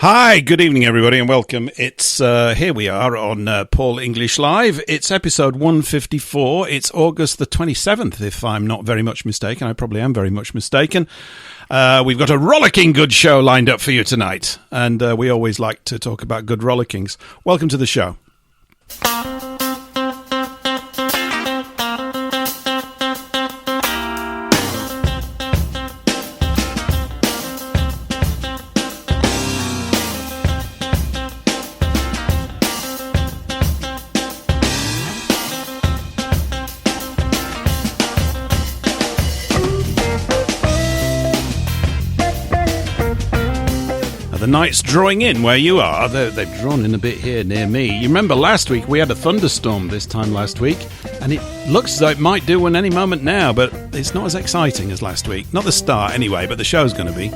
Hi, good evening, everybody, and welcome. It's here we are on Paul English Live. It's episode 154. It's August the 27th, if I'm not very much mistaken. I probably am very much mistaken. We've got a rollicking good show lined up for you tonight, and we always like to talk about good rollickings. Welcome to the show. The night's drawing in where you are. They've drawn in a bit here near me. You remember last week we had a thunderstorm this time last week, and it looks as though it might do one any moment now, but it's not as exciting as last week. Not the start anyway, but the show's going to be.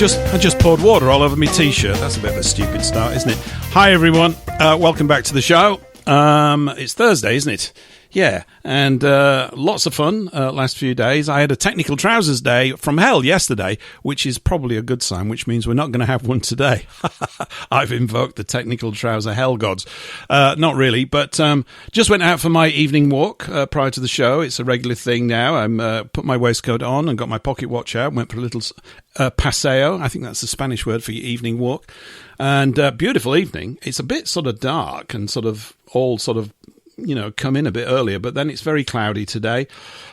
I just poured water all over my t-shirt. That's a bit of a stupid start, isn't it? Hi, everyone. Welcome back to the show. It's Thursday, isn't it? Yeah, and lots of fun last few days. I had a technical trousers day from hell yesterday, which is probably a good sign, which means we're not going to have one today. I've invoked the technical trouser hell gods. Not really, but just went out for my evening walk prior to the show. It's a regular thing now. I put my waistcoat on and got my pocket watch out, went for a little paseo. I think that's the Spanish word for your evening walk. And beautiful evening. It's a bit sort of dark and sort of all sort of, you know, come in a bit earlier, but then it's very cloudy today.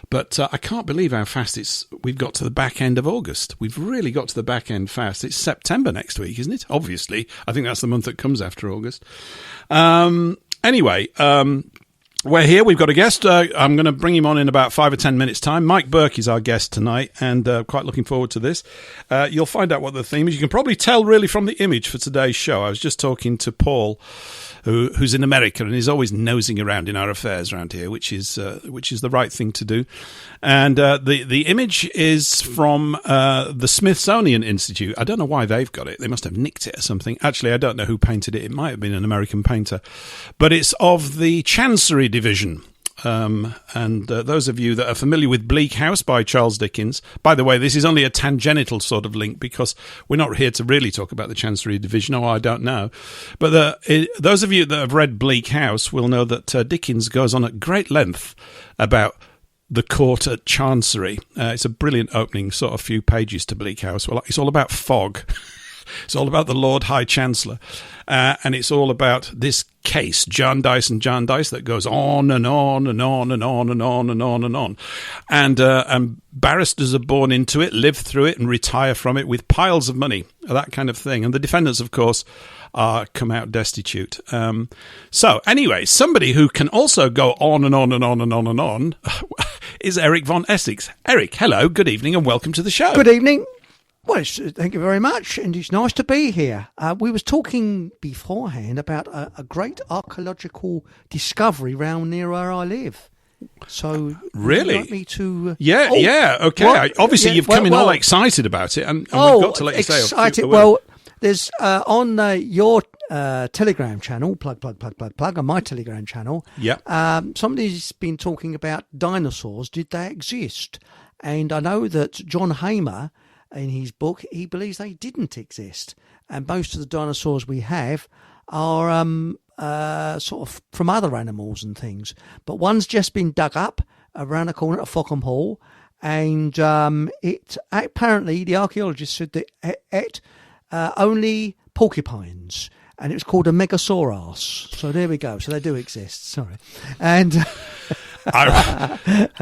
But I can't believe how fast we've got to the back end of August. We've really got to the back end fast. It's September next week, isn't it? Obviously. I think that's the month that comes after August. Anyway, we're here. We've got a guest. I'm going to bring him on in about 5 or 10 minutes' time. Mike Burke is our guest tonight, and quite looking forward to this. You'll find out what the theme is. You can probably tell really from the image for today's show. I was just talking to Paul, who's in America and is always nosing around in our affairs around here, which is the right thing to do. And the image is from the Smithsonian Institute. I don't know why they've got it. They must have nicked it or something. Actually, I don't know who painted it. It might have been an American painter. But it's of the Chancery Division. And those of you that are familiar with Bleak House by Charles Dickens, by the way, this is only a tangential sort of link because we're not here to really talk about the Chancery Division. I don't know. But those of you that have read Bleak House will know that Dickens goes on at great length about the court at Chancery. It's a brilliant opening sort of few pages to Bleak House. Well, it's all about fog. It's all about the Lord High Chancellor. And it's all about this case, Jarndyce and Jarndyce, that goes on and on and on and on and on and on and on. And barristers are born into it, live through it and retire from it with piles of money, that kind of thing. And the defendants, of course, come out destitute. So anyway, somebody who can also go on and on and on and on and on is Eric von Essex. Eric, hello, good evening and welcome to the show. Good evening. Well, thank you very much, and it's nice to be here. We was talking beforehand about a great archaeological discovery round near where I live. So, really, would you like me to? Yeah, okay. Well, obviously, you've come in all excited about it, and we've got to let you say. Excited. Well, there's on your Telegram channel, plug on my Telegram channel. Yeah. Somebody's been talking about dinosaurs. Did they exist? And I know that John Hamer, in his book, he believes they didn't exist, and most of the dinosaurs we have are sort of from other animals and things. But one's just been dug up around the corner at Fockham Hall, and it apparently the archaeologists said that it ate only porcupines, and it was called a Megasaurus. So there we go. So they do exist. Sorry, and.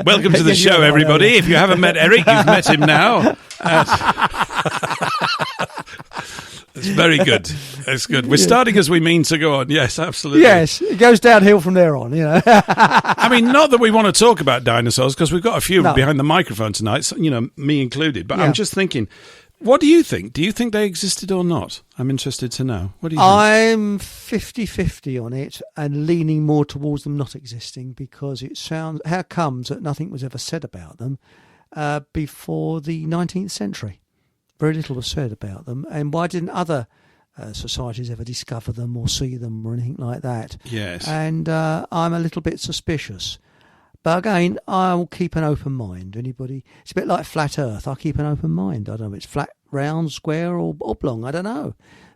Welcome to the show, everybody. If you haven't met Eric, you've met him now. It's very good. It's good. We're starting as we mean to go on. Yes, absolutely. Yes, it goes downhill from there on, I mean, not that we want to talk about dinosaurs, because we've got a few behind the microphone tonight, so, me included. But I'm just thinking, what do you think? Do you think they existed or not? I'm interested to know. What do you think? I'm 50-50 on it and leaning more towards them not existing, because how comes that nothing was ever said about them before the 19th century? Very little was said about them. And why didn't other societies ever discover them or see them or anything like that? Yes. And I'm a little bit suspicious. But again, I'll keep an open mind. It's a bit like flat Earth. I'll keep an open mind. I don't know if it's flat, round, square or oblong. I don't know.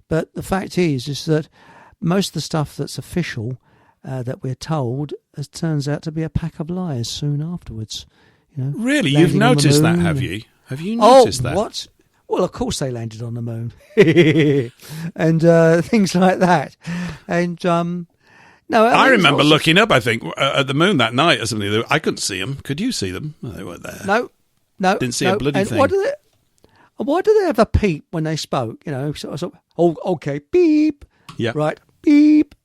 But the fact is that most of the stuff that's official that we're told turns out to be a pack of lies soon afterwards. Really? You've noticed that, have you? Have you noticed that? What? Well, of course they landed on the moon. And things like that. And... No, I remember looking up, I think, at the moon that night or something. I couldn't see them. Could you see them? They weren't there. No. Didn't see a bloody thing. Why do they have a peep when they spoke? Okay, beep. Yeah. Right, beep.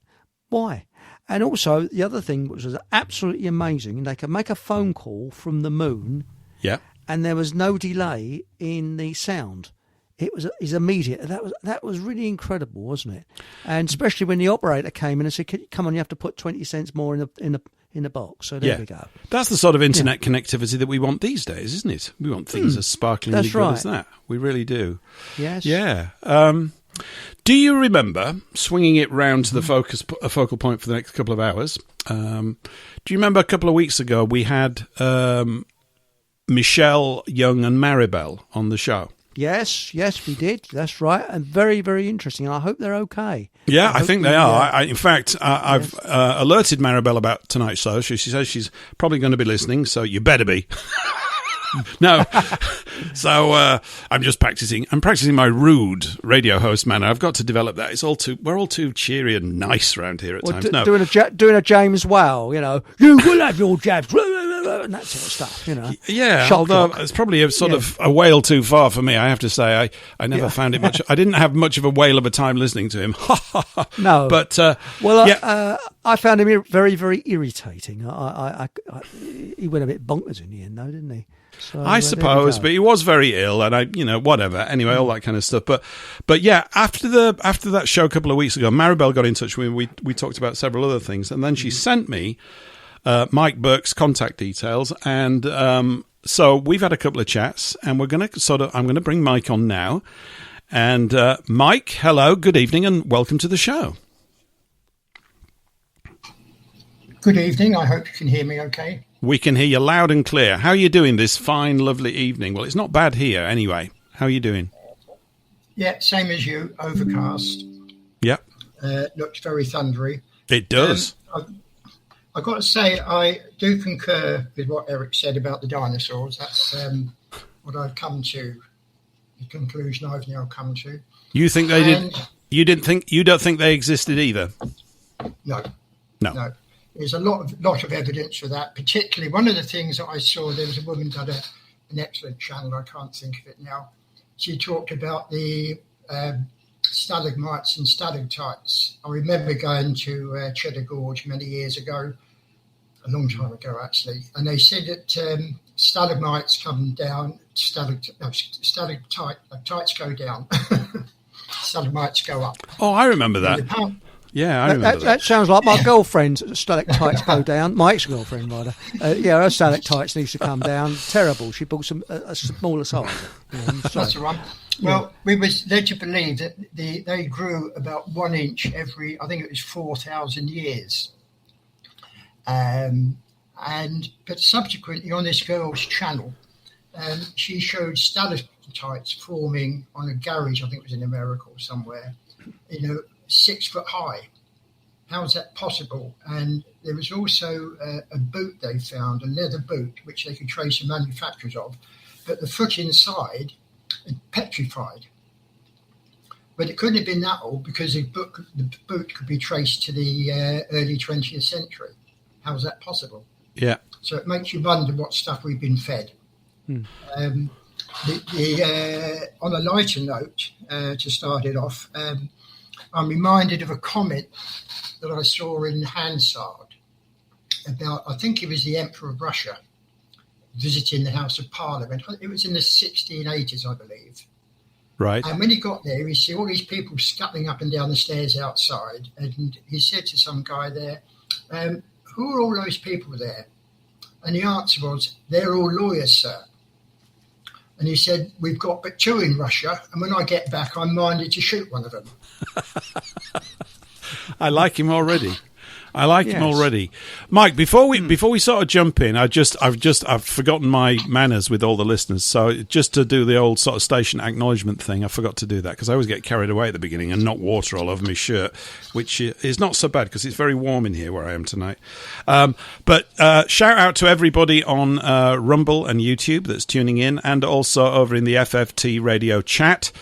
Why? And also, the other thing which was absolutely amazing, they could make a phone call from the moon. Yeah. And there was no delay in the sound. It was immediate. That was really incredible, wasn't it? And especially when the operator came in and said, "Come on, you have to put 20 cents more in the box." So there we go. That's the sort of internet connectivity that we want these days, isn't it? We want things as sparklingly good as that. We really do. Yes. Yeah. Do you remember swinging it round to the focal point for the next couple of hours? Do you remember a couple of weeks ago we had Michelle Young and Maribel on the show? Yes, we did. That's right. And very, very interesting. I hope they're okay. Yeah, I think they are. In fact, I've alerted Maribel about tonight's show. She says she's probably going to be listening, so you better be. No. So I'm just practicing. I'm practicing my rude radio host manner. I've got to develop that. We're all too cheery and nice around here at times. No. Doing a James Wow, you will have your jabs. And that sort of stuff, Yeah, Shock although rock. it's probably a sort of a whale too far for me, I have to say. I never found it much. I didn't have much of a whale of a time listening to him. No. But, I found him very, very irritating. He went a bit bonkers in the end, though, didn't he? So, I suppose, but he was very ill, and whatever. Anyway, all that kind of stuff. But yeah, after that show a couple of weeks ago, Maribel got in touch with me. We talked about several other things, and then she sent me Mike Burke's contact details, and so we've had a couple of chats, and I'm going to bring Mike on now. And Mike, hello, good evening, and welcome to the show. Good evening. I hope you can hear me okay. We can hear you loud and clear. How are you doing this fine, lovely evening? Well, it's not bad here anyway. How are you doing? Yeah, same as you, overcast. Yep. Looks very thundery. It does. I've got to say, I do concur with what Eric said about the dinosaurs. That's what I've come to, the conclusion I've now come to. You think they did? You don't think they existed either? No. There's a lot of evidence for that. Particularly, one of the things that I saw, there was a woman that had an excellent channel. I can't think of it now. She talked about the stalagmites and stalactites. I remember going to Cheddar Gorge many years ago, a long time ago actually, and they said that stalagmites come down, stalactites go down, stalagmites go up. Oh, I remember that. Yeah, I remember that sounds like my girlfriend's stalactites go down. My ex-girlfriend, rather. Her stalactites needs to come down. Terrible. She bought a smaller size. That's right. Well, we were led to believe that they grew about 1 inch every, I think it was 4,000 years. But subsequently on this girl's channel, she showed stalactites forming on a garage, I think it was in America or somewhere, 6 foot high. How is that possible? And there was also a boot they found, a leather boot, which they could trace the manufacturers of, but the foot inside had petrified. But it couldn't have been that old because the boot could be traced to the early 20th century. How is that possible? Yeah. So it makes you wonder what stuff we've been fed. On a lighter note, to start it off, I'm reminded of a comment that I saw in Hansard about, I think it was the Emperor of Russia visiting the House of Parliament. It was in the 1680s, I believe. Right. And when he got there, he saw all these people scuttling up and down the stairs outside. And he said to some guy there, who are all those people there? And the answer was, they're all lawyers, sir. And he said, we've got but two in Russia. And when I get back, I'm minded to shoot one of them. I like him already. Him already. Mike, before we sort of jump in, I've forgotten my manners with all the listeners. So just to do the old sort of station acknowledgement thing, I forgot to do that because I always get carried away at the beginning and knock water all over my shirt, which is not so bad because it's very warm in here where I am tonight. But shout out to everybody on Rumble and YouTube that's tuning in, and also over in the FFT radio chat.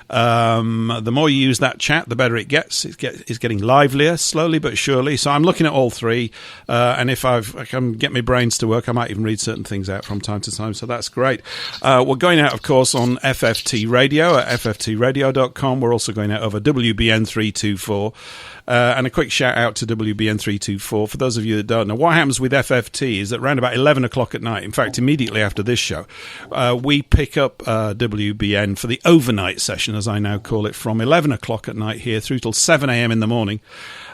The more you use that chat, the better it gets. It's getting livelier, slowly but surely. So I'm looking at all three, and if I can get my brains to work, I might even read certain things out from time to time. So that's great. We're going out, of course, on FFT Radio at fftradio.com. We're also going out over WBN 324. And a quick shout out to WBN 324. For those of you that don't know, what happens with FFT is that around about 11 o'clock at night, in fact, immediately after this show, we pick up WBN for the overnight session, as I now call it, from 11 o'clock at night here through till 7 a.m. in the morning.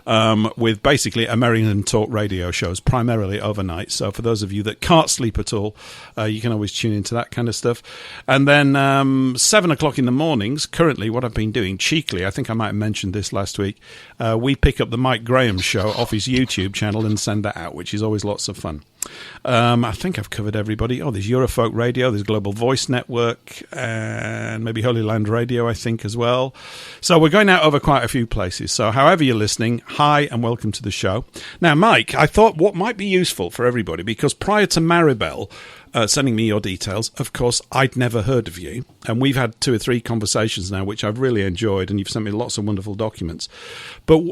With basically American talk radio shows, primarily overnight. So for those of you that can't sleep at all, you can always tune into that kind of stuff. And then 7 o'clock in the mornings, currently what I've been doing cheekily, I think I might have mentioned this last week, we pick up the Mike Graham show off his YouTube channel and send that out, which is always lots of fun. I think I've covered everybody. Oh, there's Eurofolk Radio, there's Global Voice Network, and maybe Holy Land Radio, I think, as well. So we're going out over quite a few places. So however you're listening, hi and welcome to the show. Now, Mike, I thought what might be useful for everybody, because prior to Maribel sending me your details, of course, I'd never heard of you. And we've had 2 or 3 conversations now, which I've really enjoyed, and you've sent me lots of wonderful documents. But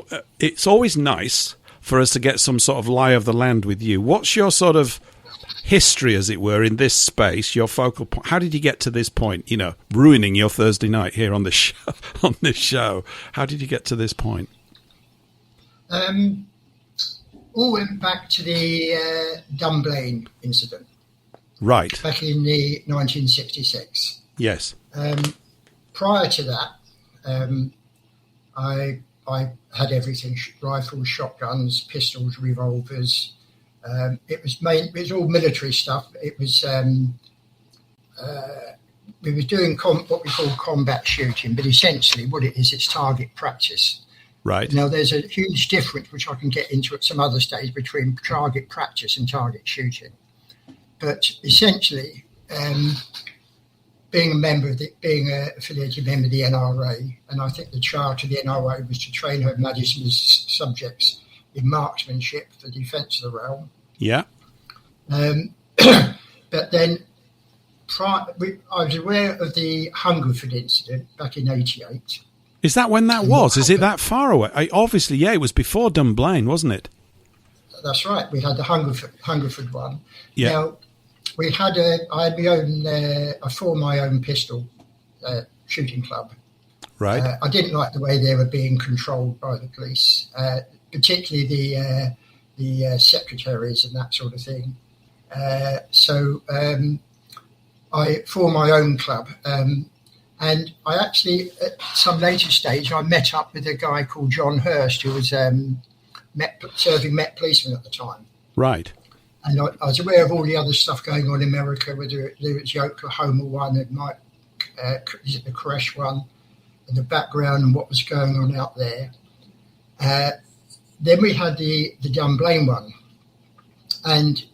it's always nice for us to get some sort of lie of the land with you. What's your sort of history, as it were, in this space, your focal point? How did you get to this point, ruining your Thursday night here on this show? How did you get to this point? All went back to the Dunblane incident. Right. Back in the 1966. Yes. Prior to that, I had everything: rifles, shotguns, pistols, revolvers. It was all military stuff. It was we were doing what we call combat shooting, but essentially what it is, it's target practice. Right. Now, there's a huge difference, which I can get into at some other stage, between target practice and target shooting. But essentially, being an affiliated member of the NRA, and I think the charter of the NRA was to train Her Majesty's subjects in marksmanship for the defence of the realm. Yeah. But then I was aware of the Hungerford incident back in '88. Is that when that was? Is it that far away? Obviously, yeah, it was before Dunblane, wasn't it? That's right. We had the Hungerford one. Yeah. Now, I formed my own pistol shooting club. Right. I didn't like the way they were being controlled by the police, particularly the secretaries and that sort of thing. So I formed my own club. And I actually, at some later stage, I met up with a guy called John Hurst, who was serving Met policeman at the time. Right. And I was aware of all the other stuff going on in America, whether it was the Oklahoma one and the Koresh one, and the background and what was going on out there. Then we had the Dunblane one, and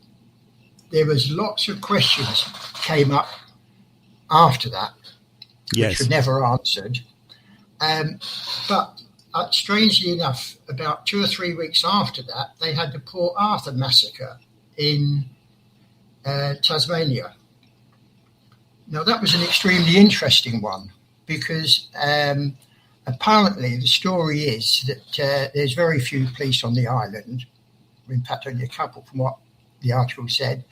there was lots of questions came up after that, yes, which were never answered. But strangely enough, about 2 or 3 weeks after that, they had the Port Arthur massacre in Tasmania. Now, that was an extremely interesting one because apparently the story is that there's very few police on the island. In fact, only a couple from what the article said.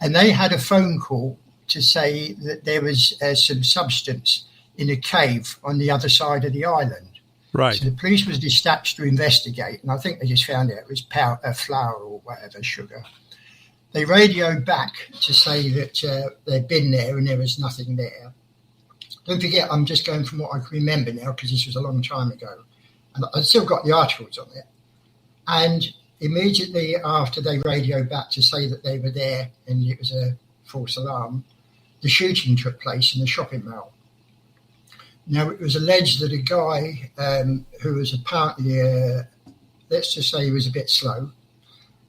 And they had a phone call to say that there was some substance in a cave on the other side of the island. Right. So the police was dispatched to investigate, and I think they just found out it was flour or whatever, sugar. They radioed back to say that they'd been there and there was nothing there. Don't forget, I'm just going from what I can remember now because this was a long time ago. And I've still got the articles on it. And immediately after they radioed back to say that they were there and it was a false alarm, the shooting took place in the shopping mall. Now, it was alleged that a guy who was apparently, let's just say he was a bit slow,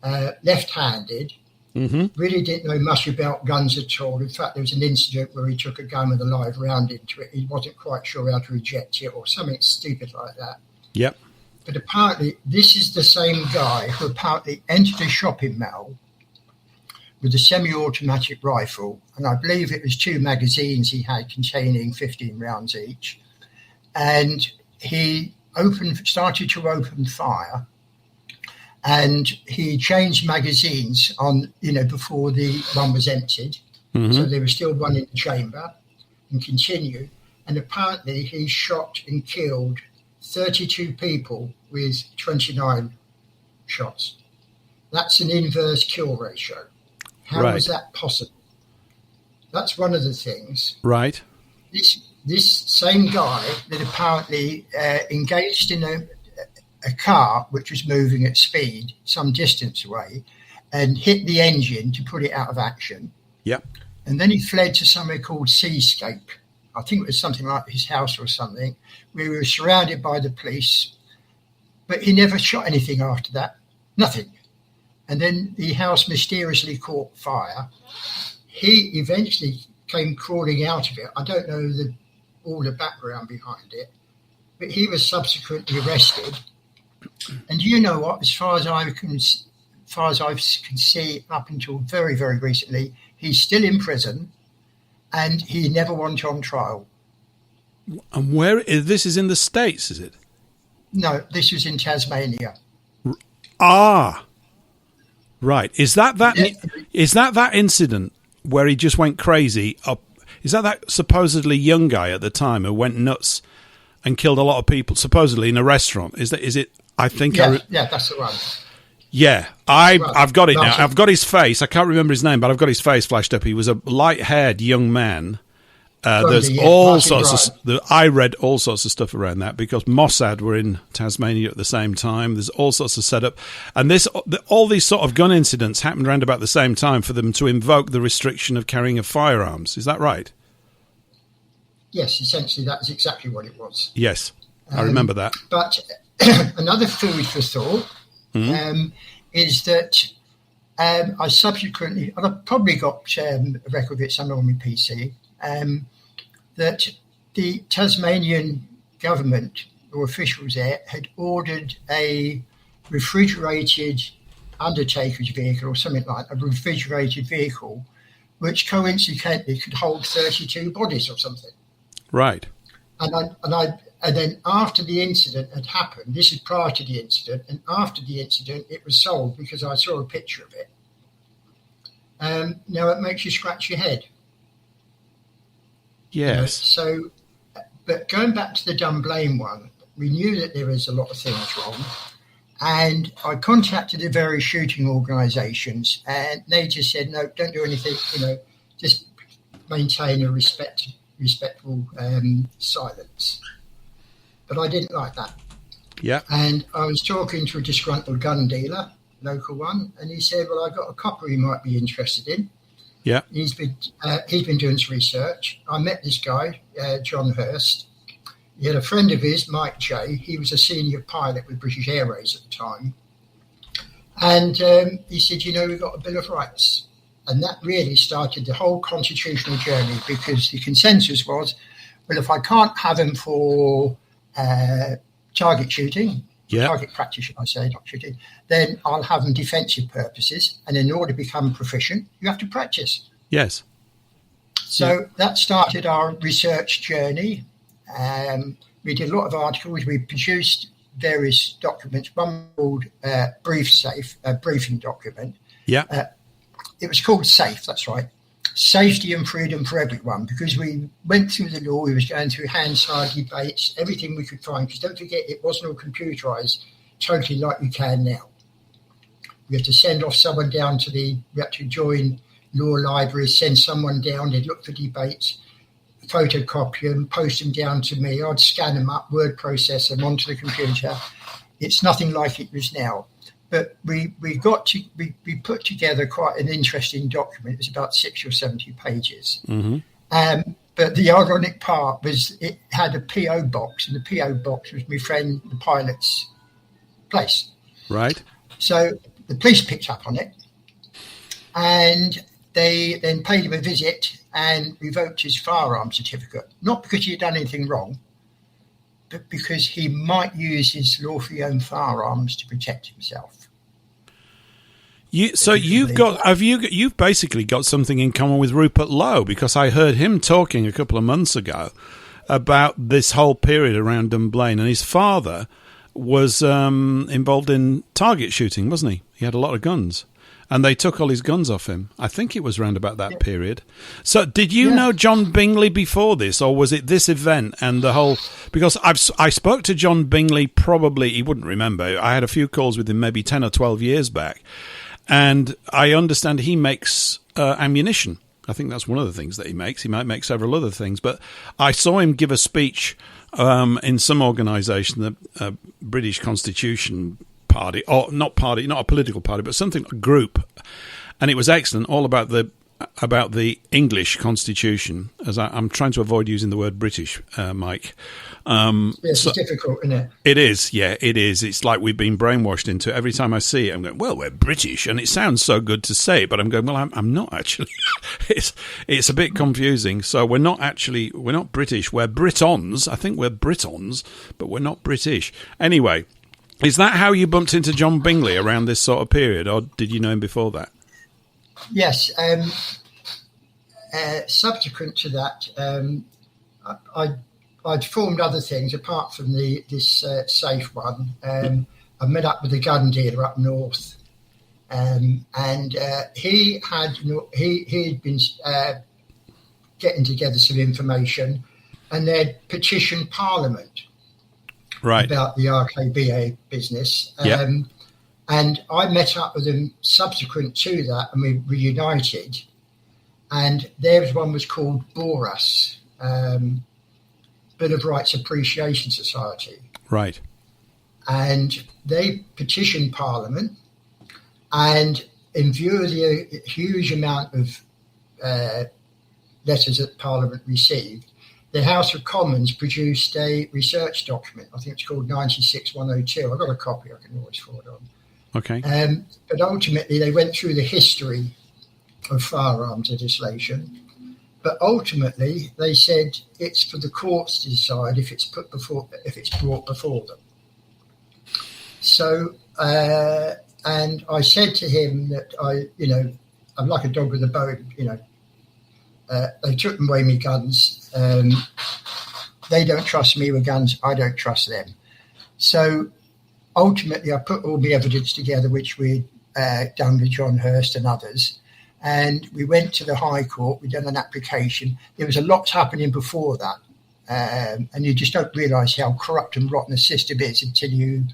left-handed, really didn't know much about guns at all. In fact, there was an incident where he took a gun with a live round into it. He wasn't quite sure how to eject it or something stupid like that. Yep. But apparently, this is the same guy who apparently entered a shopping mall with a semi-automatic rifle, and I believe it was 2 magazines he had containing 15 rounds each. And he started to open fire, and he changed magazines on, before the one was emptied. So there was still one in the chamber, and continued. And apparently he shot and killed 32 people with 29 shots. That's an inverse kill ratio. How is that possible? That's one of the things. Right. This same guy that apparently engaged in a car which was moving at speed some distance away and hit the engine to put it out of action. Yep. And then he fled to somewhere called Seascape. I think it was something like his house or something, where he was surrounded by the police. But he never shot anything after that. Nothing. And then the house mysteriously caught fire. He eventually came crawling out of it. I don't know all the background behind it, but he was subsequently arrested. And you know what? As far as I can see, up until very, very recently, he's still in prison, and he never went on trial. And where is this? Is in the States, is it? No, this was in Tasmania. Right. Is that incident where he just went crazy? Is that supposedly young guy at the time who went nuts and killed a lot of people, supposedly in a restaurant? Is it? I think. Yeah, that's the one. Yeah, I've got it now. I've got his face. I can't remember his name, but I've got his face flashed up. He was a light-haired young man. There's all sorts of. I read all sorts of stuff around that because Mossad were in Tasmania at the same time. There's all sorts of setup, and all these sort of gun incidents happened around about the same time for them to invoke the restriction of carrying of firearms. Is that right? Yes, essentially that is exactly what it was. Yes, I remember that. But another food for thought is that I subsequently, and I've probably got a record of it somewhere on my PC. That the Tasmanian government or officials there had ordered a refrigerated undertaker's vehicle or something like a refrigerated vehicle, which coincidentally could hold 32 bodies or something. Right. And then after the incident had happened, this is prior to the incident, and after the incident, it was sold because I saw a picture of it. Now it makes you scratch your head. Yes. So, but going back to the Dunblane one, we knew that there was a lot of things wrong. And I contacted the various shooting organisations, and they just said, no, don't do anything, just maintain a respectful silence. But I didn't like that. Yeah. And I was talking to a disgruntled gun dealer, local one, and he said, well, I've got a copper he might be interested in. Yeah, he's been doing some research. I met this guy, John Hurst. He had a friend of his, Mike J. He was a senior pilot with British Airways at the time. And he said, we've got a Bill of Rights. And that really started the whole constitutional journey because the consensus was, well, if I can't have him for target shooting, target practice, should I say, not shooting, then I'll have them defensive purposes. And in order to become proficient, you have to practice. Yes. So that started our research journey. We did a lot of articles. We produced various documents, one called briefing document. Yeah. It was called SAFE, that's right. safety and freedom for everyone, because we went through the law, we was going through Hansard debates, everything we could find, because don't forget, it wasn't all computerised totally like you can now. We had to send off someone down we had to join law libraries, send someone down, they'd look for debates, photocopy them, post them down to me, I'd scan them up, word process them onto the computer. It's nothing like it was now. But we put together quite an interesting document. It was about 60 or 70 pages. Mm-hmm. But the ironic part was it had a PO box, and the PO box was my friend the pilot's place. Right. So the police picked up on it, and they then paid him a visit and revoked his firearms certificate. Not because he had done anything wrong, but because he might use his lawfully owned firearms to protect himself. You've basically got something in common with Rupert Lowe, because I heard him talking a couple of months ago about this whole period around Dunblane, and his father was involved in target shooting, wasn't he? He had a lot of guns. And they took all his guns off him. I think it was around about that period. So did you know John Bingley before this, or was it this event and the whole... Because I spoke to John Bingley, probably, he wouldn't remember. I had a few calls with him maybe 10 or 12 years back. And I understand he makes ammunition. I think that's one of the things that he makes. He might make several other things. But I saw him give a speech in some organisation, the British Constitution party, or not party, not a political party, but something, a group, and it was excellent, all about the English Constitution. As I'm trying to avoid using the word British, Mike. Yes, it's difficult, isn't it? It is, yeah, it is. It's like we've been brainwashed into it. Every time I see it, I'm going, well, we're British, and it sounds so good to say, but I'm going, well, I'm not actually. It's a bit confusing. So we're not British. We're Britons. I think we're Britons, but we're not British. Anyway. Is that how you bumped into John Bingley around this sort of period, or did you know him before that? Yes. Subsequent to that, I'd formed other things apart from this safe one. I met up with a gun dealer up north, and he had been getting together some information, and they'd petitioned Parliament. Right. About the RKBA business. And I met up with them subsequent to that, and we reunited. And theirs one was called BORUS, Bill of Rights Appreciation Society. Right. And they petitioned Parliament, and in view of the huge amount of letters that Parliament received, the House of Commons produced a research document. I think it's called 96102. I've got a copy I can always forward on. Okay. But ultimately, they went through the history of firearms legislation. But ultimately, they said it's for the courts to decide if it's brought before them. So, and I said to him that I'm like a dog with a bone. They took away my guns. They don't trust me with guns. I don't trust them. So ultimately, I put all the evidence together, which we'd done with John Hurst and others. And we went to the High Court. We'd done an application. There was a lot happening before that. And you just don't realise how corrupt and rotten the system is until you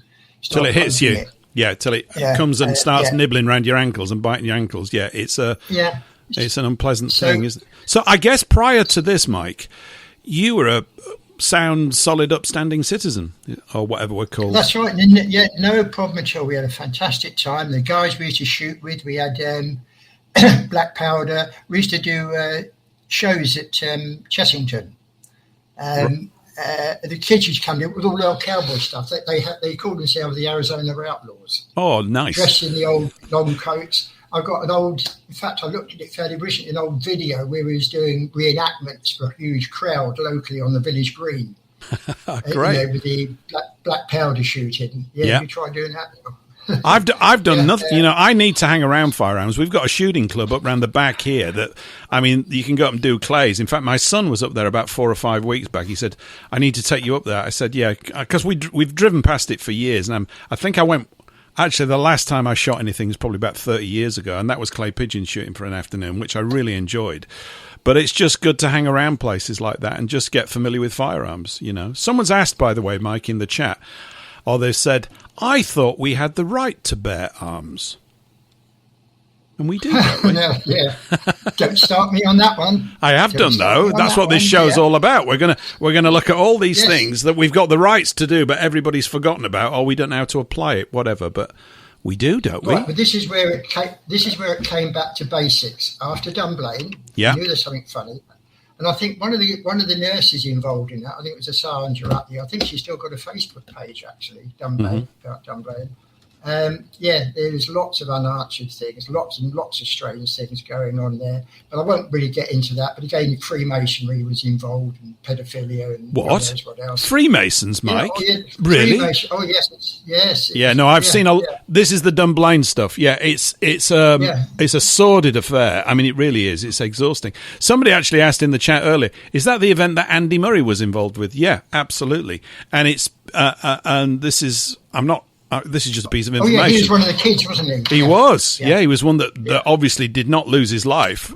start. Till it hits you. Yeah, till it comes and starts nibbling around your ankles and biting your ankles. Yeah, it's an unpleasant thing, isn't it? So I guess prior to this, Mike, you were a sound, solid, upstanding citizen, or whatever we're called. That's right. Yeah, no problem at all. We had a fantastic time. The guys we used to shoot with, we had black powder. We used to do shows at Chessington. The kids used to come in with all their cowboy stuff. They called themselves the Arizona Outlaws. Oh, nice. Dressed in the old long coats. I got an old, in fact, I looked at it fairly recently, an old video where he was doing reenactments for a huge crowd locally on the village green. Great. With the black powder shooting. Yeah, you try doing that. I've done nothing. I need to hang around firearms. We've got a shooting club up round the back here that, you can go up and do clays. In fact, my son was up there about 4 or 5 weeks back. He said, I need to take you up there. I said, yeah, because we've driven past it for years. And I think I went Actually, the last time I shot anything was probably about 30 years ago, and that was clay pigeon shooting for an afternoon, which I really enjoyed. But it's just good to hang around places like that and just get familiar with firearms, you know. Someone's asked, by the way, Mike, in the chat, or they've said, I thought we had the right to bear arms. And we do, don't we? No, yeah. Don't start me on that one. I have done, though. That's what this show's all about. We're gonna look at all these things that we've got the rights to do, but everybody's forgotten about, or we don't know how to apply it, whatever. But we do, don't we? Right, but this is where it came back to basics after Dunblane. Yeah, I knew there's something funny, and I think one of the nurses involved in that, I think it was a sergeant up there. I think she's still got a Facebook page actually, Dunblane, about Dunblane. There's lots of unanswered things, lots and lots of strange things going on there. But I won't really get into that. But again, Freemasonry was involved, and pedophilia, and what? God knows what else. Freemasons, Mike? Really? Freemason. Oh yes. Yeah, no, I've seen. This is the Dunblane stuff. Yeah, it's a sordid affair. I mean, it really is. It's exhausting. Somebody actually asked in the chat earlier, is that the event that Andy Murray was involved with? Yeah, absolutely. And it's and this is this is just a piece of information. Oh, yeah, he was one of the kids, wasn't he? He was. Yeah, he was one that obviously did not lose his life.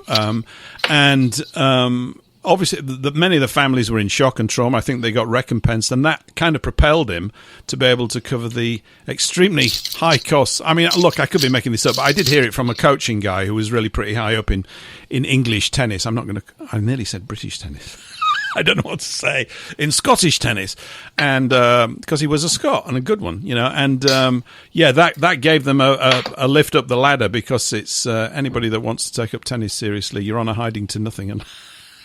Obviously, many of the families were in shock and trauma. I think they got recompensed, and that kind of propelled him to be able to cover the extremely high costs. I mean, look, I could be making this up, but I did hear it from a coaching guy who was really pretty high up in English tennis. I nearly said British tennis. I don't know what to say, in Scottish tennis, and because he was a Scot and a good one, you know, and that gave them a lift up the ladder, because it's anybody that wants to take up tennis seriously, you're on a hiding to nothing, and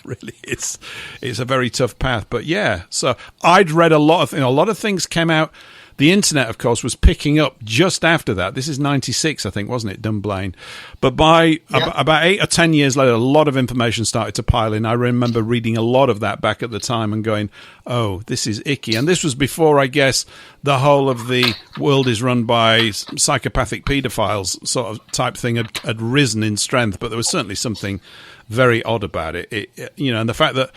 really it's a very tough path. But yeah, so I'd read a lot of things came out. The internet, of course, was picking up just after that. This is 96, I think, wasn't it, Dunblane? But by about 8 or 10 years later, a lot of information started to pile in. I remember reading a lot of that back at the time and going, oh, this is icky. And this was before, I guess, the whole of the world is run by psychopathic paedophiles sort of type thing had risen in strength. But there was certainly something very odd about it. And the fact that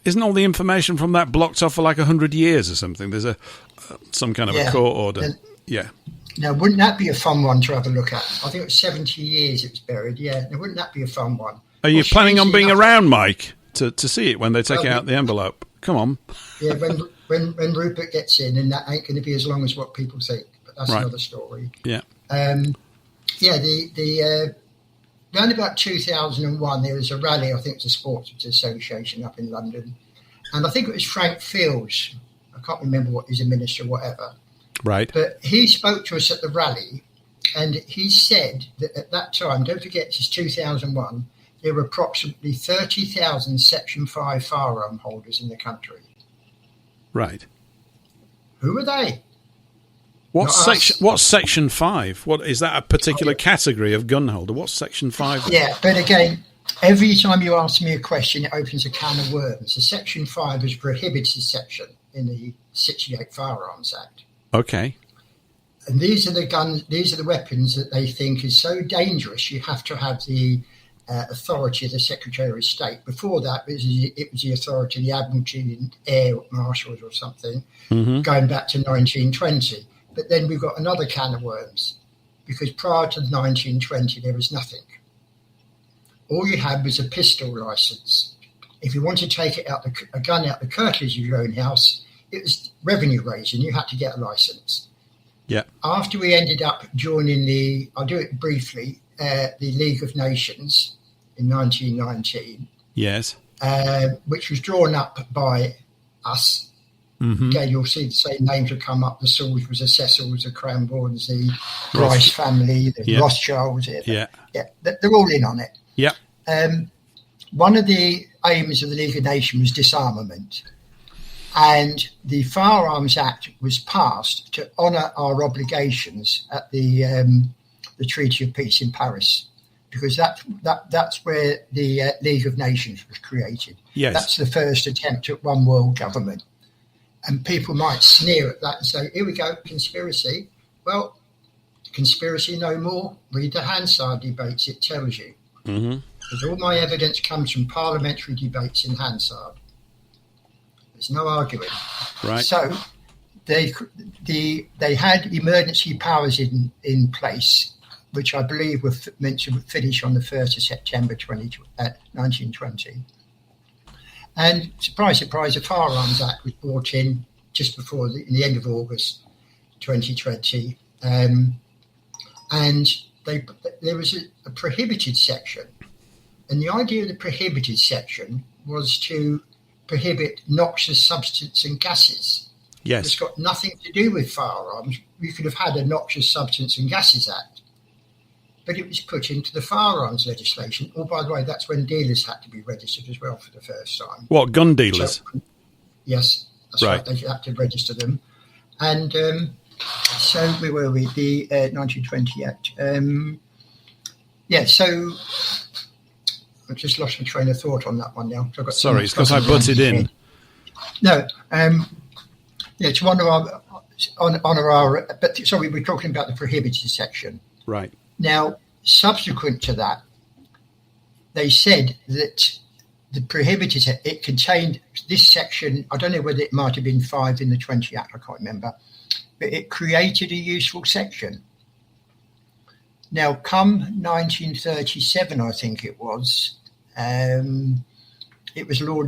isn't all the information from that blocked off for like 100 years or something? There's some kind of a court order. Now, wouldn't that be a fun one to have a look at? I think it was 70 years it was buried. Yeah, now, wouldn't that be a fun one? Are you planning on being around, Mike, to see it when they take out the envelope? Come on. Yeah, when Rupert gets in, and that ain't going to be as long as what people think. But that's another story. Yeah. Around about 2001, there was a rally. I think it was a sports association up in London, and I think it was Frank Fields. I can't remember what he's a minister or whatever. Right. But he spoke to us at the rally, and he said that at that time, don't forget, this is 2001, there were approximately 30,000 Section 5 firearm holders in the country. Right. Who are they? What's Section 5? What is that, a particular category of gun holder? What's Section 5? Yeah, but again, every time you ask me a question, it opens a can of worms. So Section 5 is a prohibited section in the 68 Firearms Act. Okay. And these are the weapons that they think is so dangerous you have to have the authority of the Secretary of State. Before that, it was the authority of the Admiralty and Air Marshals or something, going back to 1920. But then we've got another can of worms, because prior to 1920, there was nothing. All you had was a pistol license. If you wanted to take a gun out the curtilage of your own house, it was revenue raising. You had to get a license. Yeah. After we ended up joining I'll do it briefly, the League of Nations in 1919. Yes. Which was drawn up by us. Again, you'll see the same names will come up. The Salisbury's, the Cecils, the Cranborns, the Rice family, the Rothschilds. They're all in on it. Yeah. One of the aims of the League of Nations was disarmament. And the Firearms Act was passed to honour our obligations at the Treaty of Peace in Paris, because that's where the League of Nations was created. Yes. That's the first attempt at one world government. And people might sneer at that and say, here we go, conspiracy. Well, conspiracy no more. Read the Hansard debates, it tells you. Because all my evidence comes from parliamentary debates in Hansard. There's no arguing. Right. So they had emergency powers in place, which I believe were meant to finish on the 1st of September 1920. And surprise, surprise, the Firearms Act was brought in just before the end of August 2020. And there was a prohibited section. And the idea of the prohibited section was to prohibit noxious substances and gases. Yes. It's got nothing to do with firearms. You could have had a Noxious Substance and Gases Act, but it was put into the firearms legislation. Oh, by the way, that's when dealers had to be registered as well for the first time. What, gun dealers? So, yes, that's right. They had to register them. And so where were we? The 1920 Act. So I've just lost my train of thought on that one now. Sorry, it's because I butted in. No, to honour our, but sorry, we're talking about the prohibited section. Right. Now, subsequent to that, they said that the prohibited, it contained this section, I don't know whether it might have been 5 in the 20 Act, I can't remember, but it created a useful section. Now, come 1937, I think it was Lord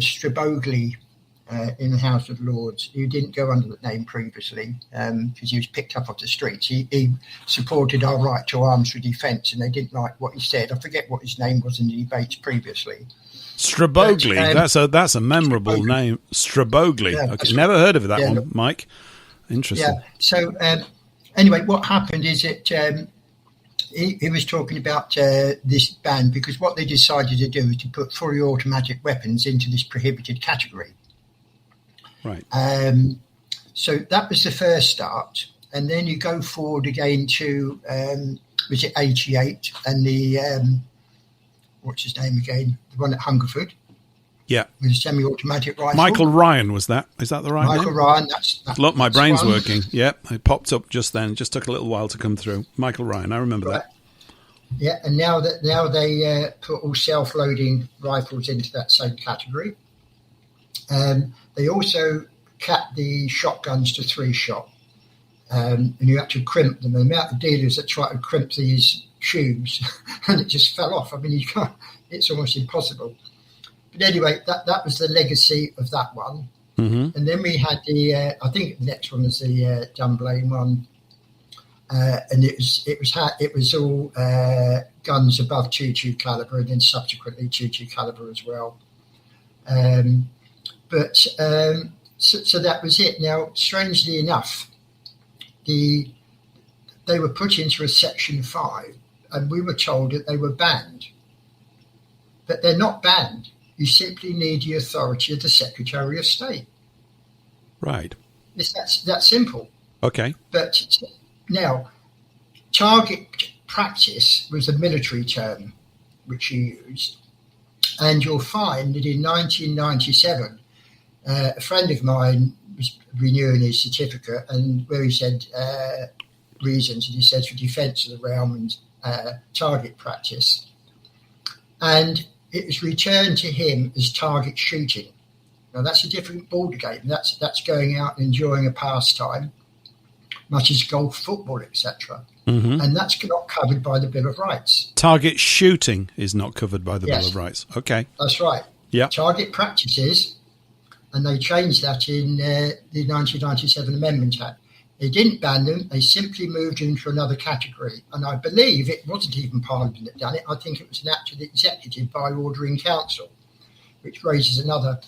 Strabogli, in the House of Lords, who didn't go under that name previously because he was picked up off the streets. He supported our right to arms for defence, and they didn't like what he said. I forget what his name was in the debates previously. Strabogli, that's a memorable name. Strabogli. Yeah, okay. Never heard of that one, Mike. Interesting. Yeah. So anyway, what happened is that he was talking about this ban because what they decided to do is to put fully automatic weapons into this prohibited category. Right. So that was the first start, and then you go forward again to was it 88 and the what's his name again? The one at Hungerford. Yeah. With a semi-automatic rifle. Michael Ryan was that? Is that the right name? Michael Ryan. Look, my brain's working. Yep, it popped up just then. It just took a little while to come through. Michael Ryan, I remember that. Yeah, and now they put all self-loading rifles into that same category. They also capped the shotguns to 3-shot, and you had to crimp them. The amount of dealers that try to crimp these shoes, and it just fell off. I mean, you can't. It's almost impossible. But anyway, that was the legacy of that one. Mm-hmm. And then we had I think the next one was the Dunblane one, and it was all guns above .22 caliber, and then subsequently .22 caliber as well. So that was it. Now, strangely enough, they were put into a Section 5, and we were told that they were banned. But they're not banned. You simply need the authority of the Secretary of State. Right. It's that simple. Okay. But now, target practice was a military term which you used. And you'll find that in 1997, a friend of mine was renewing his certificate, and where he said reasons, and he says for defence of the realm and target practice. And it was returned to him as target shooting. Now, that's a different ballgame. That's going out and enjoying a pastime, much as golf, football, etc. Mm-hmm. And that's not covered by the Bill of Rights. Target shooting is not covered by the Bill of Rights. Okay. That's right. Yeah. Target practices, and they changed that in the 1997 Amendment Act. They didn't ban them. They simply moved into another category. And I believe it wasn't even Parliament that done it. I think it was an act of the executive by order in council, which raises another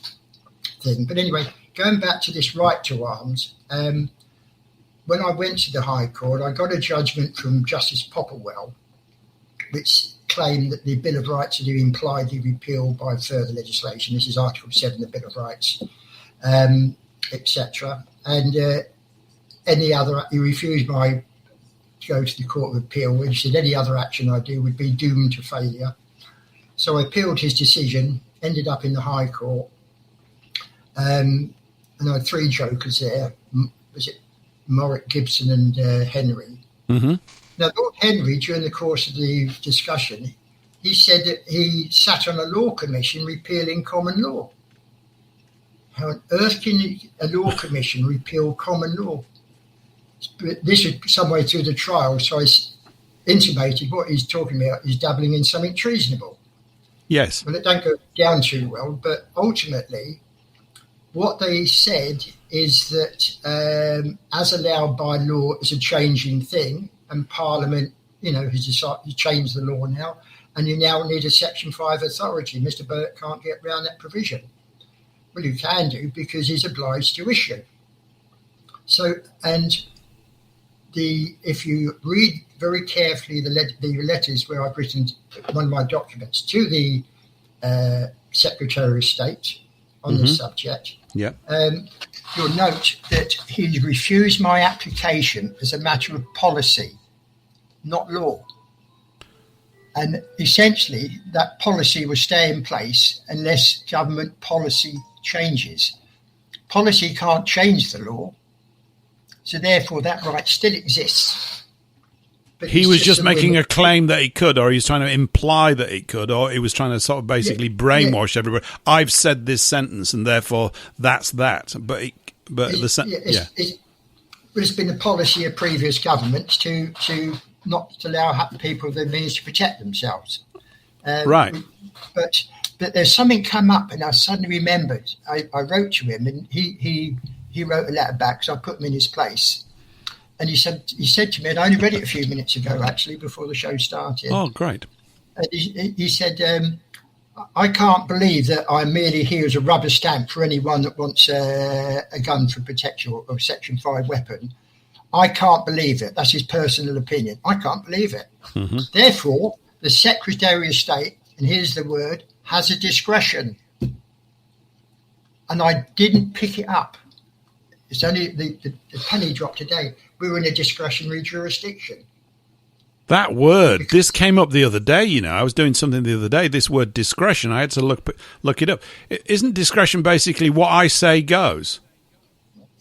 thing. But anyway, going back to this right to arms, when I went to the High Court, I got a judgment from Justice Popplewell, which claimed that the Bill of Rights had been impliedly repealed by further legislation. This is Article 7 of the Bill of Rights, etc. And any other, he refused to go to the Court of Appeal, which said any other action I do would be doomed to failure. So I appealed his decision, ended up in the High Court, and I had 3 jokers there. Was it Morrick, Gibson and Henry? Mm-hmm. Now, Lord Henry, during the course of the discussion, he said that he sat on a law commission repealing common law. how on earth can a law commission repeal common law? But this is some way through the trial, so I intimated what he's talking about is dabbling in something treasonable. Yes. Well, it don't go down too well, but ultimately what they said is that as allowed by law, it's a changing thing, and Parliament, has decided to change the law now, and you now need a Section 5 authority. Mr. Burke can't get around that provision. Well, you can do because he's obliged to issue. So, and if you read very carefully the letters where I've written one of my documents to the Secretary of State on this subject, you'll note that he refused my application as a matter of policy, not law. And essentially, that policy will stay in place unless government policy changes. Policy can't change the law, so therefore that right still exists. But he was just making a claim that he could, or he was trying to imply that he could, or he was trying to sort of basically brainwash everybody. I've said this sentence, and therefore that's that. There's been a policy of previous governments to not allow people the means to protect themselves. Right. But there's something come up, and I suddenly remembered. I wrote to him, and he wrote a letter back, so I put him in his place. And he said to me, and I only read it a few minutes ago, actually, before the show started. Oh, great. And he said, I can't believe that I'm merely here as a rubber stamp for anyone that wants a gun for protection or Section 5 weapon. I can't believe it. That's his personal opinion. I can't believe it. Mm-hmm. Therefore, the Secretary of State, and here's the word, has a discretion. And I didn't pick it up. It's only the penny dropped today. We were in a discretionary jurisdiction. That word, this came up the other day, I was doing something the other day, this word discretion, I had to look it up. Isn't discretion basically what I say goes?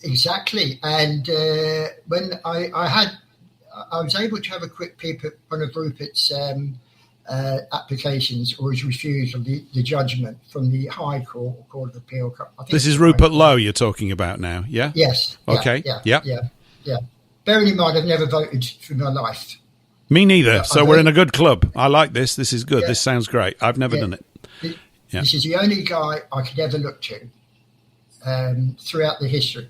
Exactly. And when I was able to have a quick peep at one of Rupert's applications, or his refusal of the judgment from the High Court or Court of Appeal. This is Rupert Lowe you're talking about now, yeah? Yes. Okay. Yeah. Bearing in mind, I've never voted for my life. Me neither. So we're in a good club. I like this. This is good. Yeah. This sounds great. I've never done it. This is the only guy I could ever look to throughout the history,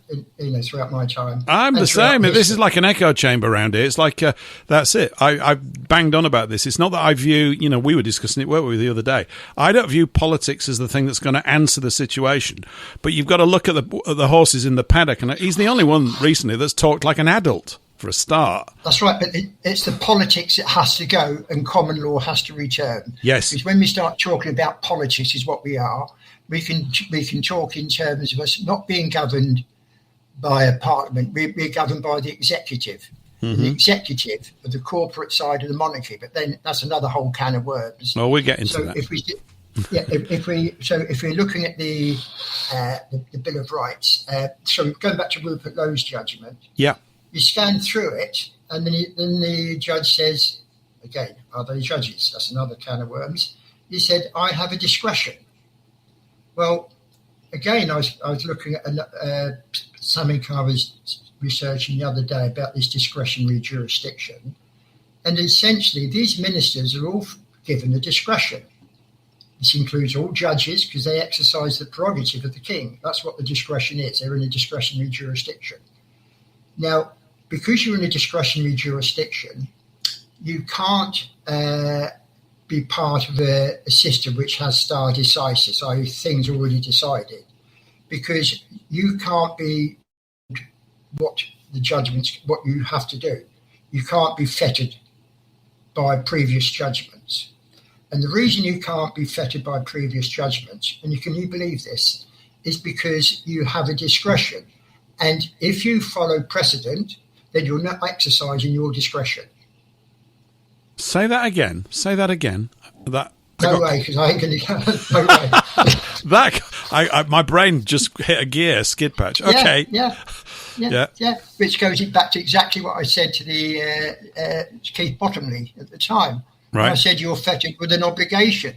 throughout my time. I'm the same. This is like an echo chamber around here. It's like, that's it. I banged on about this. It's not that I view, we were discussing it, weren't we, the other day. I don't view politics as the thing that's going to answer the situation. But you've got to look at the horses in the paddock. And he's the only one recently that's talked like an adult. For a start. That's right, but it's the politics that has to go and common law has to return. Yes. Because when we start talking about politics is what we are, we can talk in terms of us not being governed by a parliament, we're governed by the executive. Mm-hmm. The executive of the corporate side of the monarchy, but then that's another whole can of worms. Well, we'll get into that. If we're looking at the Bill of Rights, so going back to Rupert Lowe's judgment. Yeah. You scan through it, and then the judge says, again, are they judges? That's another can of worms. He said, I have a discretion. Well, again, I was looking at something I was researching the other day about this discretionary jurisdiction. And essentially, these ministers are all given a discretion. This includes all judges because they exercise the prerogative of the king. That's what the discretion is. They're in a discretionary jurisdiction. Now, because you're in a discretionary jurisdiction, you can't be part of a system which has stare decisis, i.e. things already decided, because you can't be what you have to do. You can't be fettered by previous judgments. And the reason you can't be fettered by previous judgments, and can you believe this, is because you have a discretion. And if you follow precedent, then you're not exercising your discretion. Say that again. No way, because I ain't going to go. No way. My brain just hit a gear, skid patch. Okay. Yeah. Which goes back to exactly what I said to the Keith Bottomley at the time. Right. I said you're fettered with an obligation.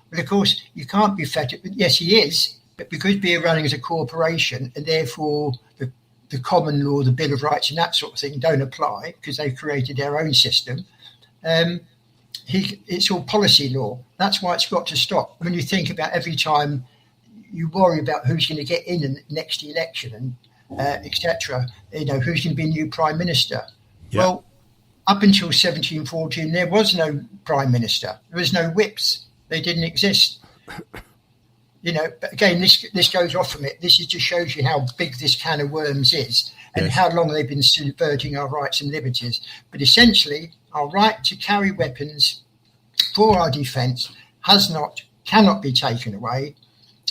But of course, you can't be fettered. Yes, he is, But because we're running as a corporation, and therefore the common law, the Bill of Rights and that sort of thing don't apply because they've created their own system, it's all policy law. That's why it's got to stop. When you think about every time you worry about who's going to get in the next election and etc., who's going to be new prime minister. Yeah. Well, up until 1714, there was no prime minister. There was no whips. They didn't exist. But again, this goes off from it. This just shows you how big this can of worms is and how long they've been subverting our rights and liberties. But essentially, our right to carry weapons for our defence cannot be taken away.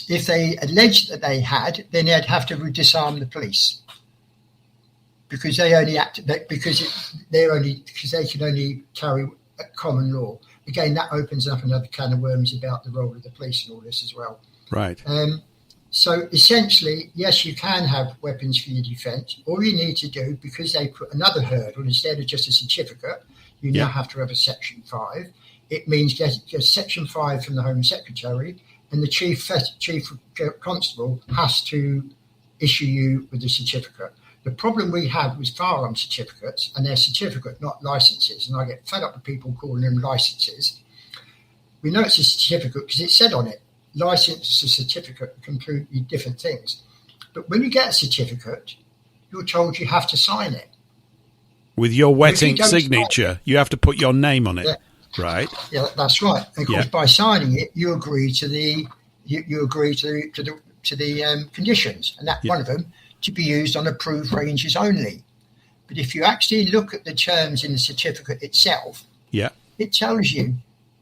If they allege that they had, then they'd have to disarm the police because they only because they can only carry common law. Again, that opens up another can of worms about the role of the police and all this as well. Right. So essentially, yes, you can have weapons for your defence. All you need to do, because they put another hurdle instead of just a certificate, you now have to have a Section 5. It means get Section 5 from the Home Secretary, and the chief constable has to issue you with a certificate. The problem we have with firearm certificates, and they're certificate, not licences, and I get fed up with people calling them licences. We know it's a certificate because it's said on it. License and certificate are completely different things. But when you get a certificate, you're told you have to sign it. With your wet ink signature, you have to put your name on it. Yeah. Right. Yeah, that's right. And of course, by signing it, you agree to the conditions, and that one of them to be used on approved ranges only. But if you actually look at the terms in the certificate itself, it tells you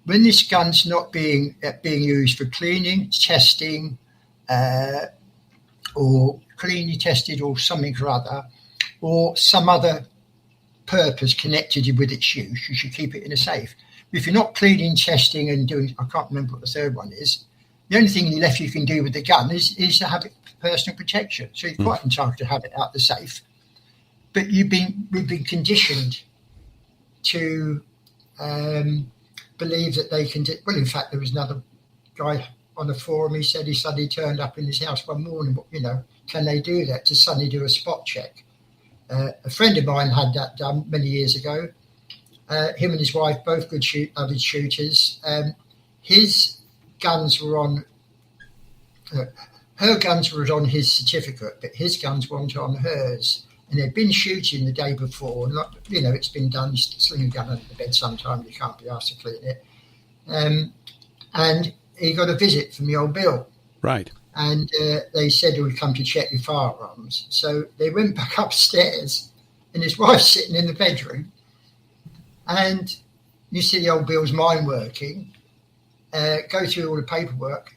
when this gun's not being used for cleaning, testing, or cleanly tested, or something or other, or some other purpose connected with its use, you should keep it in a safe. If you're not cleaning, testing, and doing, I can't remember what the third one is, the only thing left you can do with the gun is to have it for personal protection. So you're quite entitled to have it out the safe. But we've been conditioned to believe that they can do. Well, in fact, there was another guy on the forum. He said he suddenly turned up in his house one morning. Can they do that? To suddenly do a spot check. A friend of mine had that done many years ago. Him and his wife, both good avid shooters. His guns were on. Her guns were on his certificate, but his guns weren't on hers. And they'd been shooting the day before. And it's been done. You sling a gun under the bed sometimes. You can't be asked to clean it. And he got a visit from the old Bill. Right. And they said he would come to check your firearms. So they went back upstairs, and his wife's sitting in the bedroom. And you see the old Bill's mind working, go through all the paperwork.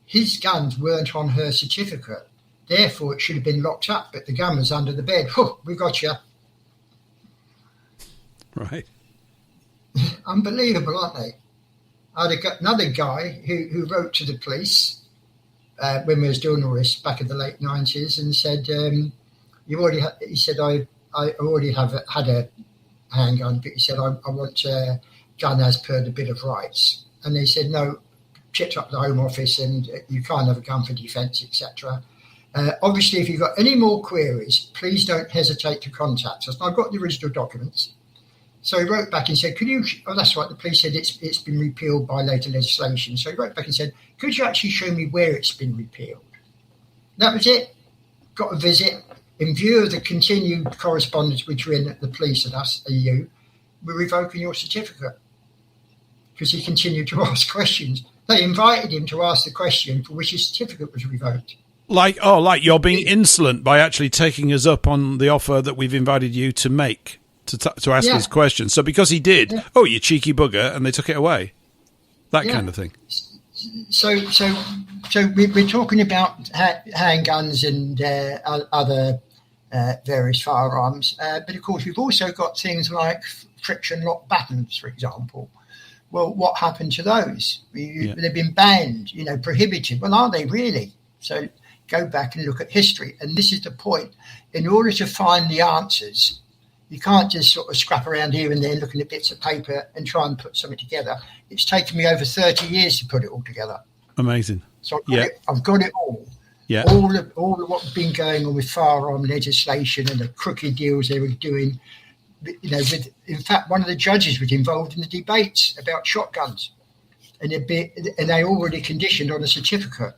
His guns weren't on her certificate. Therefore, it should have been locked up, but the gun was under the bed. We got you. Right. Unbelievable, aren't they? I had another guy who wrote to the police when we was doing all this back in the late 90s and said, he said, I already have had a handgun, but he said, I want a gun as per the Bill of Rights. And they said, no, checked up the Home Office and you can't have a gun for defence, etc. Obviously, if you've got any more queries, please don't hesitate to contact us. And I've got the original documents. So he wrote back and said, could you, that's right, the police said it's been repealed by later legislation. So he wrote back and said, could you actually show me where it's been repealed? That was it. Got a visit. In view of the continued correspondence between the police and us, and you, we're revoking your certificate. Because he continued to ask questions. They invited him to ask the question for which his certificate was revoked. Like you're being insolent by actually taking us up on the offer that we've invited you to make, to ask us questions. So because he did, you cheeky bugger, and they took it away. That kind of thing. So we're talking about handguns and other various firearms, but of course we've also got things like friction lock batons, for example. Well, what happened to those? They've been banned, prohibited. Well, are they really? So go back and look at history. And this is the point. In order to find the answers, you can't just sort of scrap around here and there looking at bits of paper and try and put something together. It's taken me over 30 years to put it all together. Amazing. So I've got it all. Yeah. All of what's been going on with firearm legislation and the crooked deals they were doing. In fact, one of the judges was involved in the debates about shotguns, and they already conditioned on a certificate,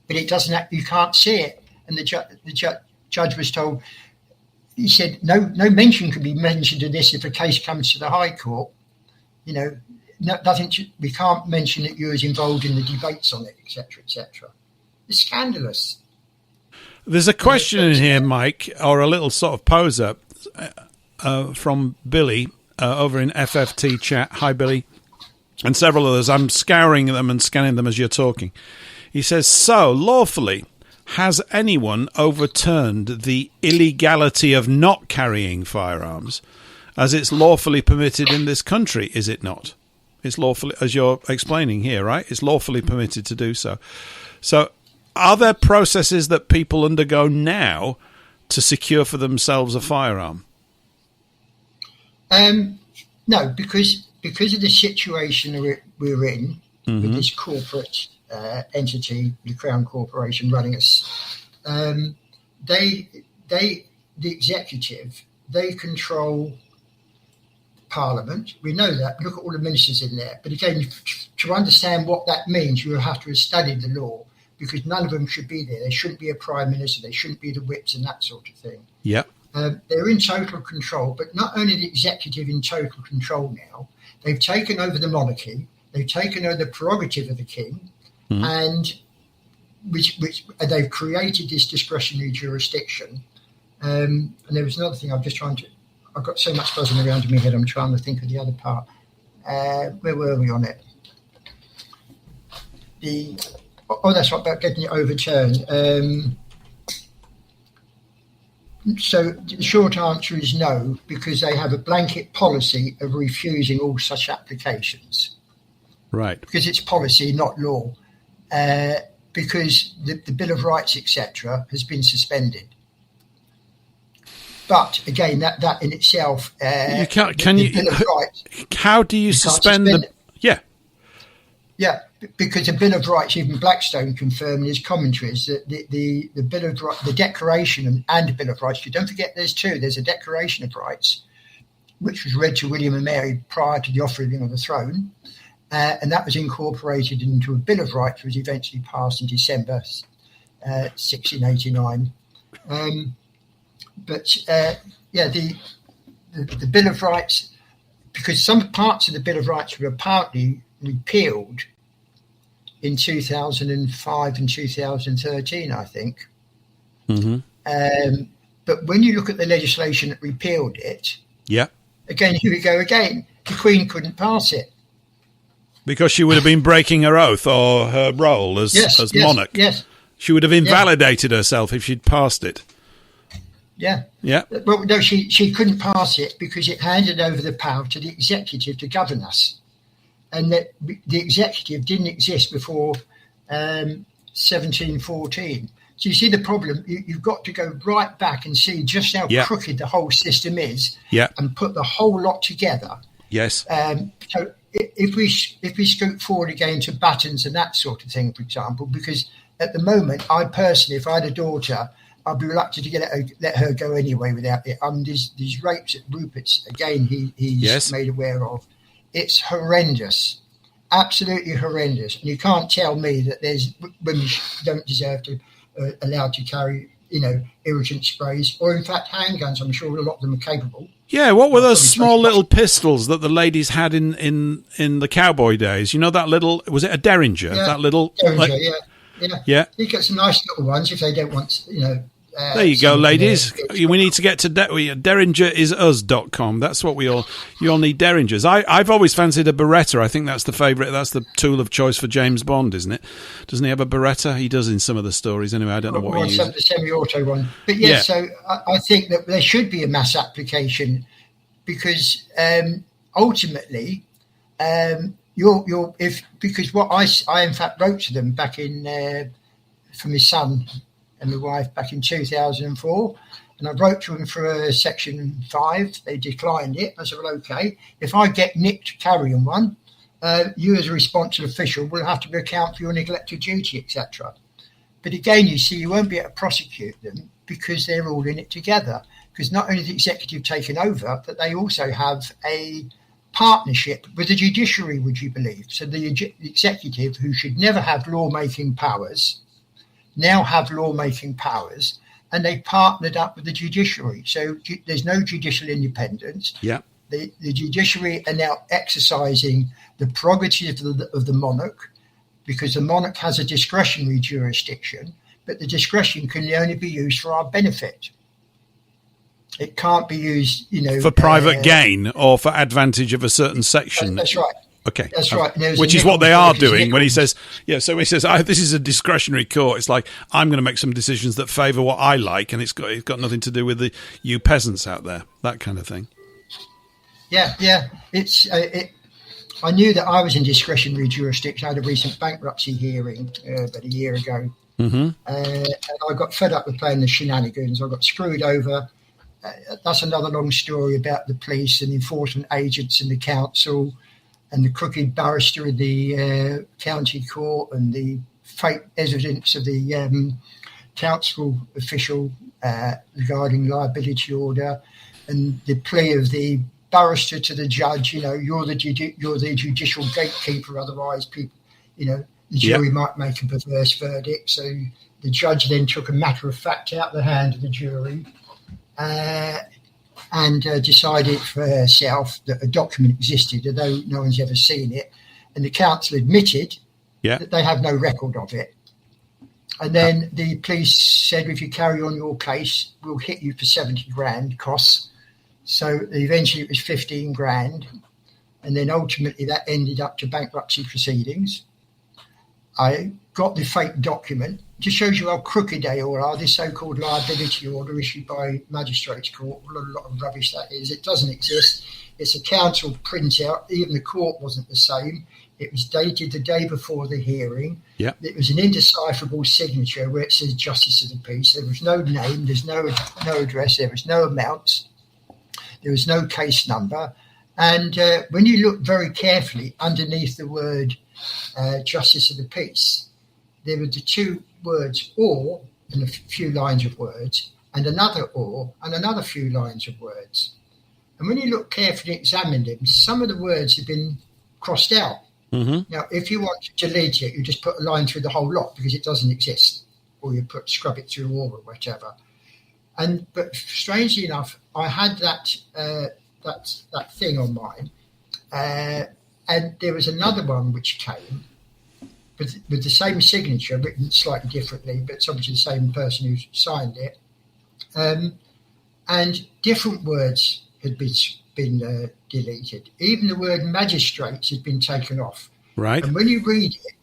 but it doesn't. You can't see it. And the judge was told. He said no mention can be mentioned of this if a case comes to the High Court. Nothing. We can't mention that you was involved in the debates on it, etc., etc. It's scandalous. There's a question in here, Mike, or a little sort of poser from Billy over in FFT chat. Hi, Billy. And several others. I'm scouring them and scanning them as you're talking. He says, so, lawfully, has anyone overturned the illegality of not carrying firearms, as it's lawfully permitted in this country, is it not? It's lawfully, as you're explaining here, right? It's lawfully permitted to do so. So, are there processes that people undergo now to secure for themselves a firearm? No, because of the situation we're in with this corporate entity, the Crown Corporation running us, the executive, they control Parliament. We know that. Look at all the ministers in there. But again, to understand what that means, you have to have studied the law, because none of them should be there. There shouldn't be a prime minister. They shouldn't be the whips and that sort of thing. Yeah. They're in total control, but not only the executive in total control now, they've taken over the monarchy, they've taken over the prerogative of the king, and which they've created this discretionary jurisdiction. And there was another thing I've got so much buzzing around in my head, I'm trying to think of the other part. Where were we on it? That's right, about getting it overturned. So the short answer is no, because they have a blanket policy of refusing all such applications. Right. Because it's policy, not law. Because the Bill of Rights, etc., has been suspended. But again, that in itself, you can't. Bill of Rights, how do you suspend the? Yeah. Yeah, because the Bill of Rights, even Blackstone confirmed in his commentaries that the Bill of Rights, the Declaration and Bill of Rights. You don't forget, there's two. There's a Declaration of Rights, which was read to William and Mary prior to the offering of the throne, and that was incorporated into a Bill of Rights, which was eventually passed in December 1689. The Bill of Rights, because some parts of the Bill of Rights were apparently repealed in 2005 and 2013, I think. But when you look at the legislation that repealed it, again, here we go again. The Queen couldn't pass it. Because she would have been breaking her oath or her role as monarch. Yes. She would have invalidated herself if she'd passed it. Yeah. Yeah. Well, no, she couldn't pass it because it handed over the power to the executive to govern us. And that the executive didn't exist before 1714. So you see the problem. You've got to go right back and see just how crooked the whole system is, and put the whole lot together. Yes. So if we scoot forward again to buttons and that sort of thing, for example, because at the moment, I personally, if I had a daughter, I'd be reluctant to let her go anyway without it. These rapes at Rupert's, again, he's made aware of. It's horrendous, absolutely horrendous. And you can't tell me that there's women don't deserve to allowed to carry, irritant sprays or, in fact, handguns. I'm sure a lot of them are capable. Yeah, what were those small little pistols that the ladies had in the cowboy days? You know, that little, was it a Derringer? Yeah, that little, Derringer, yeah. You get some nice little ones if they don't want, there you go, ladies. We need to get to DerringerIsUs.com. That's what you all need Derringers. I've always fancied a Beretta. I think that's the favourite. That's the tool of choice for James Bond, isn't it? Doesn't he have a Beretta? He does in some of the stories. Anyway, I don't know what he uses. The semi-auto one. But so I think that there should be a mass application because ultimately, because what I in fact wrote to them back in from his son and my wife back in 2004, and I wrote to them for Section 5. They declined it. I said, well, okay, if I get nicked carrying one, you as a responsible official will have to account for your neglect of duty, etc. But again, you see, you won't be able to prosecute them because they're all in it together. Because not only the executive taken over, but they also have a partnership with the judiciary, would you believe? So the executive, who should never have lawmaking powers, now have lawmaking powers, and they partnered up with the judiciary. So there's no judicial independence. Yeah. The judiciary are now exercising the prerogative of the monarch, because the monarch has a discretionary jurisdiction, but the discretion can only be used for our benefit. It can't be used, for private gain or for advantage of a certain section. That's right. Okay. That's right. Which is what they are doing when he says, so he says, this is a discretionary court. It's like, I'm going to make some decisions that favour what I like, and it's got nothing to do with you peasants out there, that kind of thing. Yeah. I knew that I was in discretionary jurisdiction. I had a recent bankruptcy hearing about a year ago. Mm-hmm. And I got fed up with playing the shenanigans. I got screwed over. That's another long story about the police and enforcement agents and the council and the crooked barrister in the county court and the fake evidence of the council official regarding liability order and the plea of the barrister to the judge, you're the judicial gatekeeper, otherwise people, the jury might make a perverse verdict. So the judge then took a matter of fact out of the hand of the jury and decided for herself that a document existed, although no one's ever seen it. And the council admitted that they have no record of it. And then the police said, if you carry on your case, we'll hit you for 70 grand costs. So eventually it was 15 grand. And then ultimately that ended up to bankruptcy proceedings. I got the fake document. It just shows you how crooked they all are. This so-called liability order issued by magistrates court, what a lot of rubbish that is. It doesn't exist. It's a council printout. Even the court wasn't the same. It was dated the day before the hearing. Yeah. It was an indecipherable signature where it says Justice of the Peace. There was no name. There's no address. There was no amounts. There was no case number. And when you look very carefully underneath the word Justice of the Peace, there were the two words or and a few lines of words and another or and another few lines of words. And when you look carefully and examine them, some of the words have been crossed out. Mm-hmm. Now, if you want to delete it, you just put a line through the whole lot because it doesn't exist, or you scrub it through or whatever. But strangely enough, I had that thing on mine, and there was another one which came with the same signature, written slightly differently, but it's obviously the same person who signed it, and different words had been deleted. Even the word magistrates had been taken off. Right. And when you read it,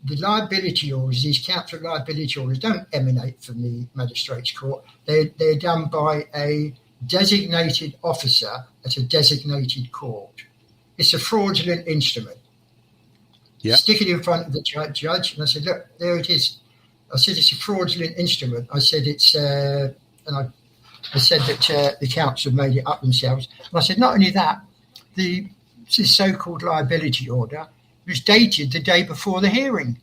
the liability orders, these council liability orders, don't emanate from the magistrates court. They're done by a designated officer at a designated court. It's a fraudulent instrument. Yeah. Stick it in front of the judge, and I said, look, there it is. I said, it's a fraudulent instrument. I said, it's, and I said that the council have made it up themselves. And I said, not only that, this so-called liability order was dated the day before the hearing.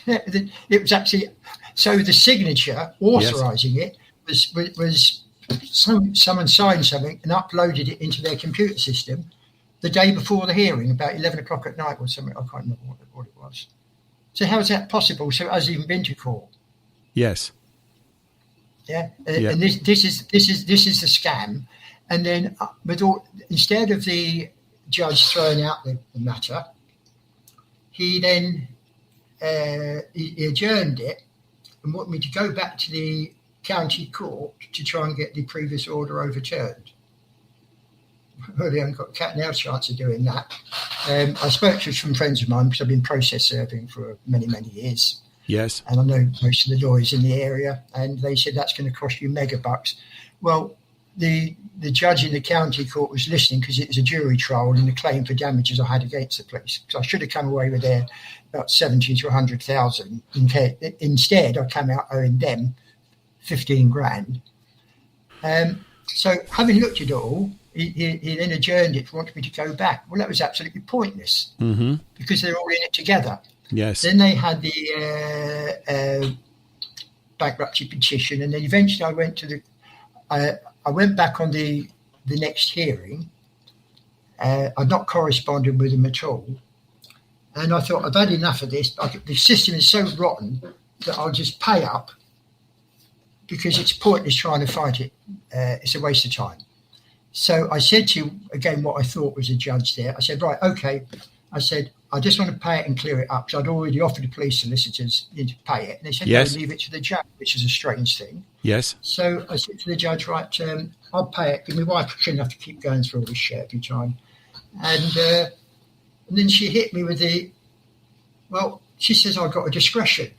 It was actually, so the signature authorising it was someone signed something and uploaded it into their computer system the day before the hearing, about 11 o'clock at night or something. I can't remember what it was. So how is that possible? So it hasn't even been to court. Yes. Yeah. And this is the scam. And then instead of the judge throwing out the matter, he then he adjourned it and wanted me to go back to the county court to try and get the previous order overturned. Well, they haven't got a cat and mouse chance of doing that. I spoke to some friends of mine because I've been process serving for many, many years. Yes. And I know most of the lawyers in the area, and they said that's going to cost you mega bucks. Well, the judge in the county court was listening because it was a jury trial and the claim for damages I had against the police. So I should have come away with about 70 to 100,000. Instead, I came out owing them 15 grand. So having looked at it all, he then adjourned it, wanted me to go back. Well, that was absolutely pointless because they're all in it together. Yes. Then they had the bankruptcy petition, and then eventually I went to I went back on the next hearing. I'd not corresponded with them at all, and I thought I've had enough of this. The system is so rotten that I'll just pay up because it's pointless trying to fight it. It's a waste of time. So I said to, again, what I thought was a judge there. I said, right, okay. I said, I just want to pay it and clear it up. So I'd already offered the police solicitors to pay it. And they said, yes. No, leave it to the judge, which is a strange thing. Yes. So I said to the judge, right, I'll pay it. Because my wife shouldn't have to keep going through all this shit every time. And then she hit me with she says, I've got a discretion.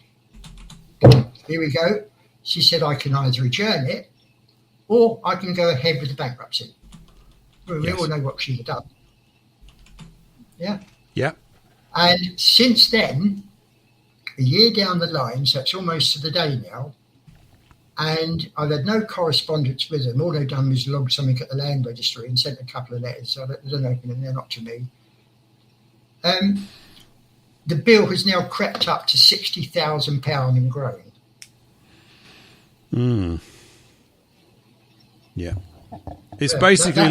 Here we go. She said, I can either adjourn it or I can go ahead with the bankruptcy. Well, we all know what she'd have done. Yeah. Yeah. And since then, a year down the line, so it's almost to the day now, and I've had no correspondence with them. All they've done was log something at the land registry and sent a couple of letters. So I don't open them, they're not to me. The bill has now crept up to £60,000 and growing. Yeah. It's basically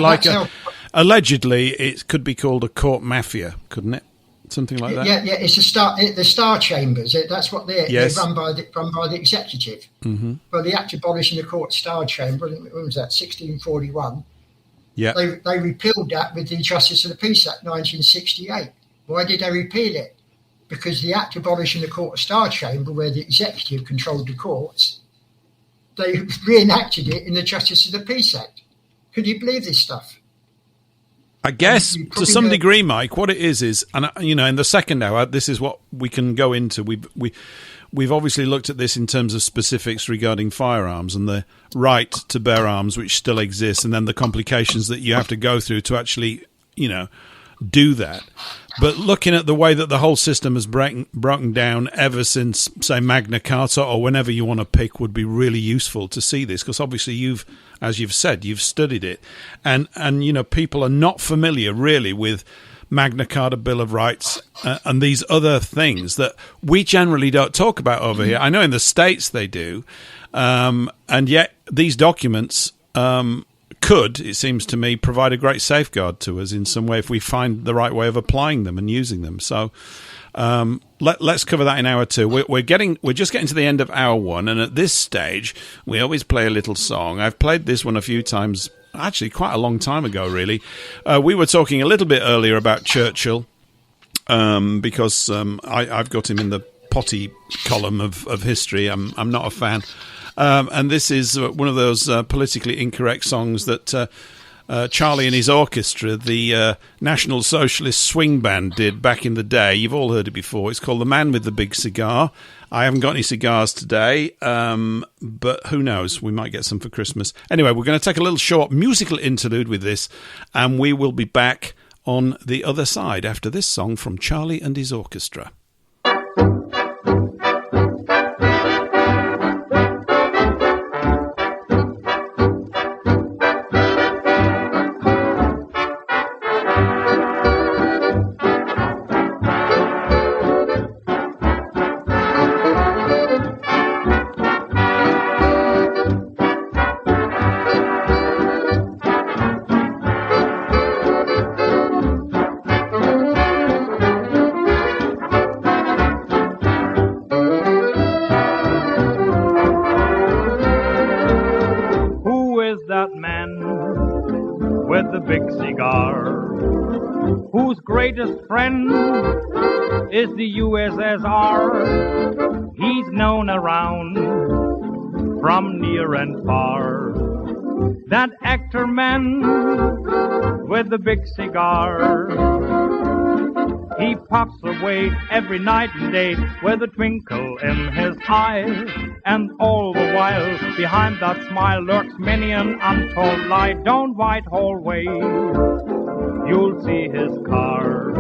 allegedly, it could be called a court mafia, couldn't it? Something like that. Yeah. It's the Star Chambers. That's what they're run by the executive. Mm-hmm. Well, the Act abolishing the court Star Chamber. When was that? 1641. Yeah. They repealed that with the Justice of the Peace Act, 1968. Why did they repeal it? Because the Act abolishing the court Star Chamber, where the executive controlled the courts, they reenacted it in the Justice of the Peace Act. Could you believe this stuff? I guess to some degree, Mike, what it is, and in the second hour, this is what we can go into. We've obviously looked at this in terms of specifics regarding firearms and the right to bear arms, which still exists, and then the complications that you have to go through to actually, do that. But looking at the way that the whole system has broken down ever since, say, Magna Carta or whenever you want to pick, would be really useful to see this, because obviously as you've said, you've studied it, and people are not familiar really with Magna Carta, Bill of Rights, and these other things that we generally don't talk about over here. I know in the States they do, and yet these documents could, it seems to me, provide a great safeguard to us in some way if we find the right way of applying them and using them. So let's cover that in hour two. We're just getting to the end of hour one, and at this stage, we always play a little song. I've played this one a few times, actually quite a long time ago, really. We were talking a little bit earlier about Churchill, because I've got him in the potty column of history. I'm not a fan. And this is one of those politically incorrect songs that Charlie and his orchestra, the National Socialist Swing Band, did back in the day. You've all heard it before. It's called The Man with the Big Cigar. I haven't got any cigars today, but who knows? We might get some for Christmas. Anyway, we're going to take a little short musical interlude with this, and we will be back on the other side after this song from Charlie and his orchestra. Is the USSR. He's known around from near and far. That actor man with the big cigar. He puffs away every night and day with a twinkle in his eye. And all the while behind that smile lurks many an untold lie. Down Whitehall Way you'll see his car.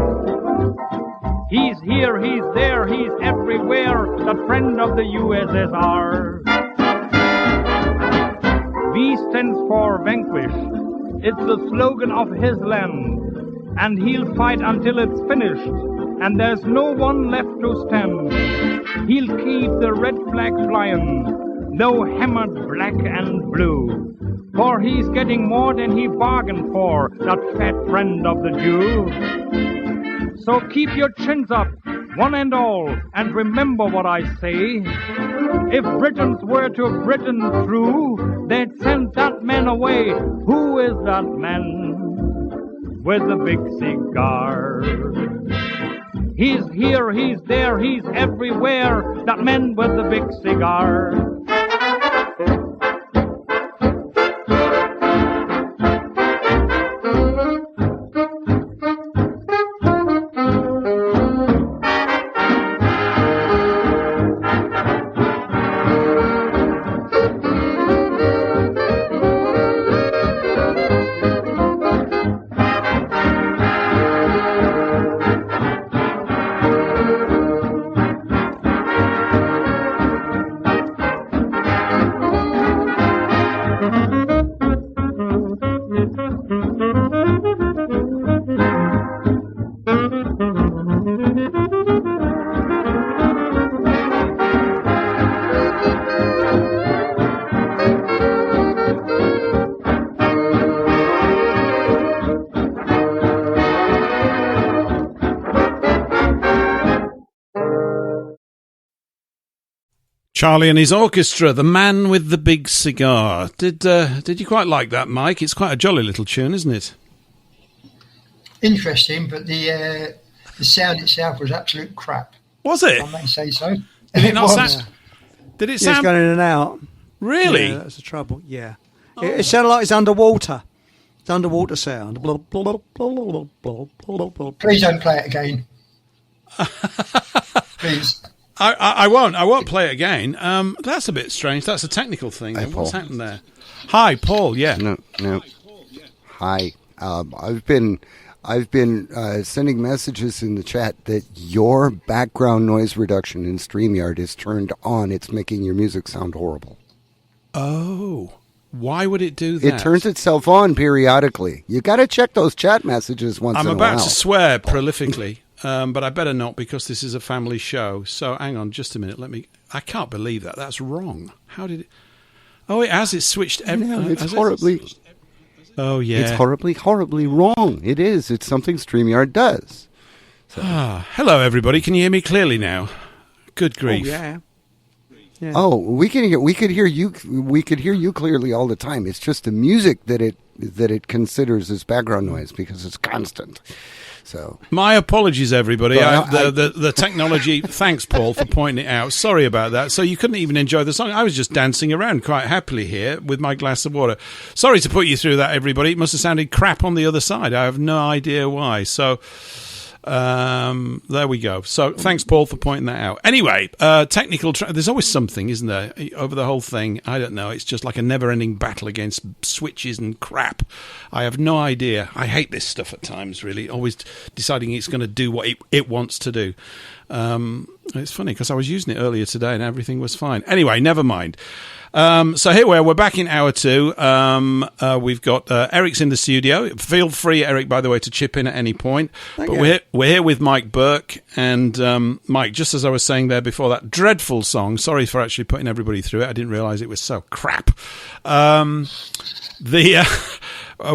He's here, he's there, he's everywhere, the friend of the USSR. V stands for vanquish, It's the slogan of his land. And he'll fight until it's finished, and there's no one left to stand. He'll keep the red flag flying, though hammered black and blue. For he's getting more than he bargained for, that fat friend of the Jew. So keep your chins up, one and all, and remember what I say. If Britons were to Britain true, they'd send that man away. Who is that man with the big cigar? He's here, he's there, he's everywhere, that man with the big cigar. Charlie and his orchestra, The Man with the Big Cigar. Did you quite like that, Mike? It's quite a jolly little tune, isn't it? Interesting, but the sound itself was absolute crap. Was it? I may say so. Did it not was. sound? Did it It's sound? going in and out. Really? Yeah, that's the trouble. Yeah, it sounded like it's underwater. It's underwater sound. Please don't play it again. Please. I won't play it again. That's a bit strange. That's a technical thing. Hi, What's Paul. happened there? Hi, Paul. Yeah. No. Hi. I've been sending messages in the chat that your background noise reduction in StreamYard is turned on. It's making your music sound horrible. Oh, why would it do that? It turns itself on periodically. You got to check those chat messages once in a while. I'm about to swear prolifically, but I better not because this is a family show. So hang on just a minute. I can't believe that. That's wrong. How did it? Oh, it has. It's switched. It's horribly. Oh, yeah. It's horribly, horribly wrong. It is. It's something StreamYard does. So. Hello, everybody. Can you hear me clearly now? Good grief. Oh, yeah. Yeah. Oh, we could hear you clearly all the time. It's just the music that it considers as background noise because it's constant. So my apologies, everybody. Well, the technology. Thanks, Paul, for pointing it out. Sorry about that. So you couldn't even enjoy the song. I was just dancing around quite happily here with my glass of water. Sorry to put you through that, everybody. It must have sounded crap on the other side. I have no idea why. So there we go. So thanks, Paul, for pointing that out. Anyway, technical. There's always something, isn't there, over the whole thing? I don't know. It's just like a never-ending battle against switches and crap. I have no idea. I hate this stuff at times. Really, always deciding it's going to do what it wants to do. It's funny because I was using it earlier today and everything was fine. Anyway, never mind. So here we're back in hour two. We've got Eric's in the studio. Feel free, Eric, by the way, to chip in at any point. But we're here with Mike Burke. And Mike, just as I was saying there before, that dreadful song, sorry for actually putting everybody through it. I didn't realise it was so crap.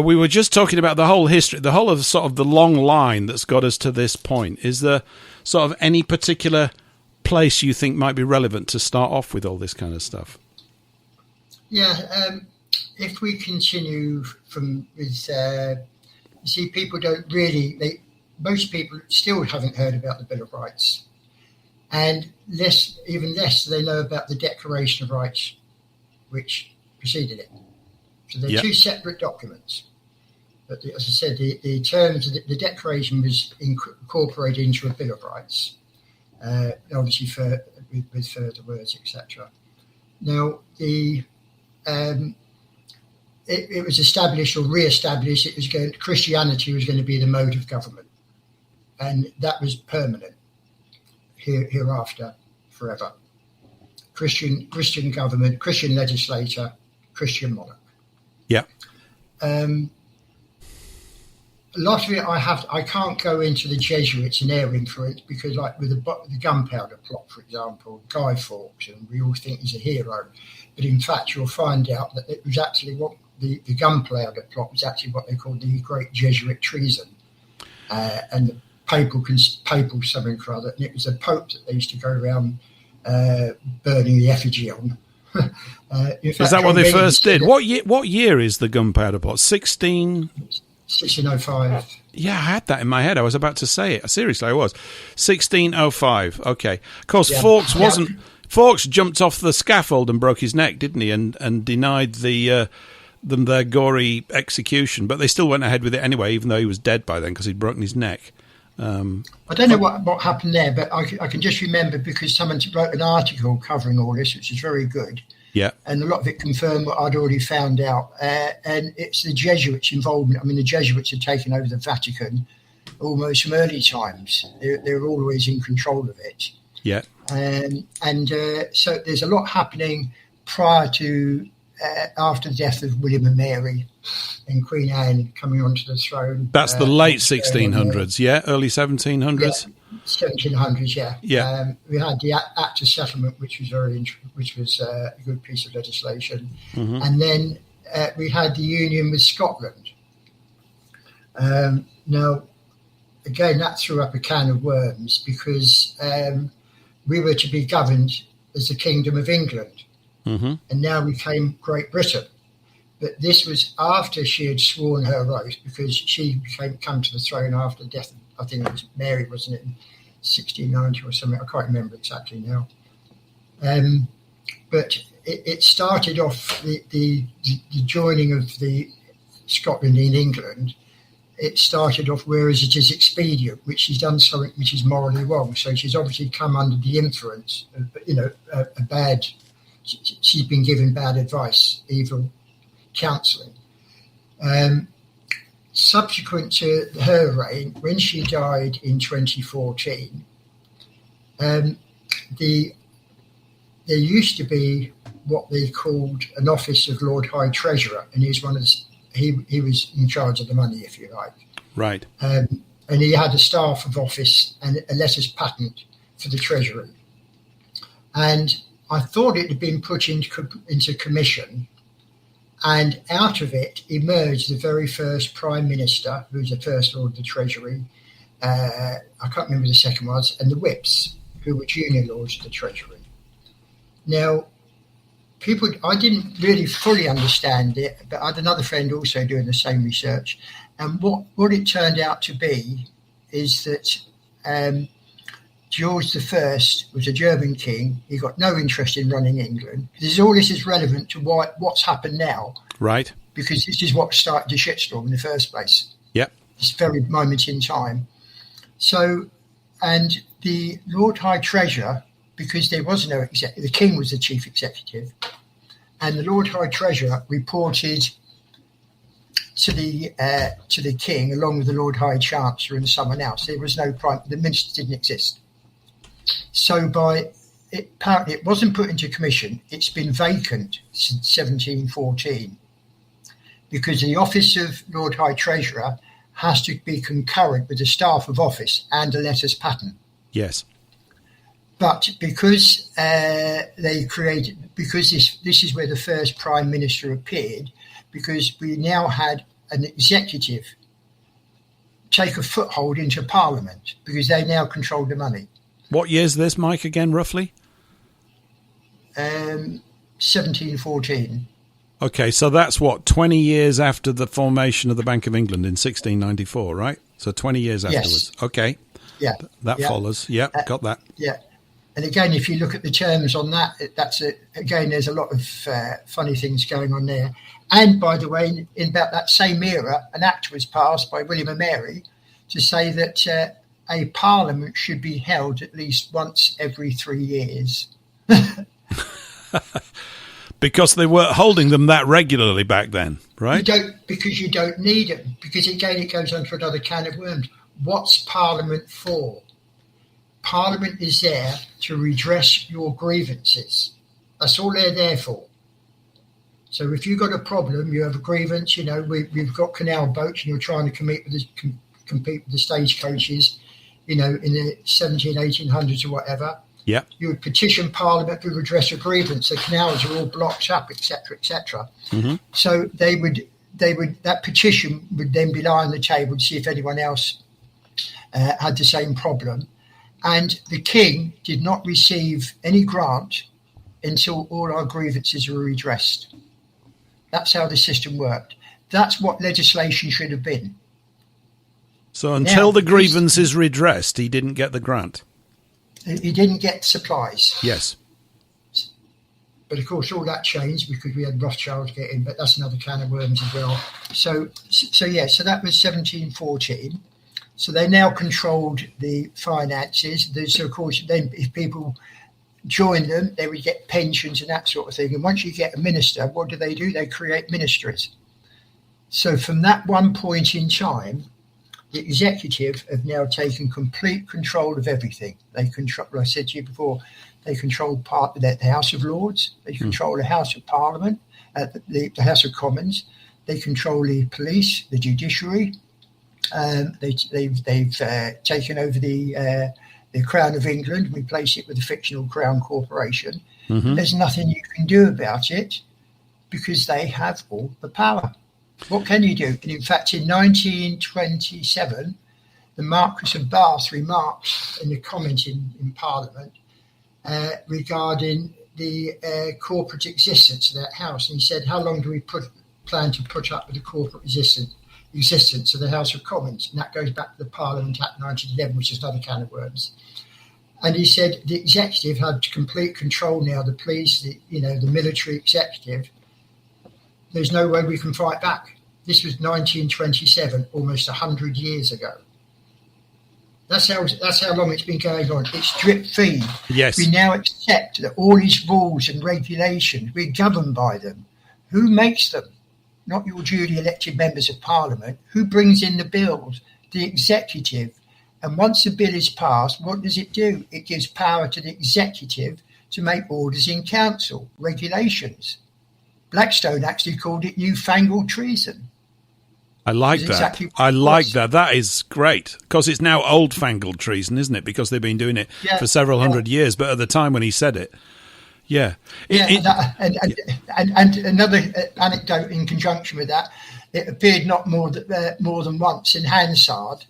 We were just talking about the whole history, the whole of sort of the long line that's got us to this point. Is there sort of any particular place you think might be relevant to start off with all this kind of stuff? Yeah, if we continue with, you see, people don't really, most people still haven't heard about the Bill of Rights. And even less they know about the Declaration of Rights, which preceded it. So they're two separate documents. But as I said, the terms of the Declaration was incorporated into a Bill of Rights, obviously with further words, etc. Now, it was established or re-established. Christianity was going to be the mode of government, and that was permanent hereafter, forever. Christian government, Christian legislator, Christian monarch. Yeah. a lot of it I can't go into the Jesuits and their influence, because like with the gunpowder plot, for example, Guy Fawkes, and we all think he's a hero, but in fact you'll find out that it was actually what the gunpowder plot was actually what they called the Great Jesuit Treason, and the papal something or other, and it was a pope that they used to go around burning the effigy on. Is that what they first did? What year is the gunpowder plot? 1605. Yeah, I had that in my head. I was about to say it. Seriously, I was. 1605. Okay. Of course, yeah. Fawkes jumped off the scaffold and broke his neck, didn't he? And denied them their gory execution. But they still went ahead with it anyway, even though he was dead by then because he'd broken his neck. I don't know what happened there, but I can just remember because someone wrote an article covering all this, which is very good. Yeah. And a lot of it confirmed what I'd already found out. And it's the Jesuits' involvement. I mean, the Jesuits had taken over the Vatican almost from early times. They were always in control of it. Yeah. So there's a lot happening prior to, after the death of William and Mary and Queen Anne coming onto the throne. That's the late 1600s, yeah? Early 1700s? Yeah. 1700s, yeah. Yeah. We had the Act of Settlement, which was a good piece of legislation, and then we had the union with Scotland. Now, again, that threw up a can of worms because we were to be governed as the Kingdom of England, and now we became Great Britain. But this was after she had sworn her oath, because she come to the throne after the death of, I think it was Mary, wasn't it, in 1690 or something? I can't remember exactly now. But it started off the joining of the Scotland in England. It started off, whereas it is expedient, which she's done something which is morally wrong. So she's obviously come under the influence of, a bad. She's been given bad advice, evil counselling. Subsequent to her reign, when she died in 2014, there used to be what they called an office of Lord High Treasurer, and he was he was in charge of the money, if you like. Right. And he had a staff of office and a letters patent for the Treasury. And I thought it had been put into commission, and out of it emerged the very first Prime Minister, who was the First Lord of the Treasury. I can't remember the second ones, and the whips, who were junior lords of the Treasury. Now, I didn't really fully understand it, but I had another friend also doing the same research. And what it turned out to be is that George I was a German king. He got no interest in running England. All this is relevant to what's happened now. Right. Because this is what started the shitstorm in the first place. Yep. This very moment in time. So, and the Lord High Treasurer, because there was no executive, the king was the chief executive, and the Lord High Treasurer reported to the king along with the Lord High Chancellor and someone else. There was no the minister didn't exist. So apparently it wasn't put into commission. It's been vacant since 1714 because the office of Lord High Treasurer has to be concurrent with the staff of office and a letters patent. Yes. But because this is where the first Prime Minister appeared, because we now had an executive take a foothold into Parliament because they now controlled the money. What year is this, Mike, again, roughly? 1714. Okay, so that's 20 years after the formation of the Bank of England in 1694, right? So 20 years afterwards. Yes. Okay. Yeah. That follows. Yeah, got that. Yeah. And again, if you look at the terms on that, there's a lot of funny things going on there. And by the way, in about that same era, an act was passed by William and Mary to say that a parliament should be held at least once every 3 years. Because they weren't holding them that regularly back then, right? Because you don't need them. Because again, it goes on to another can of worms. What's Parliament for? Parliament is there to redress your grievances. That's all they're there for. So if you've got a problem, you have a grievance, we've got canal boats and you're trying to compete with the stagecoaches, in the 1800s or whatever. Yeah. You would petition Parliament to redress a grievance. The canals are all blocked up, etc., etc. Mm-hmm. So that petition would then be lying on the table to see if anyone else had the same problem. And the king did not receive any grant until all our grievances were redressed. That's how the system worked. That's what legislation should have been. So until the grievance is redressed, he didn't get the grant. He didn't get supplies. Yes. But of course, all that changed because we had Rothschild get in, but that's another can of worms as well. So that was 1714. So they now controlled the finances. So of course, then if people joined them, they would get pensions and that sort of thing. And once you get a minister, what do? They create ministries. So from that one point in time, the executive have now taken complete control of everything. They control, like I said to you before, they control part of the House of Lords. They control the House of Parliament, the House of Commons. They control the police, the judiciary. They've taken over the Crown of England, replace it with a fictional Crown Corporation. Mm-hmm. There's nothing you can do about it because they have all the power. What can you do? And in fact, in 1927, the Marquess of Bath remarked in a comment in Parliament regarding the corporate existence of that house. And he said, how long do we plan to put up with the corporate existence of the House of Commons? And that goes back to the Parliament Act 1911, which is another can of worms. And he said the executive had complete control now, the police, the military executive. There's no way we can fight back. This was 1927, almost 100 years ago. That's how long it's been going on. It's drip feed. Yes. We now accept that all these rules and regulations, we're governed by them. Who makes them? Not your duly elected members of Parliament. Who brings in the bills? The executive. And once the bill is passed, what does it do? It gives power to the executive to make orders in council, regulations. Blackstone actually called it newfangled treason. I like that. Exactly I like that. That is great because it's now old-fangled treason, isn't it? Because they've been doing it for several hundred years. But at the time when he said it, and another anecdote in conjunction with that, it appeared not more than once in Hansard.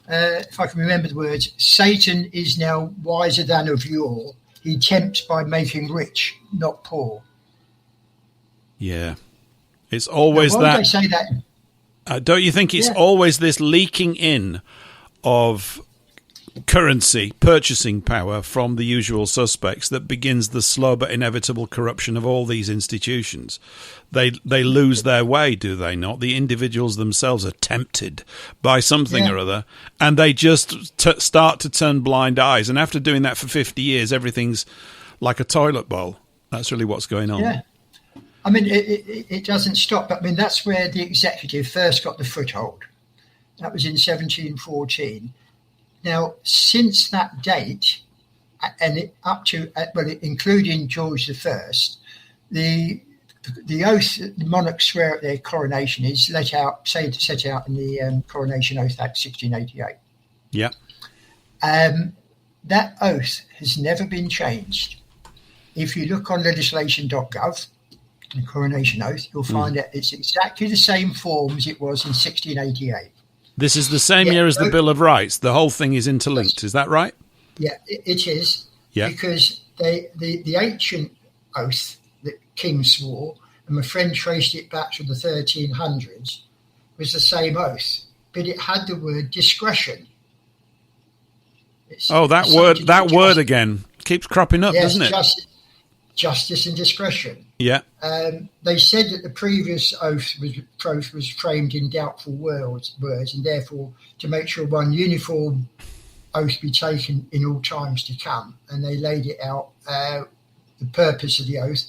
If I can remember the words, Satan is now wiser than of yore. He tempts by making rich, not poor. Yeah, it's always now, that. Why would they say that? Don't you think it's always this leaking in of currency, purchasing power from the usual suspects that begins the slow but inevitable corruption of all these institutions? They lose their way, do they not? The individuals themselves are tempted by something or other, and they just start to turn blind eyes. And after doing that for 50 years, everything's like a toilet bowl. That's really what's going on. Yeah. I mean, it doesn't stop. But I mean, that's where the executive first got the foothold. That was in 1714. Now, since that date, and including George I, the oath the monarchs swear at their coronation is set out in the Coronation Oath Act 1688. Yeah. That oath has never been changed. If you look on legislation.gov, the Coronation Oath, you'll find that it's exactly the same form as it was in 1688. This is the same year as the Bill of Rights. The whole thing is interlinked. Is that right? Yeah, it is. Yeah. Because the ancient oath that King swore, and my friend traced it back to the 1300s, was the same oath, but it had the word discretion. That word again keeps cropping up, doesn't it? Justice and discretion. Yeah. They said that the previous oath was framed in doubtful words, and therefore to make sure one uniform oath be taken in all times to come. And they laid it out, the purpose of the oath.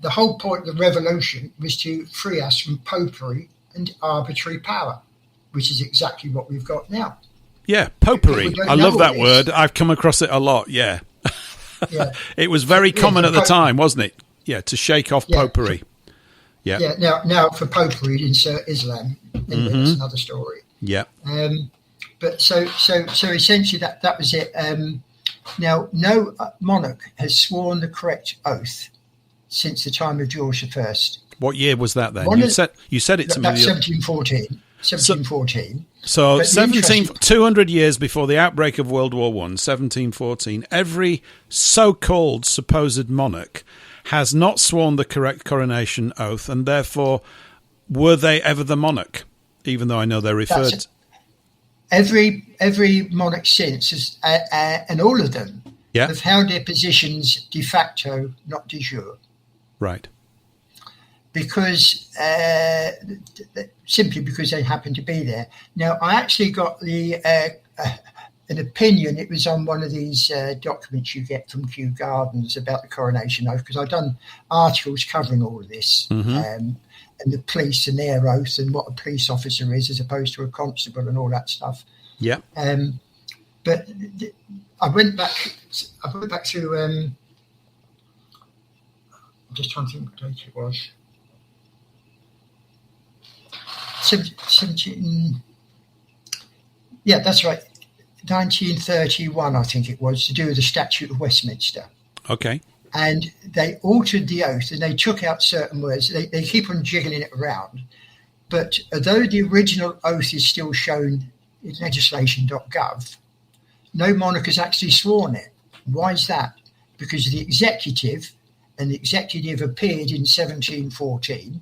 The whole point of the revolution was to free us from popery and arbitrary power, which is exactly what we've got now. Yeah, popery. I love that word. I've come across it a lot, yeah. Yeah. It was very common at the time, wasn't it? Yeah, to shake off popery. Yeah. Now for popery, you'd insert Islam. Anyway, that's another story. Yeah. But so essentially that was it. Now, no monarch has sworn the correct oath since the time of George I. What year was that then? You said it to me. That's 1714. 1714. So 200 years before the outbreak of World War I, 1714, every so-called supposed monarch has not sworn the correct coronation oath, and therefore, were they ever the monarch? Even though I know they're referred. Every monarch since, has, and all of them, have held their positions de facto, not de jure. Right. Because simply because they happen to be there. Now, I actually got an opinion. It was on one of these documents you get from Kew Gardens about the Coronation Oath, because I've done articles covering all of this, and the police and their oath and what a police officer is as opposed to a constable and all that stuff. Yeah. But I went back to. I'm just trying to think what date it was. 17. Yeah, that's right. 1931, I think it was, to do with the Statute of Westminster. Okay. And they altered the oath and they took out certain words. They keep on jiggling it around. But although the original oath is still shown in legislation.gov, no monarch has actually sworn it. Why is that? Because the executive appeared in 1714,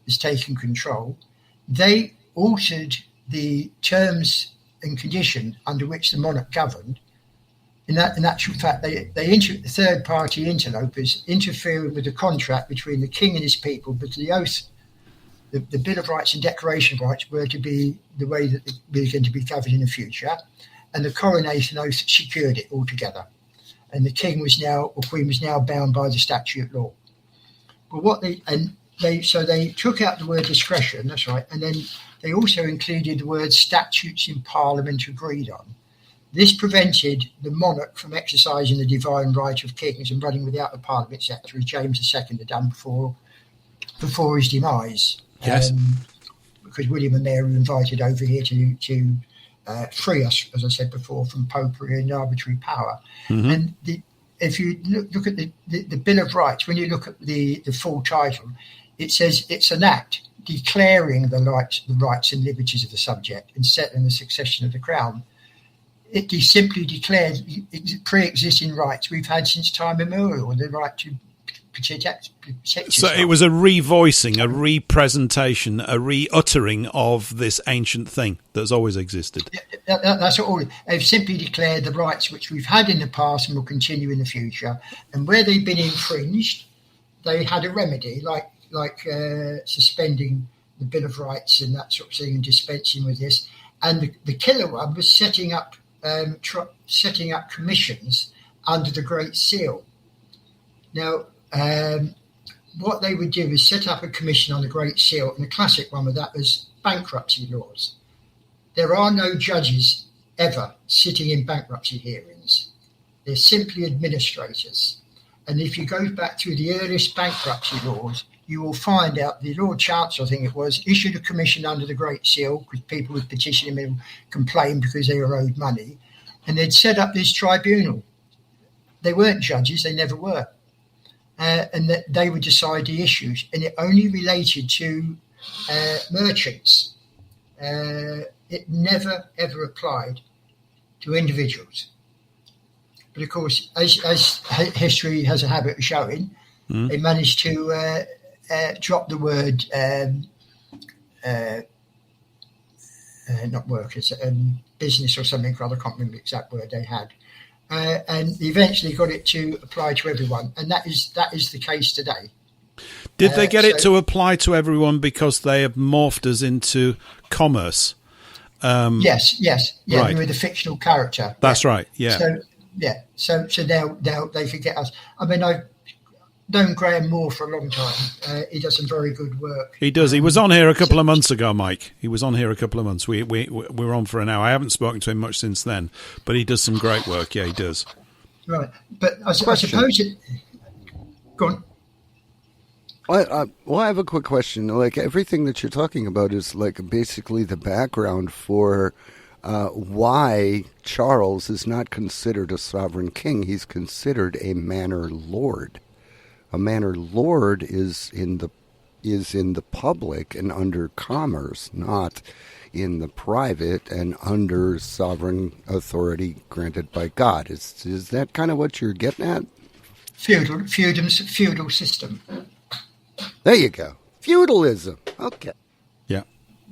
has taken control. They altered the terms and condition under which the monarch governed. In actual fact, they third-party interlopers interfering with the contract between the king and his people, but the oath, the Bill of Rights and Declaration of Rights were to be the way that we're going to be governed in the future, and the Coronation Oath secured it altogether. And the king was now, or queen was now, bound by the statute law. But they took out the word discretion, that's right, and then they also included the word statutes in Parliament agreed on. This prevented the monarch from exercising the divine right of kings and running without the Parliament sceptre, as James II had done before his demise. Yes. Because William and Mary were invited over here to free us, as I said before, from popery and arbitrary power. Mm-hmm. And if you look at the Bill of Rights, when you look at the full title, it says it's an act declaring the rights and liberties of the subject and settling the succession of the crown. It simply declared pre-existing rights we've had since time immemorial, the right to protect yourself. So it was a revoicing, a representation, a re-uttering of this ancient thing that's always existed. That's all. They've simply declared the rights which we've had in the past and will continue in the future. And where they've been infringed, they had a remedy, like suspending the Bill of Rights and that sort of thing, and dispensing with this. And the killer one was setting up commissions under the Great Seal. Now, what they would do is set up a commission on the Great Seal, and the classic one of that was bankruptcy laws. There are no judges ever sitting in bankruptcy hearings. They're simply administrators. And if you go back to the earliest bankruptcy laws, you will find out the Lord Chancellor, I think it was, issued a commission under the Great Seal because people would petition him and complain because they were owed money. And they'd set up this tribunal. They weren't judges, they never were. And that they would decide the issues. And it only related to merchants. It never, ever applied to individuals. But of course, as history has a habit of showing, they managed to drop the word not workers, business or something, I can't remember the exact word they had. And eventually got it to apply to everyone. And that is the case today. Did they get it to apply to everyone because they have morphed us into commerce? Yes. Right. With a fictional character. That's right, yeah. So now they could get us. I mean, I've known Graham Moore for a long time. He does some very good work. He does. He was on here a couple of months ago, Mike. He was on here a couple of months. We were on for an hour. I haven't spoken to him much since then, but he does some great work. Yeah, he does. Right. But I suppose it... Go on. Well, I have a quick question. Like, everything that you're talking about is like basically the background for why Charles is not considered a sovereign king. He's considered a manor lord. A manor lord is in the public and under commerce, not in the private and under sovereign authority granted by God. Is that kind of what you're getting at? Feudal system. There you go. Feudalism. Okay. Yeah.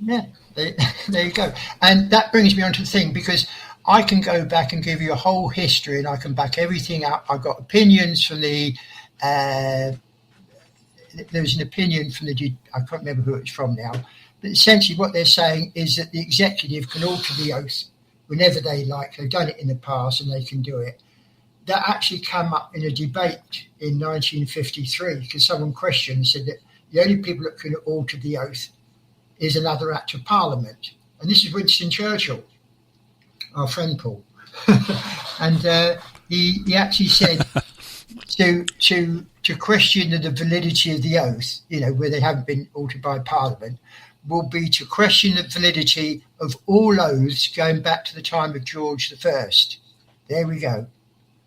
Yeah, there you go. And that brings me on to the thing, because I can go back and give you a whole history and I can back everything up. I've got opinions from the... there's an opinion from the... I can't remember who it's from now. But essentially what they're saying is that the executive can alter the oath whenever they like. They've done it in the past and they can do it. That actually came up in a debate in 1953 because someone questioned and said that the only people that can alter the oath is another act of parliament. And this is Winston Churchill, our friend Paul. And he actually said to question the validity of the oath, where they haven't been altered by parliament, will be to question the validity of all oaths going back to the time of George I. There we go.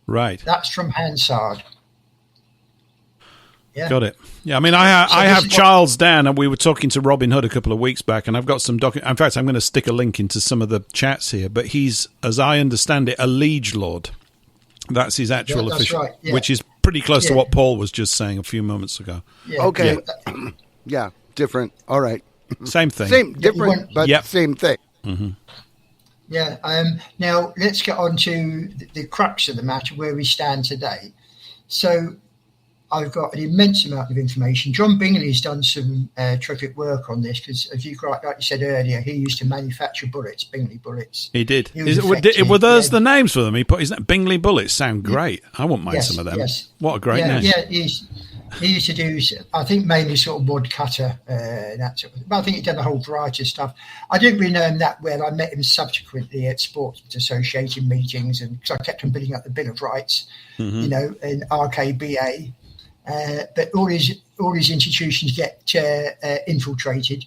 Right. That's from Hansard. Yeah. Got it. Yeah, I mean, I have Charles down, and we were talking to Robin Hood a couple of weeks back, and I've got some in fact, I'm going to stick a link into some of the chats here, but he's, as I understand it, a liege lord. That's his actual official, right, yeah. Which is pretty close to what Paul was just saying a few moments ago. Yeah. Okay. Yeah, different. All right. Same thing. Same, different, but same thing. Mm-hmm. Yeah. Now, let's get on to the crux of the matter, where we stand today. So I've got an immense amount of information. John Bingley's done some terrific work on this because, as you said earlier, he used to manufacture bullets, Bingley bullets. He did. Were those the names for them? He put, Bingley bullets sound great. I wouldn't mind some of them. Yes. What a great name. Yeah, he used to do, I think, mainly sort of woodcutter and that sort of thing. But I think he'd done a whole variety of stuff. I didn't really know him that well. I met him subsequently at Sports Association meetings, and because I kept on building up the Bill of Rights, in RKBA. But all his institutions get infiltrated,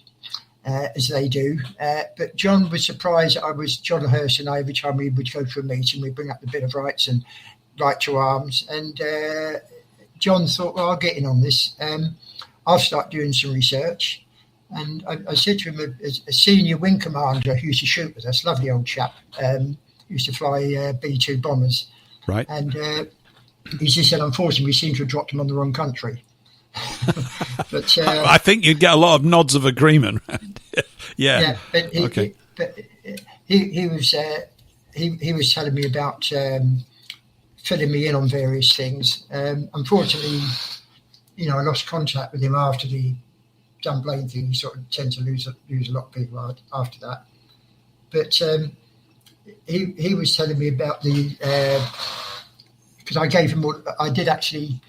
as they do. But John was surprised that John Hurst and I, every time we would go for a meeting, we'd bring up the Bill of Rights and right to arms. And John thought, well, I'll get in on this. I'll start doing some research. And I said to him, a senior wing commander who used to shoot with us, lovely old chap, used to fly B-2 bombers. Right. And he just said, unfortunately, we seem to have dropped him on the wrong country. But I think you'd get a lot of nods of agreement. Yeah. But he was telling me about filling me in on various things. Unfortunately, I lost contact with him after the Dunblane thing. You sort of tend to lose a lot of people after that. But he was telling me about the. Because I did actually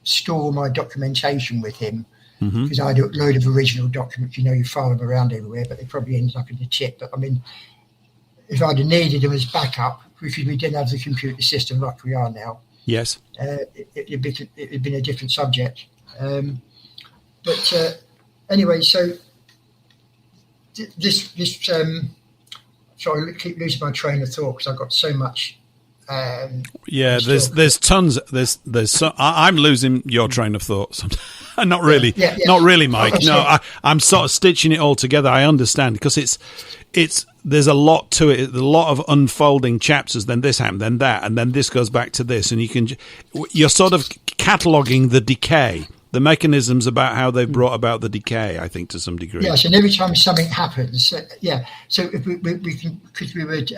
store my documentation with him, because I had a load of original documents. You file them around everywhere, but they probably ended up in the tip. But I mean, if I'd have needed them as backup, because we didn't have the computer system like we are now, yes, it'd been a different subject. But anyway, so this sorry, I keep losing my train of thought because I've got so much. There's tons. I'm losing your train of thought. Not really, not really, Mike. Okay. No, I'm sort of stitching it all together. I understand because it's there's a lot to it. A lot of unfolding chapters. Then this happened, then that, and then this goes back to this, and you're sort of cataloguing the decay, the mechanisms about how they've brought about the decay. I think to some degree. Yes, and every time something happens, So if we can, because we would.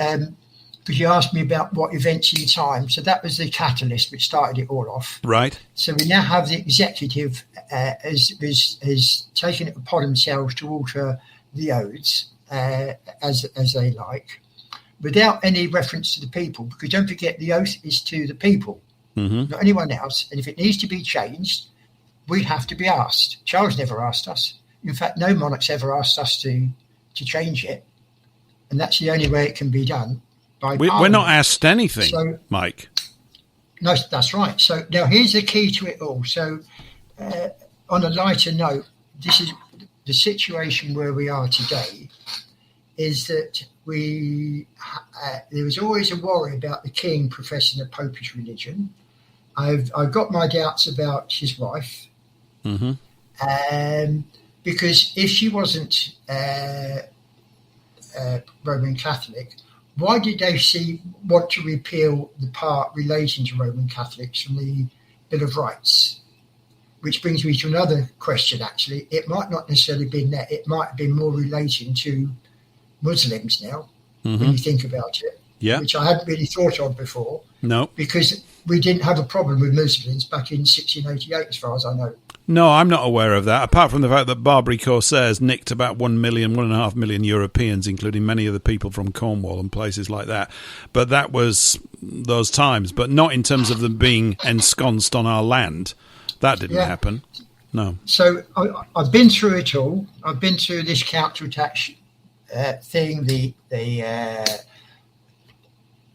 Because you asked me about what events in time. So that was the catalyst which started it all off. Right. So we now have the executive has taken it upon themselves to alter the oaths as they like, without any reference to the people. Because don't forget, the oath is to the people, not anyone else. And if it needs to be changed, we have to be asked. Charles never asked us. In fact, no monarch's ever asked us to change it. And that's the only way it can be done. We're not asked anything, Mike. No, that's right. So now here's the key to it all. So on a lighter note, this is the situation where we are today. Is that there was always a worry about the king professing a popish religion. I've got my doubts about his wife, because if she wasn't Roman Catholic, why did they want to repeal the part relating to Roman Catholics from the Bill of Rights? Which brings me to another question, actually. It might not necessarily be that. It might have been more relating to Muslims now, when you think about it, which I hadn't really thought of before. No. Because we didn't have a problem with Muslims back in 1688, as far as I know. No, I'm not aware of that, apart from the fact that Barbary Corsairs nicked about 1.5 million Europeans, including many of the people from Cornwall and places like that. But that was those times, but not in terms of them being ensconced on our land. That didn't happen. No. So I've been through it all. I've been through this counterattack thing,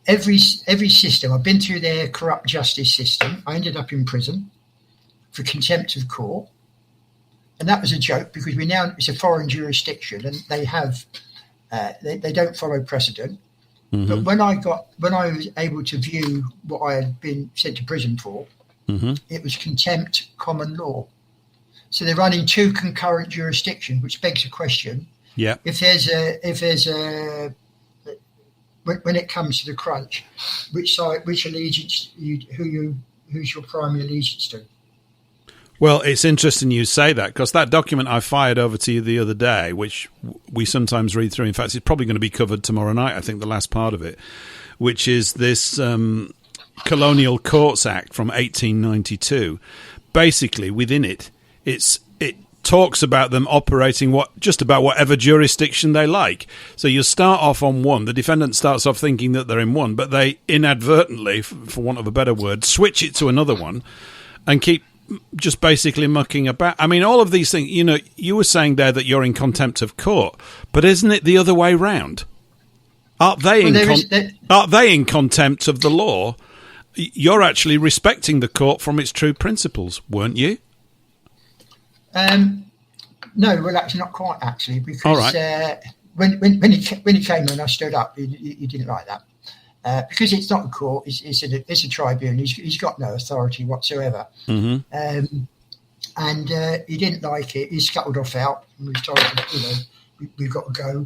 every system. I've been through their corrupt justice system. I ended up in prison for contempt of court, and that was a joke because it's a foreign jurisdiction and they have they don't follow precedent. But when I was able to view what I had been sent to prison for, it was contempt common law. So they're running two concurrent jurisdictions, which begs a question. Yeah. If there's a when it comes to the crunch, which allegiance who's your primary allegiance to? Well, it's interesting you say that, because that document I fired over to you the other day, which we sometimes read through, in fact, it's probably going to be covered tomorrow night, I think, the last part of it, which is this Colonial Courts Act from 1892. Basically, within it talks about them operating just about whatever jurisdiction they like. So you start off on one. The defendant starts off thinking that they're in one, but they inadvertently, for want of a better word, switch it to another one and keep just basically mucking about. I mean, all of these things, you were saying there that you're in contempt of court, but isn't it the other way round? Aren't they in contempt of the law? You're actually respecting the court from its true principles, weren't you? No, well, actually, not quite, actually, because all right. When he came in, I stood up. He didn't like that because it's not a court; it's a tribunal. He's got no authority whatsoever, and he didn't like it. He scuttled off out, and we told him, we've got to go,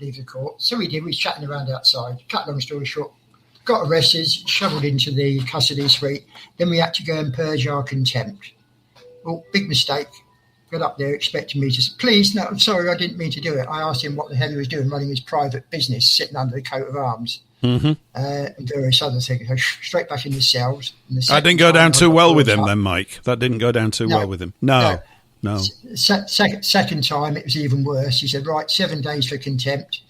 leave the court. So we did. We was chatting around outside. Cut long story short, got arrested, shoveled into the custody suite. Then we had to go and purge our contempt. Well, big mistake. Got up there expecting me to say, please, no, I'm sorry, I didn't mean to do it. I asked him what the hell he was doing, running his private business, sitting under the coat of arms, and various other things. So straight back in the cells. That didn't go down too well with him then, Mike. That didn't go down too well with him. No. Second time, it was even worse. He said, right, 7 days for contempt.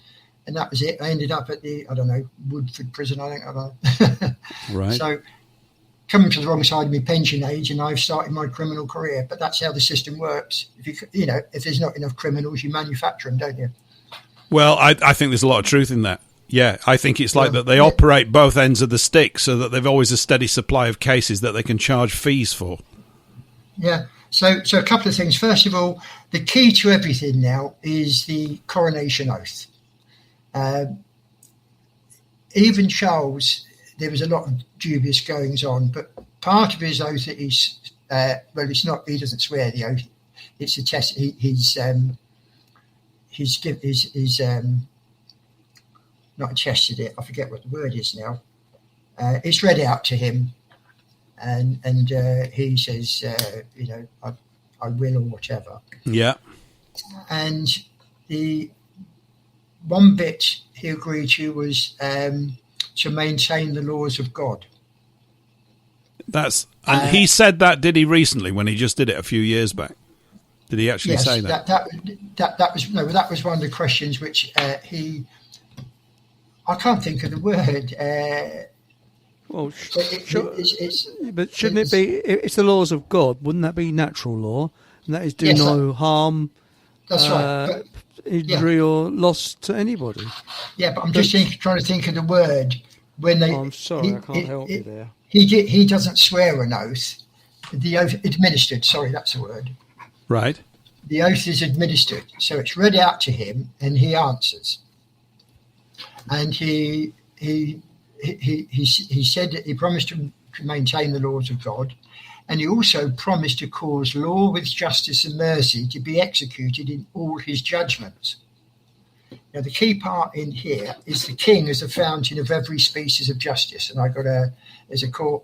And that was it. I ended up at the, Woodford prison, I don't know. Right. So, coming to the wrong side of my pension age, and I've started my criminal career. But that's how the system works. If there's not enough criminals, you manufacture them, don't you? Well, I think there's a lot of truth in that. Yeah, I think it's like that they operate both ends of the stick so that they've always a steady supply of cases that they can charge fees for. Yeah. So a couple of things. First of all, the key to everything now is the Coronation Oath. Even Charles, there was a lot of dubious goings on, but part of his oath is, it's not, he doesn't swear the oath. It's a test. He's not attested it. I forget what the word is now. It's read out to him, and he says, I will or whatever. Yeah. And the one bit he agreed to was to maintain the laws of God. He said that, did he, recently, when he just did it a few years back? Did he actually say that? That was one of the questions which I can't think of the word. But shouldn't it be? It's the laws of God. Wouldn't that be natural law? And that is do no harm. That's right. Injury or loss to anybody. Yeah, but I'm just trying to think of the word when they. Oh, I'm sorry, I can't help you there. He doesn't swear an oath. The oath administered. Sorry, that's the word. Right. The oath is administered. So it's read out to him and he answers. And he said that he promised to maintain the laws of God. And he also promised to cause law with justice and mercy to be executed in all his judgments. Now, the key part in here is the king as the fountain of every species of justice. And there's a court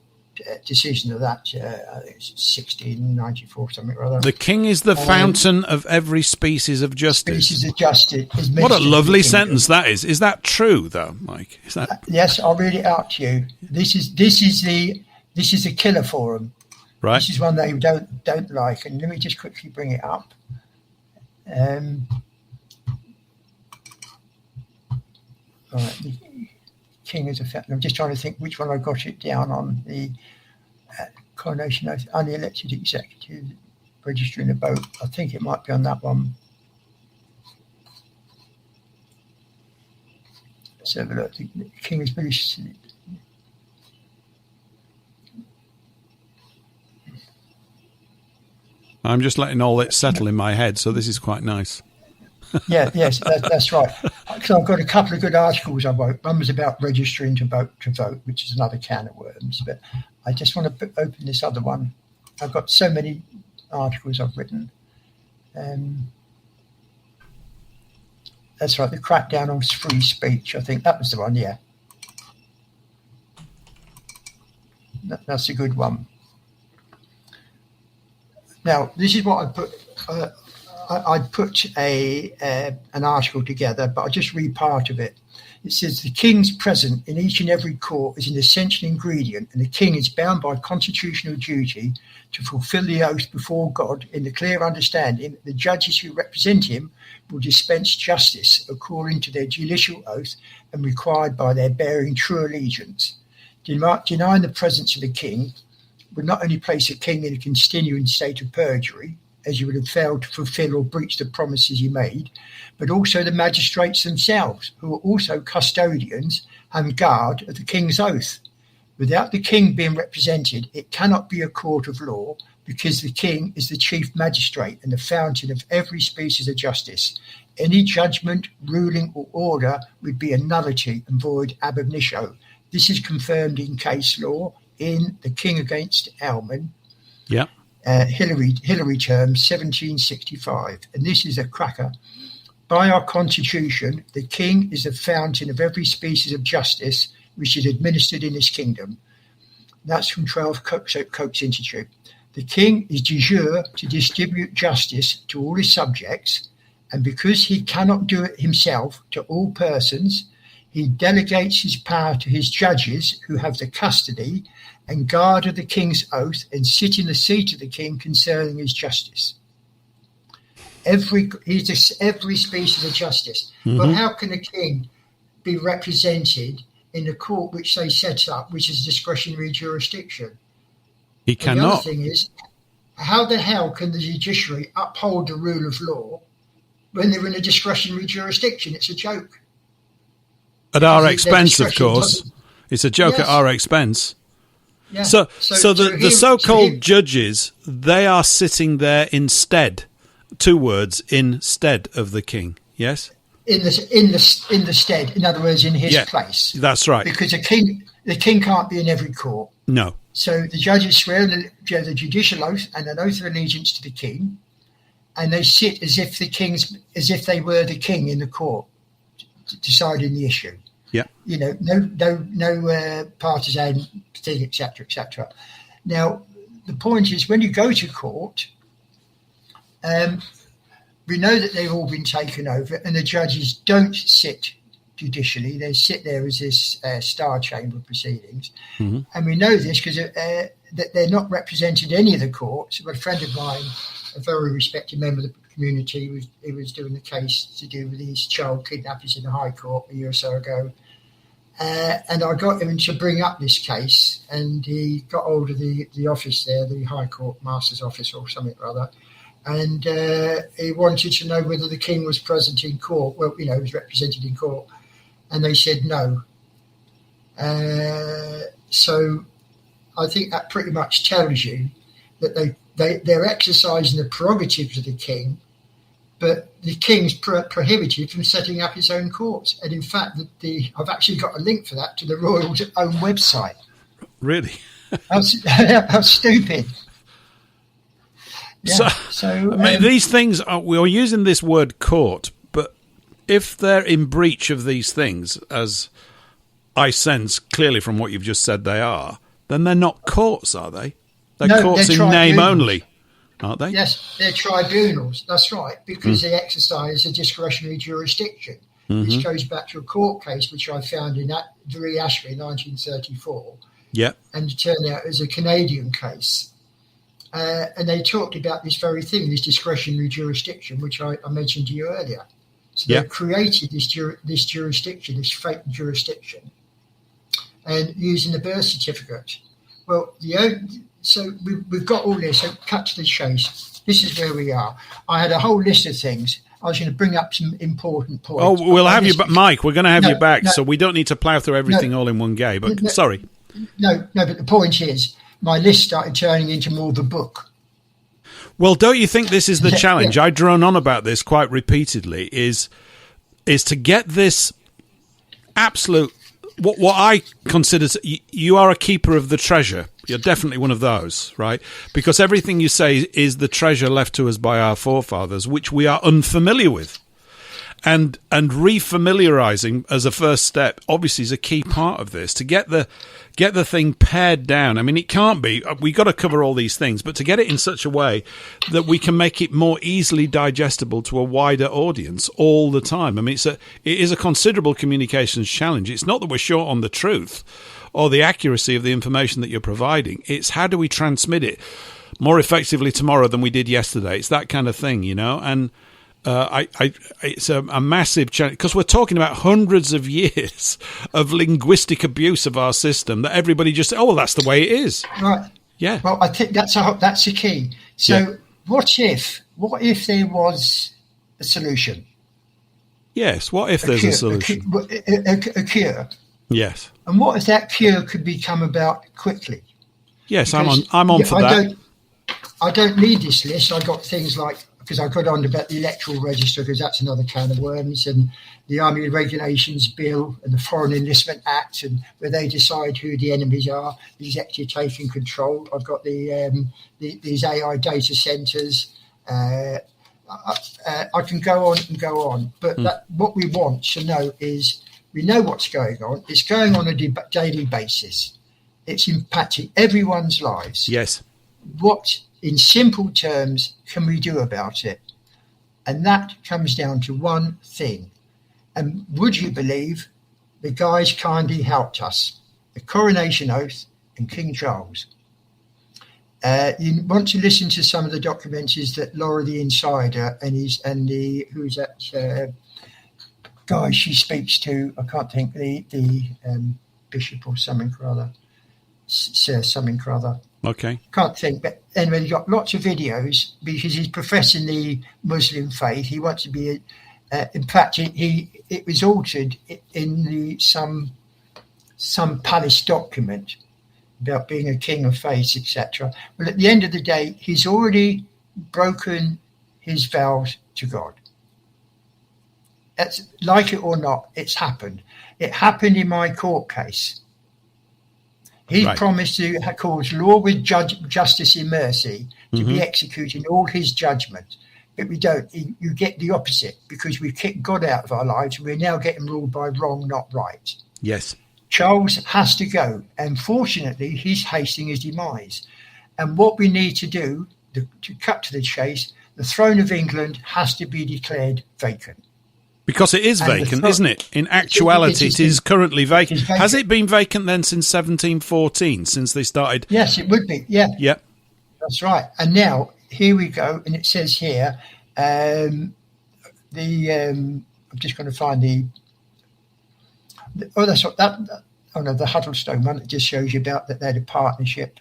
decision of that, I think it's 1694, something or other. The king is the fountain of every species of justice. Species of justice. What a lovely sentence that is. Is that true, though, Mike? Is that? Yes, I'll read it out to you. This is the killer for them. Right. This is one they don't like, and let me just quickly bring it up. Right, the king is a fountain. I'm just trying to think which one I got it down on. The Coronation Oath, unelected executive, registering a vote. I think it might be on that one. Let's have a look. The king is British. I'm just letting all it settle in my head, so this is quite nice. Yes, that's right. So I've got a couple of good articles I wrote. One was about registering to vote, which is another can of worms. But I just want to open this other one. I've got so many articles I've written. That's right, the crackdown on free speech. I think that was the one, yeah. That's a good one. Now, this is what I put. I put an article together, but I'll just read part of it. It says, the king's present in each and every court is an essential ingredient, and the king is bound by constitutional duty to fulfill the oath before God in the clear understanding that the judges who represent him will dispense justice according to their judicial oath and required by their bearing true allegiance. Denying the presence of the king would not only place a king in a continuing state of perjury, as you would have failed to fulfill or breach the promises he made, but also the magistrates themselves, who are also custodians and guard of the king's oath. Without the king being represented, it cannot be a court of law, because the king is the chief magistrate and the fountain of every species of justice. Any judgment, ruling or order would be a nullity and void ab initio. This is confirmed in case law in the King against Alman. Yeah. Hillary term 1765, and this is a cracker. By our constitution, the king is the fountain of every species of justice which is administered in this kingdom. That's from 12 Coke's Institute. The king is de jure to distribute justice to all his subjects, and because he cannot do it himself to all persons, he delegates his power to his judges, who have the custody and guard of the king's oath and sit in the seat of the king concerning his justice. Every species of justice. Mm-hmm. But how can a king be represented in the court which they set up, which is discretionary jurisdiction? He cannot. And the other thing is, how the hell can the judiciary uphold the rule of law when they're in a discretionary jurisdiction? It's a joke. At our expense, of course. It's a joke at our expense. Yeah. So the so-called judges, they are sitting there instead. 2 words, instead of the king. Yes. In the stead. In other words, in his place. That's right. Because the king can't be in every court. No. So the judges swear the judicial oath and an oath of allegiance to the king, and they sit as if they were the king in the court, deciding the issue. Yeah. You know, no partisan thing, etc., etc. Now, the point is, when you go to court, we know that they've all been taken over, and the judges don't sit judicially; they sit there as this star chamber proceedings. Mm-hmm. And we know this because that they're not represented in any of the courts. But a friend of mine, a very respected member of the community, he was doing the case to do with these child kidnappers in the High Court a year or so ago. And I got him to bring up this case, and he got hold of the office there, the High Court Master's office or something or other, and he wanted to know whether the king was present in court. Well, he was represented in court, and they said no. So I think that pretty much tells you that they're exercising the prerogatives of the king, but the king's prohibited from setting up his own courts. And in fact, I've actually got a link for that to the royals' own website. Really? How stupid. Yeah. So these things we're using this word court, but if they're in breach of these things, as I sense clearly from what you've just said they are, then they're not courts, are they? They're courts in name only, aren't they? Yes, they're tribunals. That's right, because they exercise a discretionary jurisdiction, which goes back to a court case which I found in Very Ashby, 1934. Yeah, and it turned out it was a Canadian case. And they talked about this very thing, this discretionary jurisdiction, which I mentioned to you earlier. So they created this jurisdiction, this fake jurisdiction, and using the birth certificate. Well, so we've got all this. So cut to the chase. This is where we are. I had a whole list of things. I was going to bring up some important points. Oh, we'll have you back, Mike. We're going to have you back, so we don't need to plough through everything all in one go. But sorry. No, but the point is, my list started turning into more of a book. Well, don't you think this is the challenge? I drone on about this quite repeatedly, is to get this absolute, what I consider, you are a keeper of the treasure. You're definitely one of those, right? Because everything you say is the treasure left to us by our forefathers, which we are unfamiliar with. And refamiliarizing as a first step obviously is a key part of this, to get the thing pared down. I mean, it can't be, we've got to cover all these things, but to get it in such a way that we can make it more easily digestible to a wider audience all the time. I mean, it is a considerable communications challenge. It's not that we're short on the truth or the accuracy of the information that you're providing. It's how do we transmit it more effectively tomorrow than we did yesterday. It's that kind of thing, you know, and it's a massive challenge, because we're talking about hundreds of years of linguistic abuse of our system that everybody just, oh, well, that's the way it is. Right. Yeah. Well, I think that's the key. So what if there was a solution? Yes. What if there's a solution? A cure. Yes. And what if that cure could become about quickly? Yes, because I'm on for that. I don't need this list. I got things like, because I got on about the electoral register, because that's another can of worms, and the Army Regulations Bill and the Foreign Enlistment Act, and where they decide who the enemies are, the executive taking control. I've got these AI data centres. I can go on and go on, but what we want to know is, we know what's going on. It's going on a daily basis. It's impacting everyone's lives. Yes. What, in simple terms, can we do about it? And that comes down to one thing. And would you believe the guys kindly helped us? The Coronation Oath and King Charles. You want to listen to some of the documentaries that Laura the Insider who's that guy she speaks to? I can't think, the bishop or something or other, Sir something or other. Okay. Can't think, but anyway, he's got lots of videos because he's professing the Muslim faith. He wants to be, in fact, it was altered in some palace document about being a king of faith, etc. Well, at the end of the day, he's already broken his vows to God. That's, like it or not, it's happened. It happened in my court case. He promised to cause law with justice in mercy to be executing all his judgment. But we don't. You get the opposite, because we've kicked God out of our lives. We're now getting ruled by wrong, not right. Yes. Charles has to go. And fortunately, he's hastening his demise. And what we need to do, to cut to the chase, the throne of England has to be declared vacant. Because it is vacant, isn't it? In actuality, it is currently vacant. Has it been vacant then since 1714, since they started? Yes, it would be, yeah. Yeah. That's right. And now, here we go, and it says here, I'm just going to find the Huddlestone one that just shows you about that they had a partnership.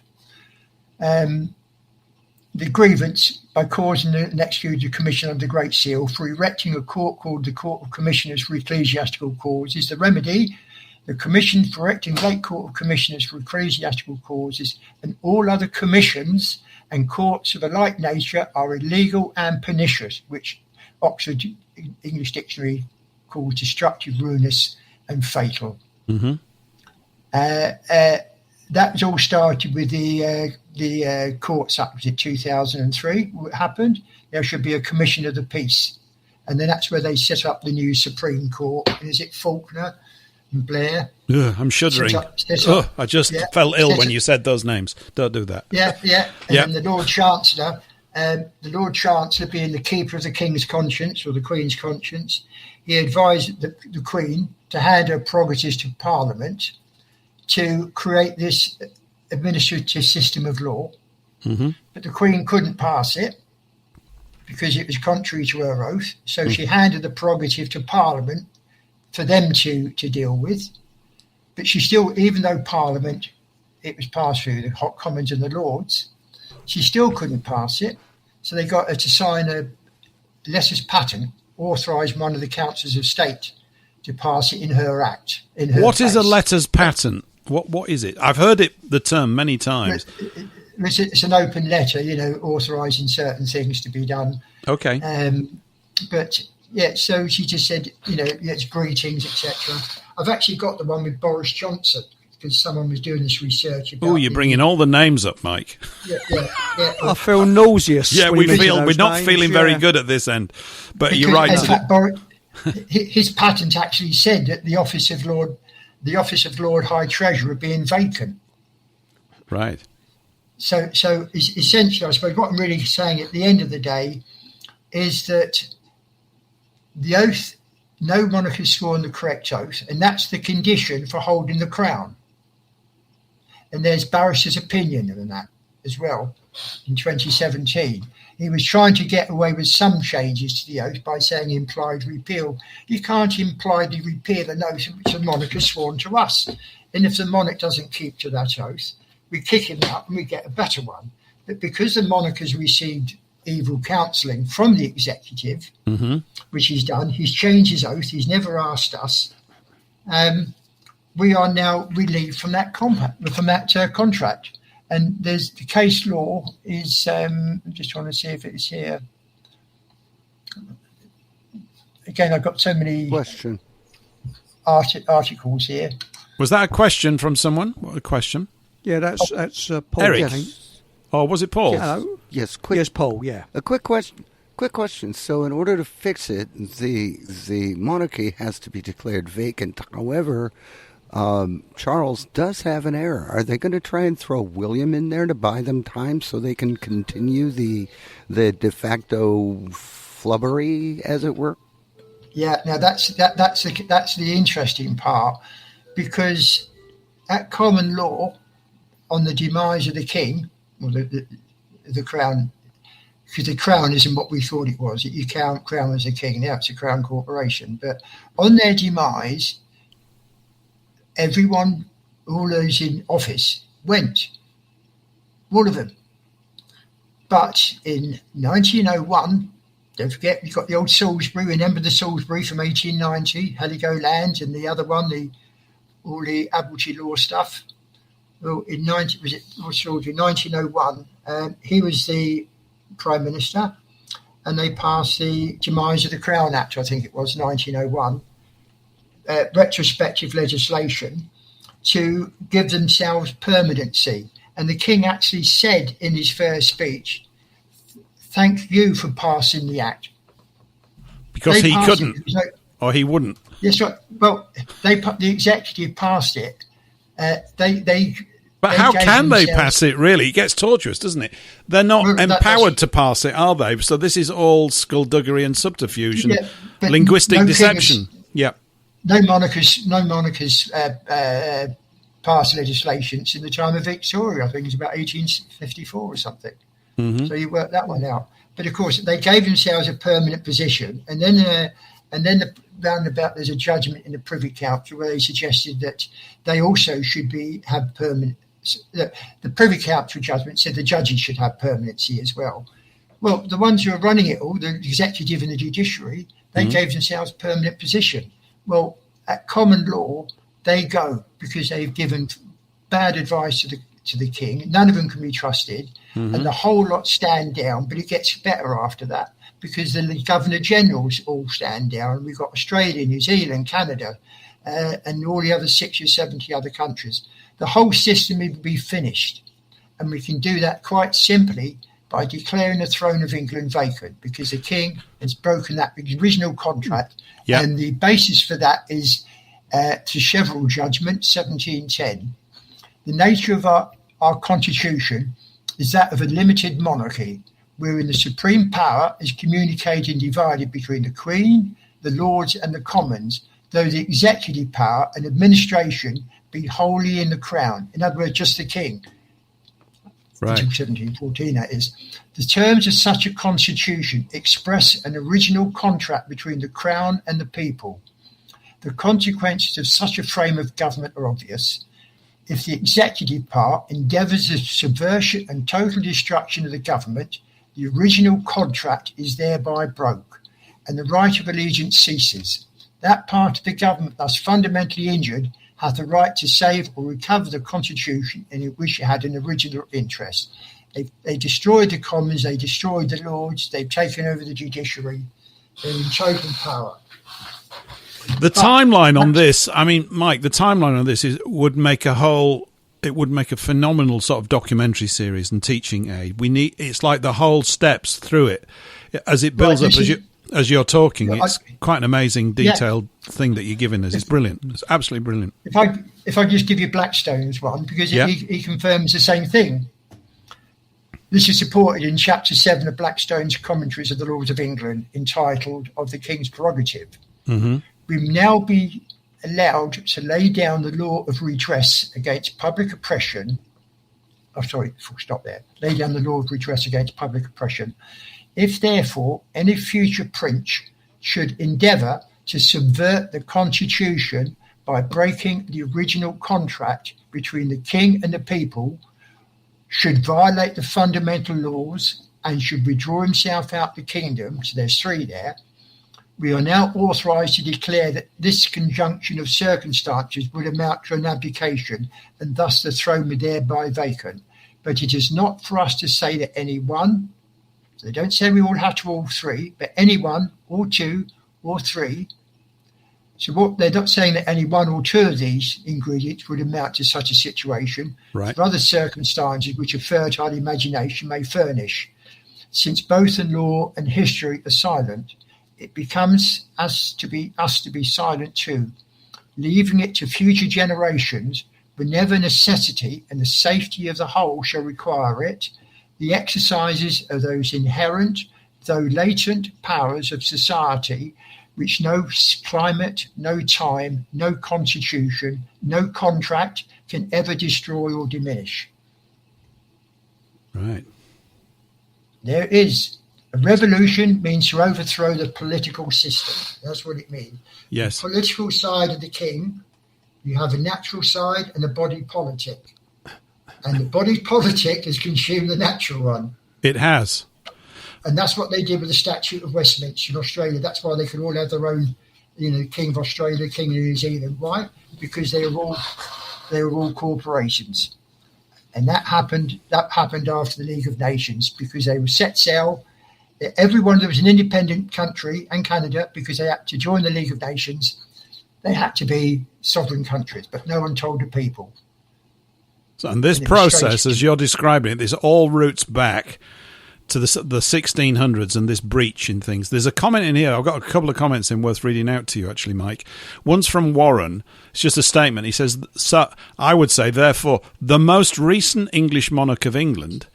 The grievance by causing an executive commission of the Great Seal for erecting a court called the Court of Commissioners for Ecclesiastical Causes. The remedy, the commission for erecting late Court of Commissioners for Ecclesiastical Causes and all other commissions and courts of a like nature are illegal and pernicious, which Oxford English Dictionary calls destructive, ruinous, and fatal. Mm-hmm. That was all started with the Courts Act in 2003. What happened? There should be a Commission of the Peace, and then that's where they set up the new Supreme Court. And is it Faulkner and Blair? Ugh, I'm shuddering. I just felt ill when you said those names. Don't do that. Yeah. And then the Lord Chancellor, being the keeper of the King's conscience or the Queen's conscience, he advised the Queen to hand her prerogatives to Parliament to create this administrative system of law. Mm-hmm. But the Queen couldn't pass it because it was contrary to her oath. So she handed the prerogative to Parliament for them to deal with. But she still, even though Parliament, it was passed through the Commons and the Lords, she still couldn't pass it. So they got her to sign a letters patent, authorising one of the Councillors of State to pass it in her act. What is a letters patent? What is it? I've heard the term many times. It's an open letter, authorising certain things to be done. Okay. So she just said, it's greetings, etc. I've actually got the one with Boris Johnson because someone was doing this research. Oh, you're bringing all the names up, Mike. Yeah. I feel nauseous. Yeah, we're not feeling very good at this end. But because, you're right. In fact, his patent actually said that the office of Lord High Treasurer being vacant. Right. So essentially, I suppose what I'm really saying at the end of the day is that the oath, no monarch has sworn the correct oath, and that's the condition for holding the crown. And there's Barrister's opinion on that as well in 2017. He was trying to get away with some changes to the oath by saying implied repeal. You can't impliedly repeal an oath which the monarch has sworn to us. And if the monarch doesn't keep to that oath, we kick him out and we get a better one. But because the monarch has received evil counselling from the executive, mm-hmm. which he's done, he's changed his oath, he's never asked us, we are now relieved from that contract. And there's the case law is, I'm just trying to see if it's here. Again, I've got so many articles here. Was that a question from someone? What a question? Yeah, that's Paul. Eric. Oh, was it Paul? Hello? Yes, Paul, yeah. A quick question. So in order to fix it, the monarchy has to be declared vacant. However, Charles does have an heir. Are they going to try and throw William in there to buy them time so they can continue the de facto flubbery, as it were? Yeah, now that's the interesting part, because at common law, on the demise of the king, or the crown, because the crown isn't what we thought it was. You can't crown as a king. Now it's a crown corporation. But on their demise, everyone, all those in office, went. All of them. But in 1901, don't forget, we've got the old Salisbury. Remember the Salisbury from 1890, Heligoland, and the other one, all the Admiralty law stuff. Well, in 1901, he was the Prime Minister, and they passed the Demise of the Crown Act, I think it was, 1901, retrospective legislation to give themselves permanency. And the King actually said in his first speech, "Thank you for passing the act." Because he couldn't, or he wouldn't. Yes, right. Well, the executive passed it. But how can they pass it, really? It gets torturous, doesn't it? They're not empowered to pass it, are they? So this is all skullduggery and subterfuge and linguistic deception. No monarch has passed legislation in the time of Victoria. I think it's about 1854 or something. Mm-hmm. So you work that one out. But of course, they gave themselves a permanent position, and then roundabout there's a judgment in the Privy Council where they suggested that they also should have permanent. The Privy Council judgment said the judges should have permanency as well. Well, the ones who are running it all, the executive and the judiciary, they gave themselves permanent position. Well, at common law, they go because they've given bad advice to to the king. None of them can be trusted, and the whole lot stand down. But it gets better after that, because the Governor Generals all stand down. We've got Australia, New Zealand, Canada, and all the other 60 or 70 other countries. The whole system will be finished, and we can do that quite simply by declaring the throne of England vacant, because the king has broken that original contract. Yep. And the basis for that is to Cheverel Judgment, 1710. The nature of our constitution is that of a limited monarchy, wherein the supreme power is communicated and divided between the Queen, the Lords and the Commons, though the executive power and administration be wholly in the Crown. In other words, just the king. Right. 1714, that is. The terms of such a constitution express an original contract between the Crown and the people. The consequences of such a frame of government are obvious. If the executive part endeavours the subversion and total destruction of the government, the original contract is thereby broke, and the right of allegiance ceases. That part of the government thus fundamentally injured hath the right to save or recover the constitution in which it had an original interest. They destroyed the Commons, they destroyed the Lords, they've taken over the judiciary, they're in total power. Timeline on this, I mean, Mike, the timeline on this would make a phenomenal sort of documentary series and teaching aid. It's like the whole steps through it as it builds up as you're talking. It's quite an amazing, detailed thing that you're giving us. It's brilliant. It's absolutely brilliant. If I just give you Blackstone's one, because he confirms the same thing. This is supported in Chapter 7 of Blackstone's Commentaries of the Laws of England, entitled Of the King's Prerogative. Mm-hmm. We will now be allowed to lay down the law of redress against public oppression. Lay down the law of redress against public oppression. If, therefore, any future prince should endeavour to subvert the constitution by breaking the original contract between the king and the people, should violate the fundamental laws, and should withdraw himself out the kingdom, so there's 3 there, we are now authorised to declare that this conjunction of circumstances would amount to an abdication, and thus the throne would thereby vacant. But it is not for us to say that any one, so they don't say we all have to all 3, but any one, or 2, or 3. So what they're not saying that any 1 or 2 of these ingredients would amount to such a situation. Right. For other circumstances which a fertile imagination may furnish. Since both the law and history are silent, it becomes us to be silent too, leaving it to future generations, whenever necessity and the safety of the whole shall require it, the exercises of those inherent, though latent, powers of society, which no climate, no time, no constitution, no contract can ever destroy or diminish. Right. There is. A revolution means to overthrow the political system. That's what it means. Yes. The political side of the king, you have a natural side and a body politic. And the body politic has consumed the natural one. It has. And that's what they did with the Statute of Westminster in Australia. That's why they could all have their own, King of Australia, King of New Zealand. Why? Because they were all corporations. And that happened after the League of Nations, because they were set sail. Everyone that was an independent country, and Canada, because they had to join the League of Nations, they had to be sovereign countries, but no one told the people. So, and this process, as you're describing it, this all roots back to the 1600s and this breach in things. There's a comment in here. I've got a couple of comments in worth reading out to you, actually, Mike. One's from Warren. It's just a statement. He says, so I would say, therefore, the most recent English monarch of England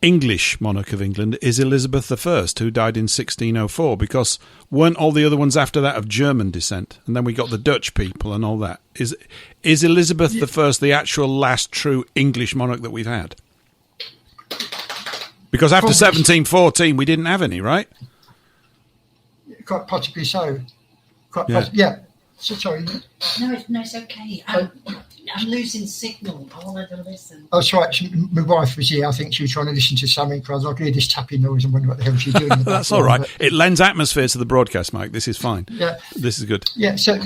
is Elizabeth I, who died in 1604, because weren't all the other ones after that of German descent? And then we got the Dutch people and all that. Is Elizabeth I the actual last true English monarch that we've had? Because after 1714, we didn't have any, right? Quite possibly so. So, sorry. No, it's okay. I'm losing signal. I wanted to listen. Oh, that's right. My wife was here. I think she was trying to listen to something, because I could hear this tapping noise and wonder what the hell she's doing. That's all right. It lends atmosphere to the broadcast, Mike. This is fine. Yeah. This is good. Yeah. So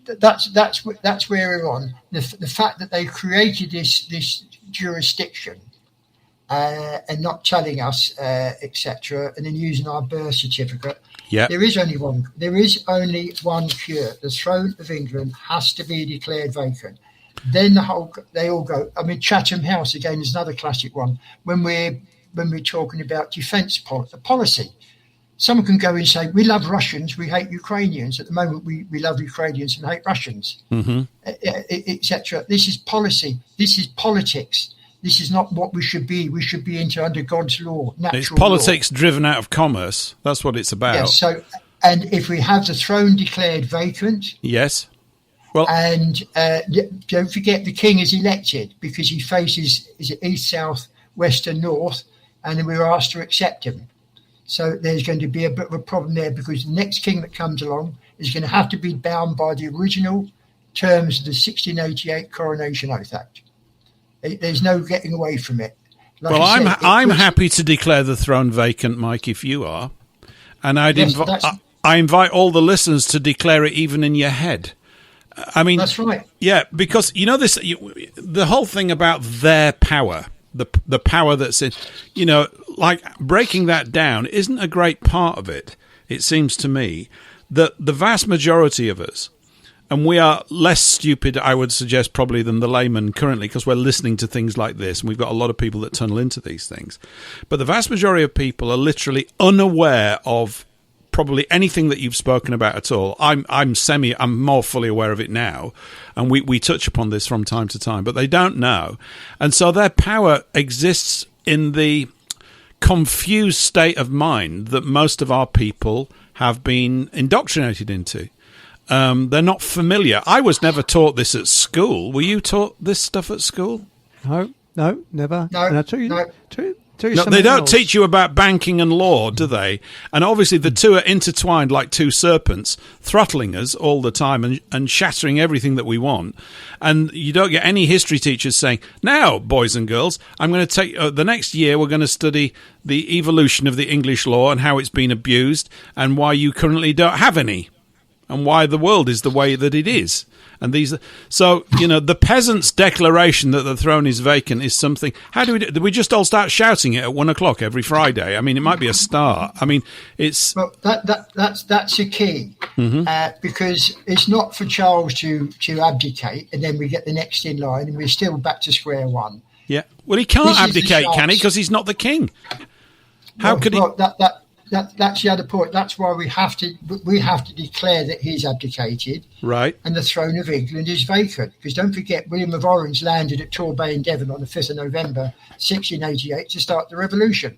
that's where we're on. The fact that they created this jurisdiction and not telling us, etc., and then using our birth certificate. Yeah. There is only one. There is only one cure. The throne of England has to be declared vacant. Then they all go. I mean, Chatham House again is another classic one. When we're talking about defence policy, someone can go and say, "We love Russians, we hate Ukrainians." At the moment, we love Ukrainians and hate Russians, etc. This is policy. This is politics. This is not what we should be. We should be under God's law, natural It's politics driven out of commerce. That's what it's about. Yes, so, and if we have the throne declared vacant, yes. Well, and don't forget the king is elected because he faces east, south, west, and north, and then we're asked to accept him. So there's going to be a bit of a problem there because the next king that comes along is going to have to be bound by the original terms of the 1688 Coronation Oath Act. There's no getting away from it. Like I'm happy to declare the throne vacant, Mike, if you are. And I invite all the listeners to declare it even in your head. I mean, that's right. Yeah, because the whole thing about their power, the power that's in, like breaking that down isn't a great part of it. It seems to me that the vast majority of us, and we are less stupid, I would suggest, probably than the layman currently, because we're listening to things like this, and we've got a lot of people that tunnel into these things. But the vast majority of people are literally unaware of probably anything that you've spoken about at all. I'm more fully aware of it now, and we touch upon this from time to time, but they don't know. And so their power exists in the confused state of mind that most of our people have been indoctrinated into. They're not familiar. I was never taught this at school. Were you taught this stuff at school? No, never. No, and I tell you, no. No, they don't teach you about banking and law, do they? And obviously the two are intertwined like two serpents, throttling us all the time and shattering everything that we want. And you don't get any history teachers saying, now, boys and girls, I'm going to take the next year we're going to study the evolution of the English law and how it's been abused and why you currently don't have any and why the world is the way that it is. And the peasant's declaration that the throne is vacant is something. How do we just all start shouting it at 1 o'clock every Friday? I mean, it might be a start. I mean, it's that's a key because it's not for Charles to abdicate and then we get the next in line and we're still back to square one. Yeah, well, he can't abdicate, can he? Because he's not the king. How could he? That's the other point. That's why we have to declare that he's abdicated, right? And the throne of England is vacant. Because don't forget, William of Orange landed at Torbay in Devon on the 5th of November, 1688, to start the revolution.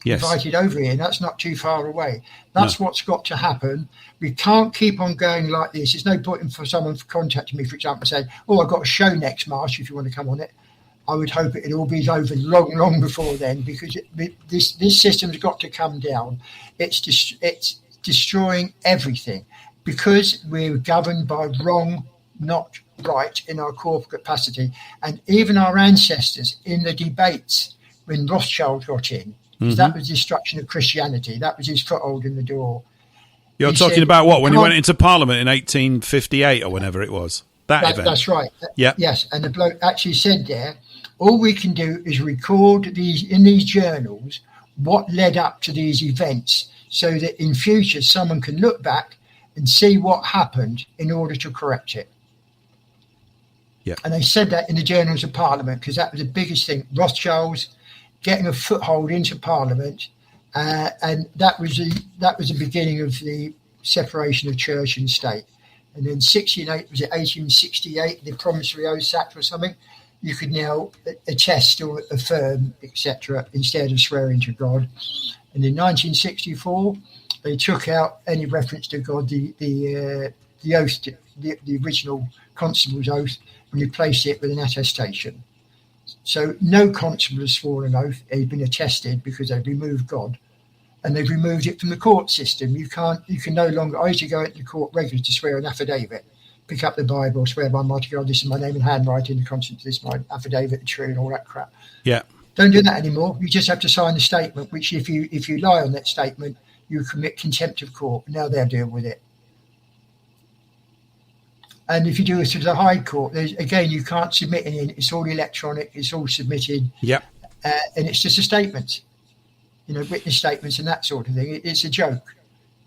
Yes, invited over here. And that's not too far away. That's what's got to happen. We can't keep on going like this. There's no point for someone contacting me, for example, saying, "Oh, I've got a show next March. If you want to come on it." I would hope it all be over long before then, because this system's got to come down. It's destroying everything because we're governed by wrong, not right in our corporate capacity. And even our ancestors in the debates when Rothschild got in, because that was destruction of Christianity. That was his foothold in the door. You're talking about what? When he went into Parliament in 1858 or whenever it was? That event. That's right. Yeah. Yes. And the bloke actually said there, all we can do is record these journals what led up to these events so that in future someone can look back and see what happened in order to correct it. Yeah. And they said that in the journals of Parliament because that was the biggest thing. Rothschilds getting a foothold into Parliament, and that was the beginning of the separation of church and state. And then 1868, the Promissory Oath Act or something. You could now attest or affirm, etc., instead of swearing to God. And in 1964, they took out any reference to God, the oath, the original constable's oath, and replaced it with an attestation. So no constable has sworn an oath; they've been attested because they've removed God, and they've removed it from the court system. You can no longer. I used to go into the court regularly to swear an affidavit. Pick up the Bible, swear by Almighty God, this is my name and handwriting, the conscience, this is my affidavit, true, and all that crap. Yeah. Don't do that anymore. You just have to sign the statement, which if you lie on that statement, you commit contempt of court. Now they'll deal with it. And if you do it to the High Court, again, you can't submit anything. It's all electronic. It's all submitted. Yep. And it's just a statement, witness statements and that sort of thing. It's a joke.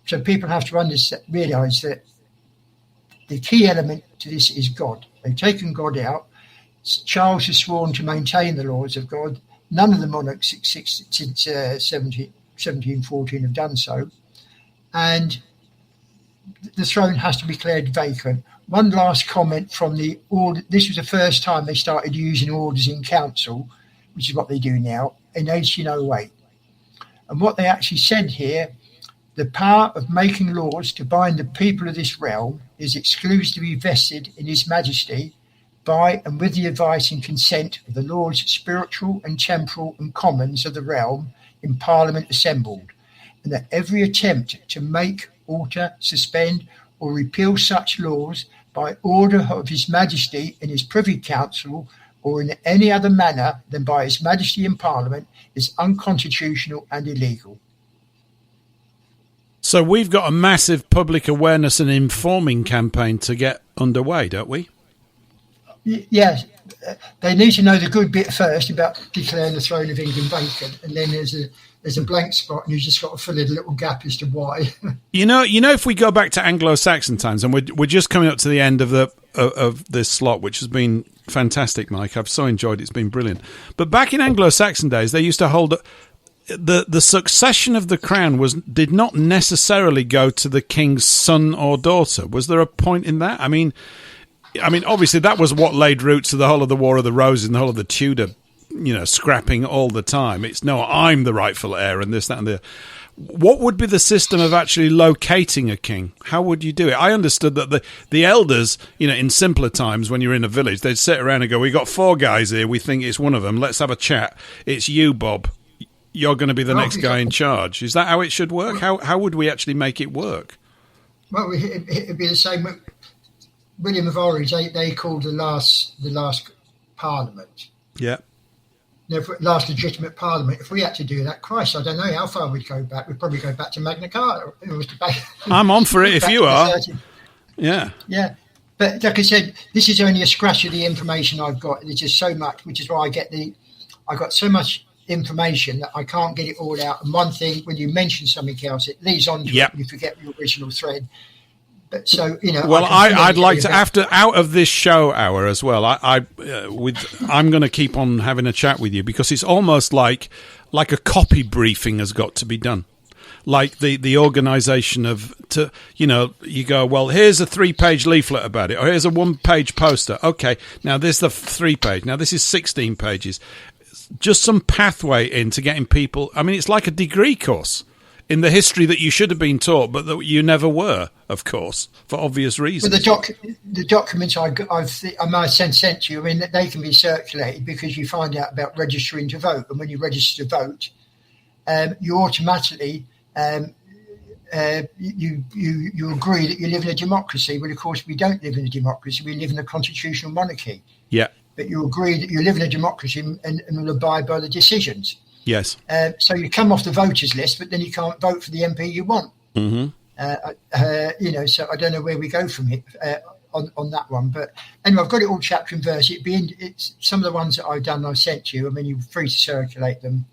So people have to realise that the key element to this is God. They've taken God out. Charles has sworn to maintain the laws of God. None of the monarchs since 1714 have done so. And the throne has to be declared vacant. One last comment from the order. This was the first time they started using orders in council, which is what they do now, in 1808. And what they actually said here, the power of making laws to bind the people of this realm is exclusively vested in His Majesty by and with the advice and consent of the Lords spiritual and temporal and commons of the realm in Parliament assembled, and that every attempt to make, alter, suspend or repeal such laws by order of His Majesty in His Privy Council or in any other manner than by His Majesty in Parliament is unconstitutional and illegal. So we've got a massive public awareness and informing campaign to get underway, don't we? Yes. They need to know the good bit first about declaring the throne of England vacant, and then there's a blank spot, and you just got to fill in a little gap as to why. If we go back to Anglo-Saxon times, and we're just coming up to the end of this slot, which has been fantastic, Mike. I've so enjoyed it. It's been brilliant. But back in Anglo-Saxon days, they used to hold the succession of the crown did not necessarily go to the king's son or daughter. Was there a point in that? I mean, obviously that was what laid roots to the whole of the War of the Roses and the whole of the Tudor, scrapping all the time. It's no, I'm the rightful heir and this, that and the. What would be the system of actually locating a king? How would you do it? I understood that the elders, in simpler times when you're in a village, they'd sit around and go, we got 4 guys here. We think it's one of them. Let's have a chat. It's you, Bob. You're going to be the next guy in charge. Is that how it should work? How would we actually make it work? Well, it'd be the same. William of Orange, they called the last Parliament. Yeah. Last legitimate Parliament. If we had to do that, Christ, I don't know how far we'd go back. We'd probably go back to Magna Carta. I'm on for it if you are. Yeah. Yeah. But like I said, this is only a scratch of the information I've got. There's just so much, which is why I got so much information that I can't get it all out. And one thing, when you mention something else, it leads on to it and you forget the original thread. But so, well, I'd like to, out of this show hour as well, I'm going to keep on having a chat with you, because it's almost like a copy briefing has got to be done. Like the organisation you go, well, here's a 3-page leaflet about it, or here's a 1-page poster. Okay, now this is the 3-page. Now this is 16 pages. Just some pathway into getting people. I mean, it's like a degree course in the history that you should have been taught, but that you never were, of course, for obvious reasons. But the documents I might sent to you, I mean, they can be circulated, because you find out about registering to vote, and when you register to vote, you automatically you agree that you live in a democracy. But of course, we don't live in a democracy; we live in a constitutional monarchy. Yeah. But you agree that you live in a democracy and will abide by the decisions. Yes. So you come off the voters list, but then you can't vote for the MP you want. Mm-hmm. So I don't know where we go from here on that one. But anyway, I've got it all chapter and verse. It's some of the ones that I've done, I've sent you. I mean, you're free to circulate them.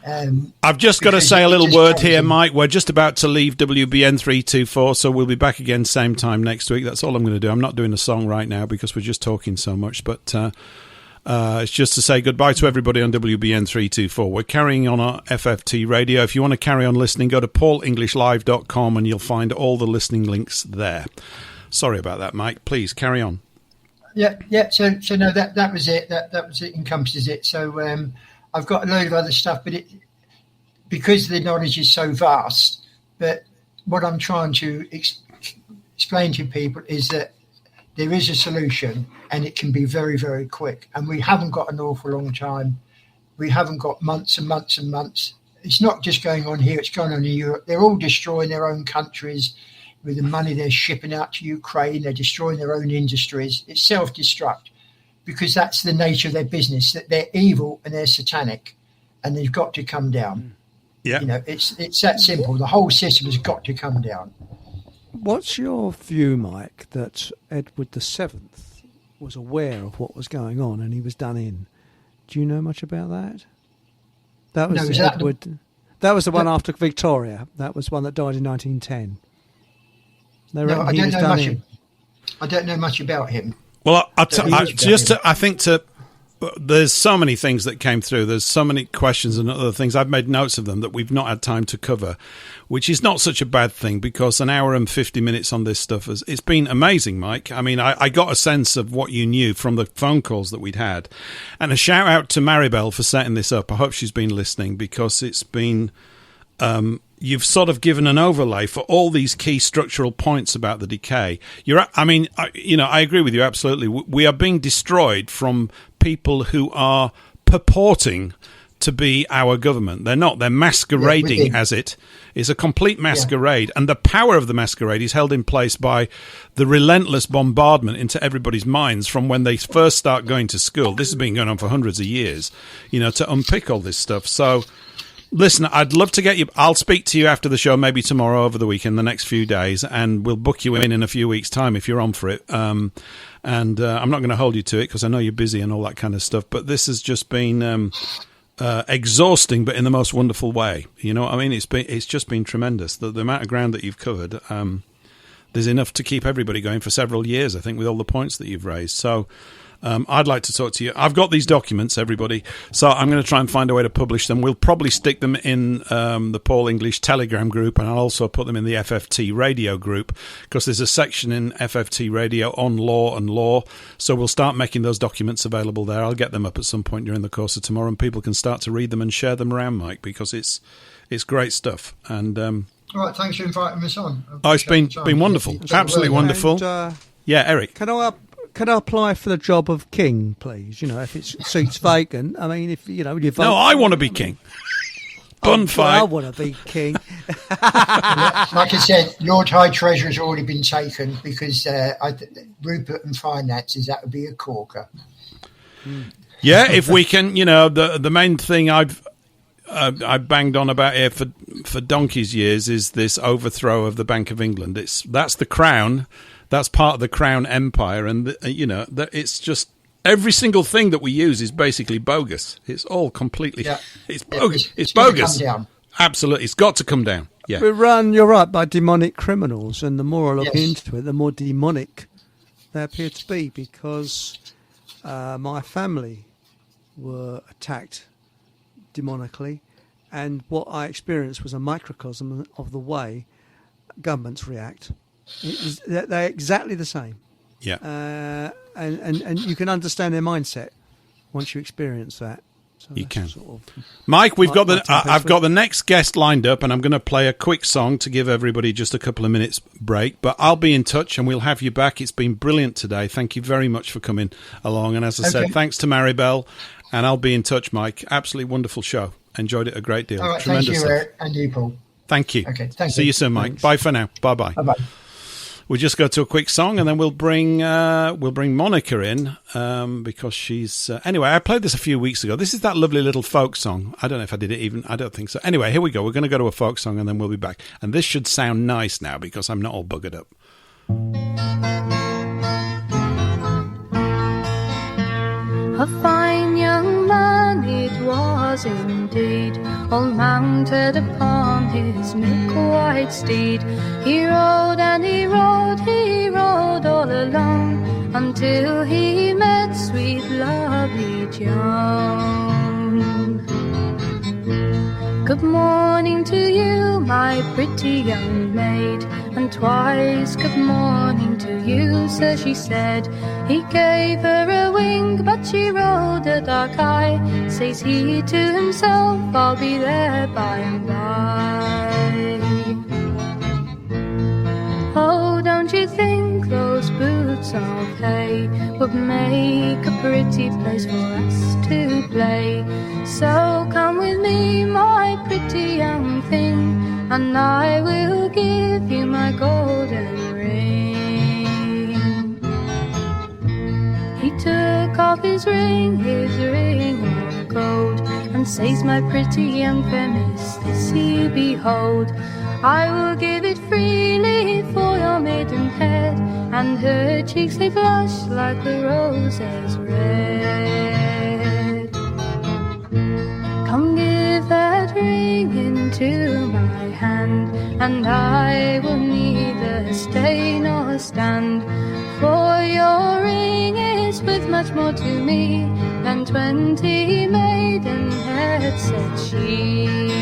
I've just got to say a little word here, Mike. We're just about to leave WBN 324, so we'll be back again same time next week. That's all I'm going to do. I'm not doing a song right now because we're just talking so much, but it's just to say goodbye to everybody on WBN 324. We're carrying on our FFT radio. If you want to carry on listening, go to paulenglishlive.com and you'll find all the listening links there. Sorry about that, Mike. Please carry on. Yeah. So no, that was it. That was it. Encompasses it. So I've got a load of other stuff, but because the knowledge is so vast. But what I'm trying to explain to people is that there is a solution, and it can be very, very quick. And we haven't got an awful long time. We haven't got months and months and months. It's not just going on here, it's going on in Europe. They're all destroying their own countries with the money they're shipping out to Ukraine. They're destroying their own industries. It's self-destruct, because that's the nature of their business, that they're evil and they're satanic, and they've got to come down. Yeah. It's that simple. The whole system has got to come down. What's your view, Mike, that Edward VII was aware of what was going on and he was done in? Do you know much about that? That was Edward. That was the one after Victoria. That was one that died in 1910. I don't know much about him. Well, there's so many things that came through. There's so many questions and other things. I've made notes of them that we've not had time to cover, which is not such a bad thing because an hour and 50 minutes on this stuff it's been amazing, Mike. I mean, I got a sense of what you knew from the phone calls that we'd had. And a shout out to Maribel for setting this up. I hope she's been listening because it's been... you've sort of given an overlay for all these key structural points about the decay. I agree with you absolutely. We are being destroyed from people who are purporting to be our government. They're not. They're masquerading as it. It's a complete masquerade. And the power of the masquerade is held in place by the relentless bombardment into everybody's minds from when they first start going to school. This has been going on for hundreds of years, to unpick all this stuff. So... listen, I'd love to get you. I'll speak to you after the show, maybe tomorrow, over the weekend, the next few days, and we'll book you in a few weeks' time if you're on for it. I'm not going to hold you to it because I know you're busy and all that kind of stuff. But this has just been exhausting, but in the most wonderful way. You know what I mean? It's just been tremendous. The amount of ground that you've covered, there's enough to keep everybody going for several years, I think, with all the points that you've raised. So. I'd like to talk to you. I've got these documents, everybody, so I'm going to try and find a way to publish them. We'll probably stick them in the Paul English Telegram group, and I'll also put them in the FFT Radio group, because there's a section in FFT Radio on law and law, so we'll start making those documents available there. I'll get them up at some point during the course of tomorrow, and people can start to read them and share them around, Mike, because it's great stuff. And all right, thanks for inviting us on. It's been wonderful, absolutely wonderful. And, Eric. Can I apply for the job of king, please? If it seats vacant. I mean, if you vote. No, I want to be king. Bunfight. I want to be king. Like I said, Lord High Treasurer has already been taken because Rupert and finances, that would be a corker. Yeah, if we can, the main thing I've banged on about here for donkey's years is this overthrow of the Bank of England. That's the crown. That's part of the Crown Empire, and it's just every single thing that we use is basically bogus. It's all completely, it's bogus. It's bogus. Come down. Absolutely, it's got to come down. Yeah, we're run. You're right, by demonic criminals, and the more I look into it, the more demonic they appear to be. Because my family were attacked demonically, and what I experienced was a microcosm of the way governments react. They're exactly the same. Yeah. And you can understand their mindset once you experience that. So you can. Mike, I've got the next guest lined up, and I'm going to play a quick song to give everybody just a couple of minutes break. But I'll be in touch, and we'll have you back. It's been brilliant today. Thank you very much for coming along. And as I said, thanks to Maribel, and I'll be in touch, Mike. Absolutely wonderful show. Enjoyed it a great deal. All right, tremendous thank you, stuff. Eric, and you, Paul. Thank you. Okay, thank you. See you soon, Mike. Thanks. Bye for now. Bye-bye. Bye-bye. We'll just go to a quick song, and then we'll bring Monika in because she's... anyway, I played this a few weeks ago. This is that lovely little folk song. I don't know if I did it even. I don't think so. Anyway, here we go. We're going to go to a folk song, and then we'll be back. And this should sound nice now because I'm not all buggered up. A fine young man it was indeed, all mounted upon his milk-white steed. He rode and he rode, he rode all alone, until he met sweet lovely Joan. Good morning to you, my pretty young maid, and twice good morning to you, sir, she said. He gave her a wink, but she rolled a dark eye. Says he to himself, I'll be there by and by. Oh, don't you think those boots of hay would make a pretty place for us to play? So come with me, my pretty young thing, and I will give you my golden ring. He took off his ring of gold, and says, my pretty young fair miss, this you behold. I will give it freely for your maidenhead, and her cheeks they blush like the roses red. Come give that ring into my hand, and I will neither stay nor stand, for your ring is worth much more to me than 20 maidenheads, said she.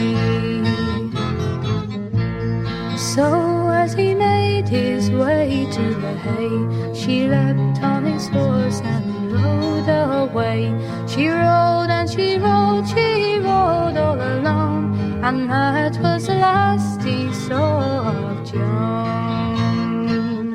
So as he made his way to the hay, she leapt on his horse and rode away. She rode and she rode, she rode all alone, and that was the last he saw of Joan.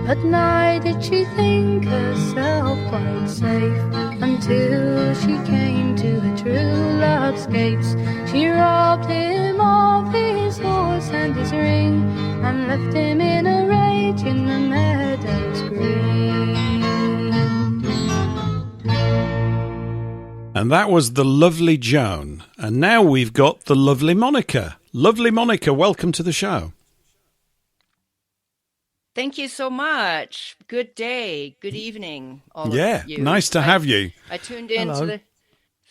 But neither did she think herself quite safe, until she came to her true love's gates. She robbed him of his horse and his ring, and left him in a rage in the meadows green. And that was the lovely Joan. And now we've got the lovely Monika. Lovely Monika, welcome to the show. Thank you so much. Good day. Good evening, all of you. Nice to have you. I tuned into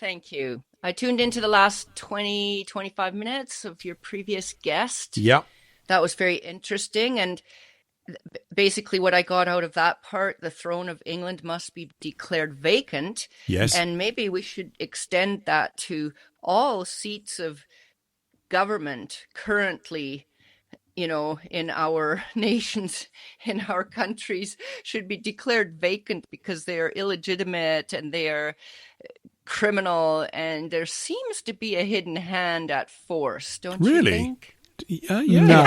Thank you. I tuned into the last 20, 25 minutes of your previous guest. Yep. That was very interesting. And basically what I got out of that part, the throne of England must be declared vacant. Yes. And maybe we should extend that to all seats of government currently, you know, in our nations, in our countries, should be declared vacant because they are illegitimate and they are criminal, and there seems to be a hidden hand at force, don't you think? No.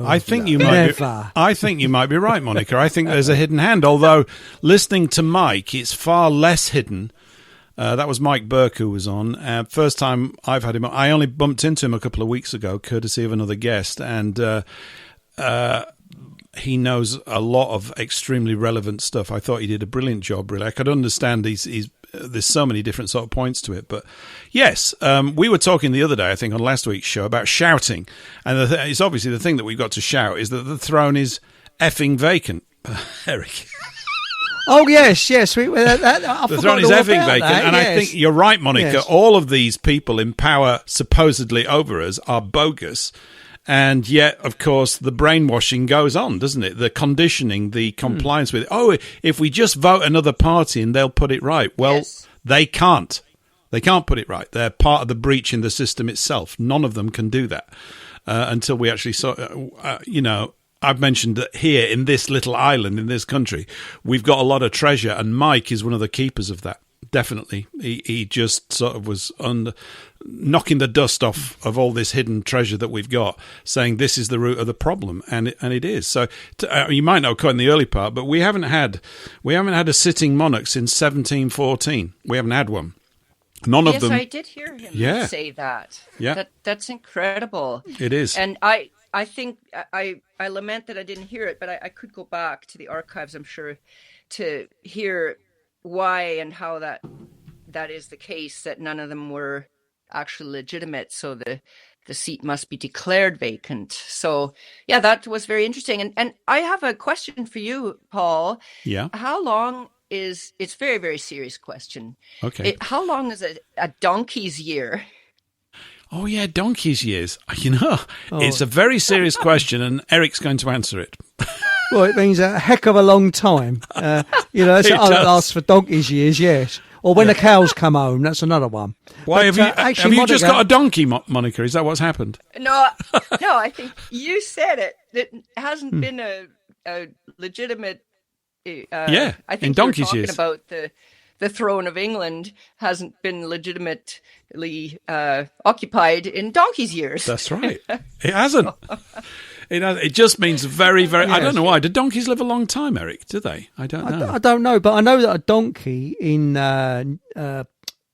I think you might be, I think you might be right, Monika. I think there's a hidden hand, although listening to Mike, it's far less hidden. That was Mike Burke who was on. First time I've had him on. I only bumped into him a couple of weeks ago, courtesy of another guest, and he knows a lot of extremely relevant stuff. I thought he did a brilliant job, really. I could understand there's so many different sort of points to it. But yes, we were talking the other day, I think, on last week's show about shouting. And it's obviously the thing that we've got to shout is that the throne is effing vacant. Eric. Oh, yes. The throne is effing vacant. And yes. I think you're right, Monika. Yes. All of these people in power supposedly over us are bogus. And yet, of course, the brainwashing goes on, doesn't it? The conditioning, the compliance with it. Oh, if we just vote another party and they'll put it right. Well, yes. They can't. They can't put it right. They're part of the breach in the system itself. None of them can do that until we actually I've mentioned that here in this little island, in this country, we've got a lot of treasure, and Mike is one of the keepers of that. Definitely. He just sort of was knocking the dust off of all this hidden treasure that we've got, saying this is the root of the problem, and it is. So you might not quite in the early part, but we haven't had a sitting monarch since 1714. We haven't had one. None of them. Yes, I did hear him say that. Yeah. That's incredible. It is. And I think I lament that I didn't hear it, but I could go back to the archives, I'm sure, to hear why and how that is the case, that none of them were actually legitimate, so the seat must be declared vacant. So yeah, that was very interesting. And I have a question for you, Paul. Yeah. How long it's a very, very serious question. Okay. How long is a donkey's year? Oh yeah, donkey's years. It's a very serious question, and Eric's going to answer it. Well, it means a heck of a long time. That's asked for donkey's years, yes. Or when the cows come home, that's another one. Why have you just got a donkey, Monika? Is that what's happened? No, I think you said it. It hasn't been a legitimate. I think in donkey's you're years. Talking about the throne of England hasn't been legitimately occupied in donkey's years. That's right. It hasn't. It just means very, very... Yes. I don't know why. Do donkeys live a long time, Eric? Do they? I don't know. I don't know, but I know that a donkey in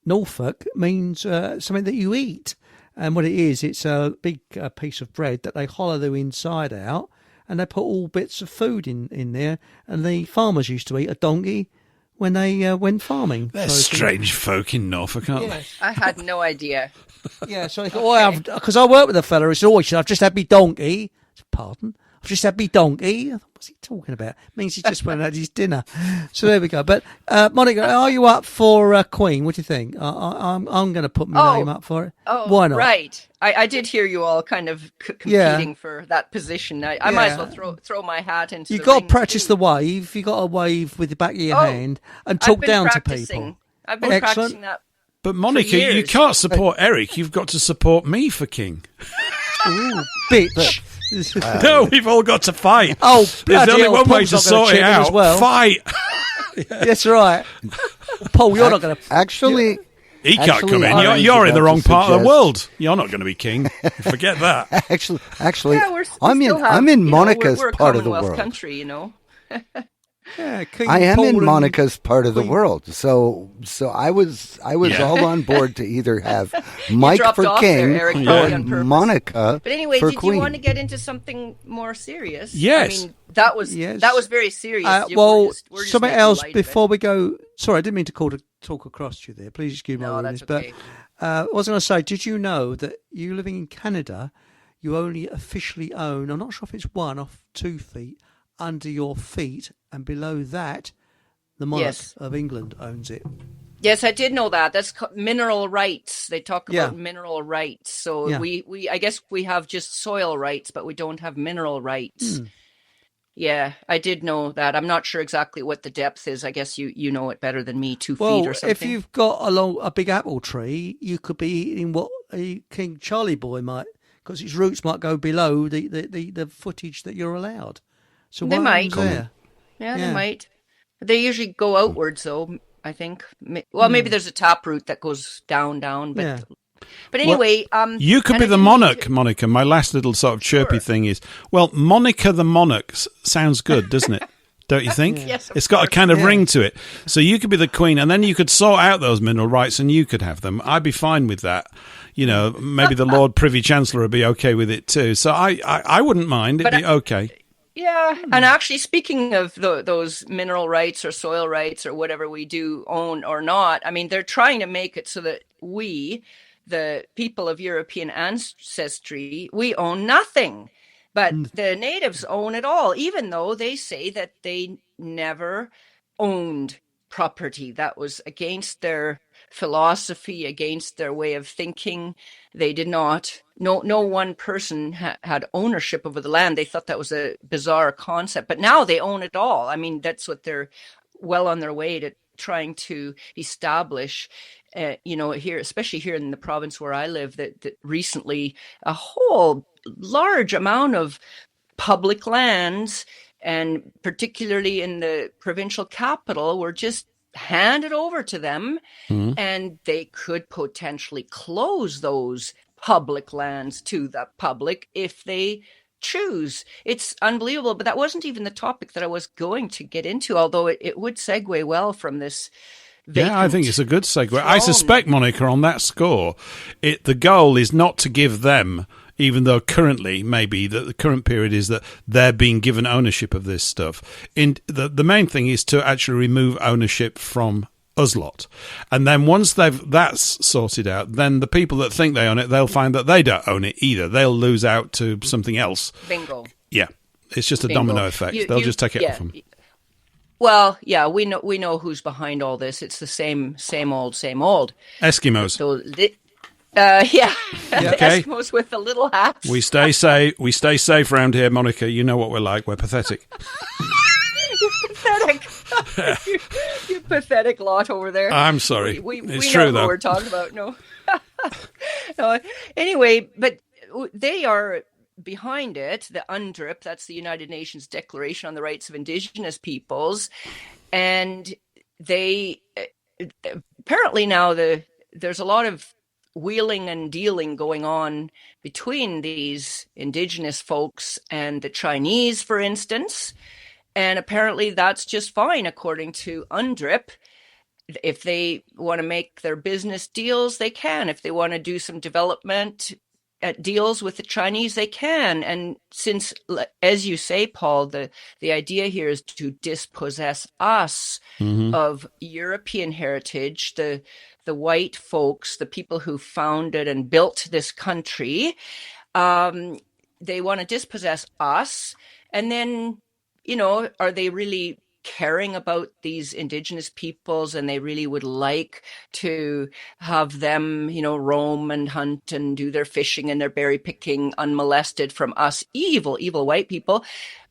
Norfolk means something that you eat. And what it is, it's a big piece of bread that they hollow the inside out, and they put all bits of food in there. And the farmers used to eat a donkey when they went farming. They're So- strange folk in Norfolk, aren't they? I had no idea. Yeah, so because I worked with a fella who said, I've just had me donkey. Pardon? I've just had me donkey. I thought, what's he talking about? Means he just went and had his dinner. So there we go. But Monika, are you up for Queen? What do you think? I'm going to put my name up for it. Oh, why not? Right. I did hear you all kind of competing for that position. I might as well throw my hat into. You've got to practice the wave. You've got to wave with the back of your hand and talk down to people. I've been practicing that. But Monika, you can't support Eric. You've got to support me for king. Ooh, bitch. No, we've all got to fight. Oh, there's only one way to sort it out. As well. Fight. That's right. Paul, you're not going to. Actually, he can't come in. You're in the wrong part of the world. You're not going to be king. Forget that. Actually, Yeah, I'm in Monika's we're part of the Commonwealth world. country, you know. Yeah, King I am Paul in and Monika's part of the Queen. world, so I was all on board to either have Mike dropped for off king there, Eric, or probably on purpose. Monika But anyway, for did queen. you want to get into something more serious? Yes. I mean, that was very serious. We're just something making else light of it. before we go. Sorry, I didn't mean to talk across you there. Please excuse my No, rudeness. that's okay. But I was going to say, did you know that you living in Canada, you only officially own, I'm not sure if it's 1 or 2 feet under your feet, and below that, the monarch of England owns it. Yes, I did know that. That's mineral rights. They talk about Yeah. mineral rights. So we I guess we have just soil rights, but we don't have mineral rights. Yeah, I did know that. I'm not sure exactly what the depth is. I guess you know it better than me, 2 feet or something. If you've got a big apple tree, you could be eating what a King Charlie boy might, because its roots might go below the footage that you're allowed. So They might. There? Yeah, they might. They usually go outwards, though, I think. Well, maybe there's a taproot that goes down, but... But anyway, you could be the monarch, Monika. My last little sort of chirpy thing is, well, Monika the monarch sounds good, doesn't it? Don't you think? Yes, of it's got a course. kind of ring to it. So you could be the queen, and then you could sort out those mineral rights, and you could have them. I'd be fine with that. You know, maybe the Lord Privy Chancellor would be okay with it too. So I wouldn't mind. It'd be okay. Yeah, and actually, speaking of those mineral rights or soil rights or whatever we do own or not, I mean, they're trying to make it so that we, the people of European ancestry, we own nothing. But the natives own it all, even though they say that they never owned property. That was against their philosophy, against their way of thinking. They did not. No one person had ownership over the land. They thought that was a bizarre concept. But now they own it all. I mean, that's what they're well on their way to trying to establish. Here, especially here in the province where I live, that recently a whole large amount of public lands, and particularly in the provincial capital, were just handed over to them, and they could potentially close those public lands to the public if they choose. It's unbelievable, but that wasn't even the topic that I was going to get into, although it would segue well from this. Yeah, I think it's a good segue. I suspect, Monika, on that score, the goal is not to give them, even though currently, maybe, the current period is that they're being given ownership of this stuff. The main thing is to actually remove ownership from us lot. And then once that's sorted out, then the people that think they own it, they'll find that they don't own it either. They'll lose out to something else. Bingo. Yeah. It's just a domino effect. They'll just take it off them. Well, yeah, we know who's behind all this. It's the same old. Eskimos. So, yeah. The Okay. Eskimos with the little hats. We stay safe around here, Monika. You know what we're like. We're pathetic. Pathetic. you pathetic lot over there. I'm sorry. We it's know true, who though. we're talking about. No. No. Anyway, but they are behind it. The UNDRIP, that's the United Nations Declaration on the Rights of Indigenous Peoples, and they apparently now there's a lot of wheeling and dealing going on between these Indigenous folks and the Chinese, for instance. And apparently that's just fine, according to UNDRIP. If they want to make their business deals, they can. If they want to do some development, at deals with the Chinese, they can. And since, as you say, Paul, the idea here is to dispossess us of European heritage, the white folks, the people who founded and built this country. They want to dispossess us. And then, are they really caring about these indigenous peoples, and they really would like to have them, roam and hunt and do their fishing and their berry picking unmolested from us evil white people?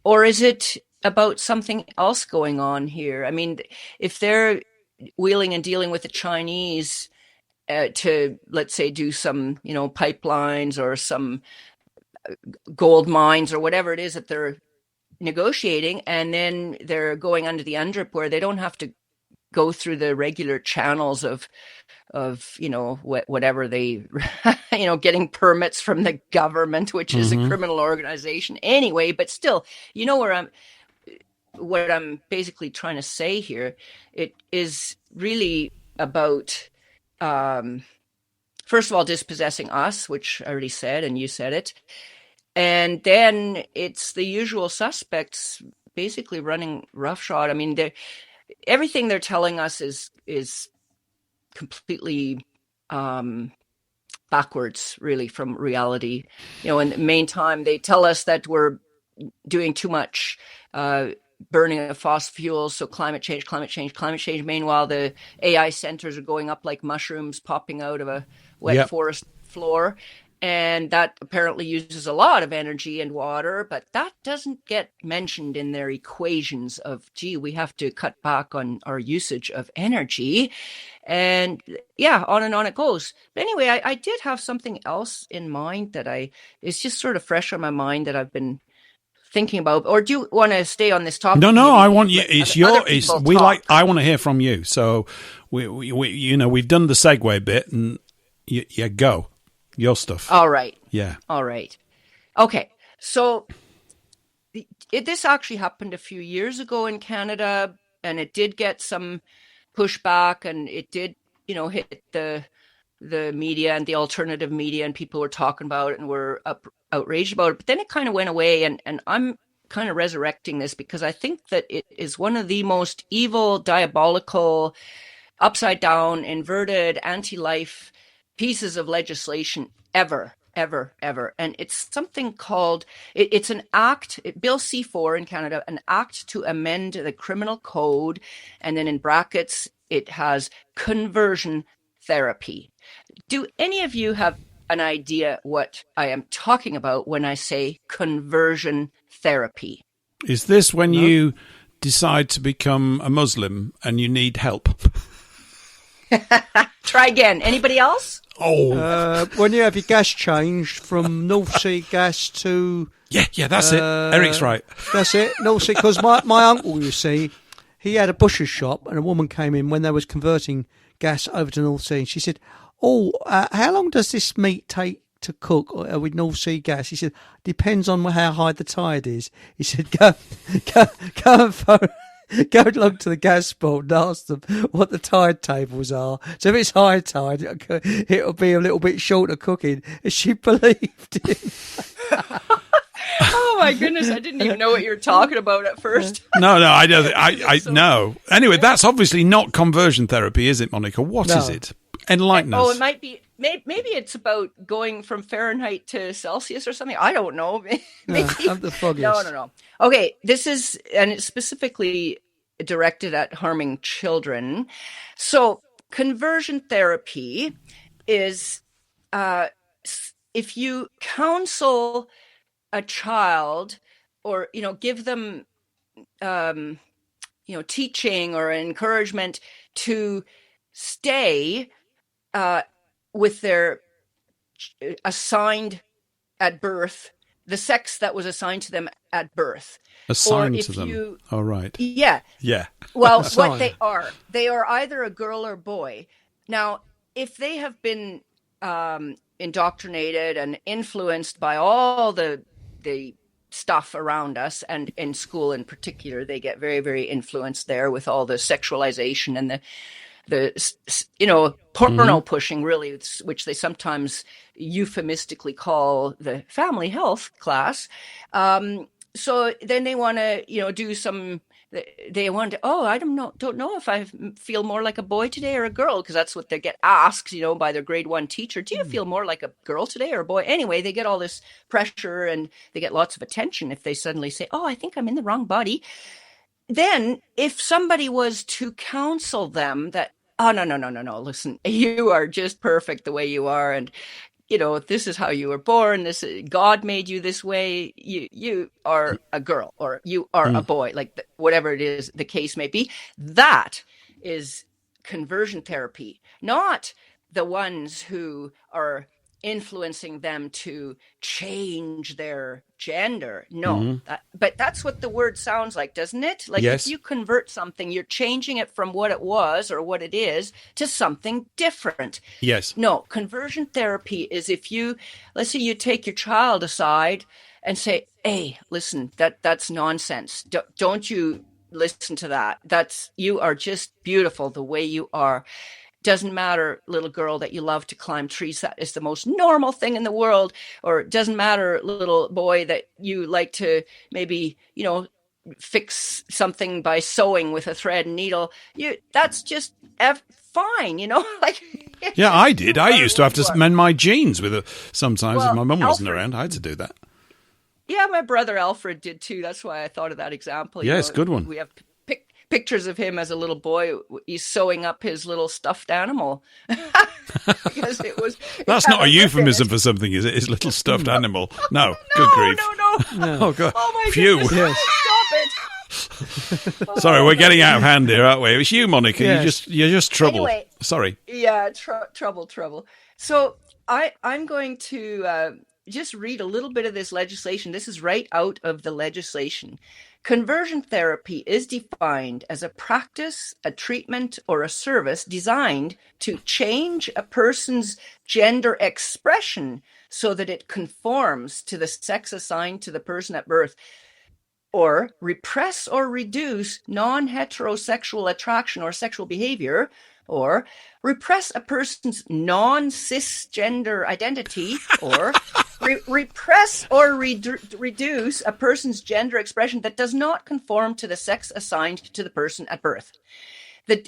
Or is it about something else going on here? I mean, if they're wheeling and dealing with the Chinese to, let's say, do some, pipelines or some gold mines or whatever it is that they're negotiating, and then they're going under the UNDRIP where they don't have to go through the regular channels of whatever they getting permits from the government, which is a criminal organization anyway. But still, what I'm basically trying to say here, it is really about first of all dispossessing us, which I already said, and you said it. And then it's the usual suspects basically running roughshod. I mean, everything they're telling us is completely backwards, really, from reality. In the meantime, they tell us that we're doing too much burning of fossil fuels, so climate change. Meanwhile, the AI centers are going up like mushrooms popping out of a wet forest floor. And that apparently uses a lot of energy and water, but that doesn't get mentioned in their equations of, we have to cut back on our usage of energy. And on and on it goes. But anyway, I did have something else in mind that it's just sort of fresh on my mind that I've been thinking about. Or do you want to stay on this topic? No, I want you. I want to hear from you. So we've done the segue bit, and you go. Your stuff. All right. Yeah. All right. Okay. So this actually happened a few years ago in Canada, and it did get some pushback, and it did, hit the media and the alternative media, and people were talking about it and were outraged about it. But then it kind of went away, and I'm kind of resurrecting this because I think that it is one of the most evil, diabolical, upside down, inverted, anti-life pieces of legislation ever. And it's something called, it's an act, Bill C4 in Canada, an act to amend the criminal code. And then in brackets, it has conversion therapy. Do any of you have an idea what I am talking about when I say conversion therapy? Is this when you decide to become a Muslim and you need help? Try again. Anybody else? When you have your gas changed from North Sea gas to... Yeah, that's it. Eric's right. That's it, North Sea. Because my uncle, you see, he had a butcher's shop, and a woman came in when they was converting gas over to North Sea. And she said, how long does this meat take to cook with North Sea gas? He said, depends on how high the tide is. He said, go and phone... Go along to the gas board and ask them what the tide tables are. So if it's high tide, it'll be a little bit shorter cooking. And she believed him. Oh my goodness! I didn't even know what you were talking about at first. No, I don't. I know. Anyway, that's obviously not conversion therapy, is it, Monika? What is it? Enlighten us. Oh, it might be. Maybe it's about going from Fahrenheit to Celsius or something. I don't know. Maybe. I'm the foggiest. No. Okay, this is, and it's specifically directed at harming children. So conversion therapy is if you counsel a child or, give them, teaching or encouragement to stay with their assigned at birth, the sex that was assigned to them at birth. Assigned to them. Right. Yeah. Yeah. Well, what they are either a girl or boy. Now, if they have been indoctrinated and influenced by all the stuff around us, and in school in particular, they get very, very influenced there with all the sexualization and porno pushing, really, which they sometimes euphemistically call the family health class. So then they want to, do some. They want to, I don't know if I feel more like a boy today or a girl, because that's what they get asked, by their grade 1 teacher. Do you feel more like a girl today or a boy? Anyway, they get all this pressure and they get lots of attention if they suddenly say, I think I'm in the wrong body. Then if somebody was to counsel them that, no, listen, you are just perfect the way you are. And this is how you were born. God made you this way. You are a girl or you are a boy, like whatever it is the case may be. That is conversion therapy, not the ones who are influencing them to change their gender. No, but that's what the word sounds like, doesn't it? Like if you convert something, you're changing it from what it was or what it is to something different. Yes. No, conversion therapy is if let's say you take your child aside and say, hey, listen, that's nonsense. Don't you listen to that. You are just beautiful the way you are. Doesn't matter, little girl, that you love to climb trees. That is the most normal thing in the world. Or it doesn't matter, little boy, that you like to maybe, fix something by sewing with a thread and needle. That's just fine, Yeah, I did. I used to have to mend my jeans sometimes if my mum wasn't around. I had to do that. Yeah, my brother Alfred did too. That's why I thought of that example. Yes, good one. We have pictures of him as a little boy. He's sewing up his little stuffed animal. Because that's not a euphemism for something, is it? His little stuffed animal. No, good grief. No. Oh, God. Oh, my Phew. goodness. Yes. Stop it. Sorry, we're getting out of hand here, aren't we? It was you, Monika. Yes. You're just trouble. Anyway, Sorry. Yeah, trouble. So I'm going to just read a little bit of this legislation. This is right out of the legislation. Conversion therapy is defined as a practice, a treatment, or a service designed to change a person's gender expression so that it conforms to the sex assigned to the person at birth, or repress or reduce non-heterosexual attraction or sexual behavior, or repress a person's non-cisgender identity, or repress or reduce a person's gender expression that does not conform to the sex assigned to the person at birth.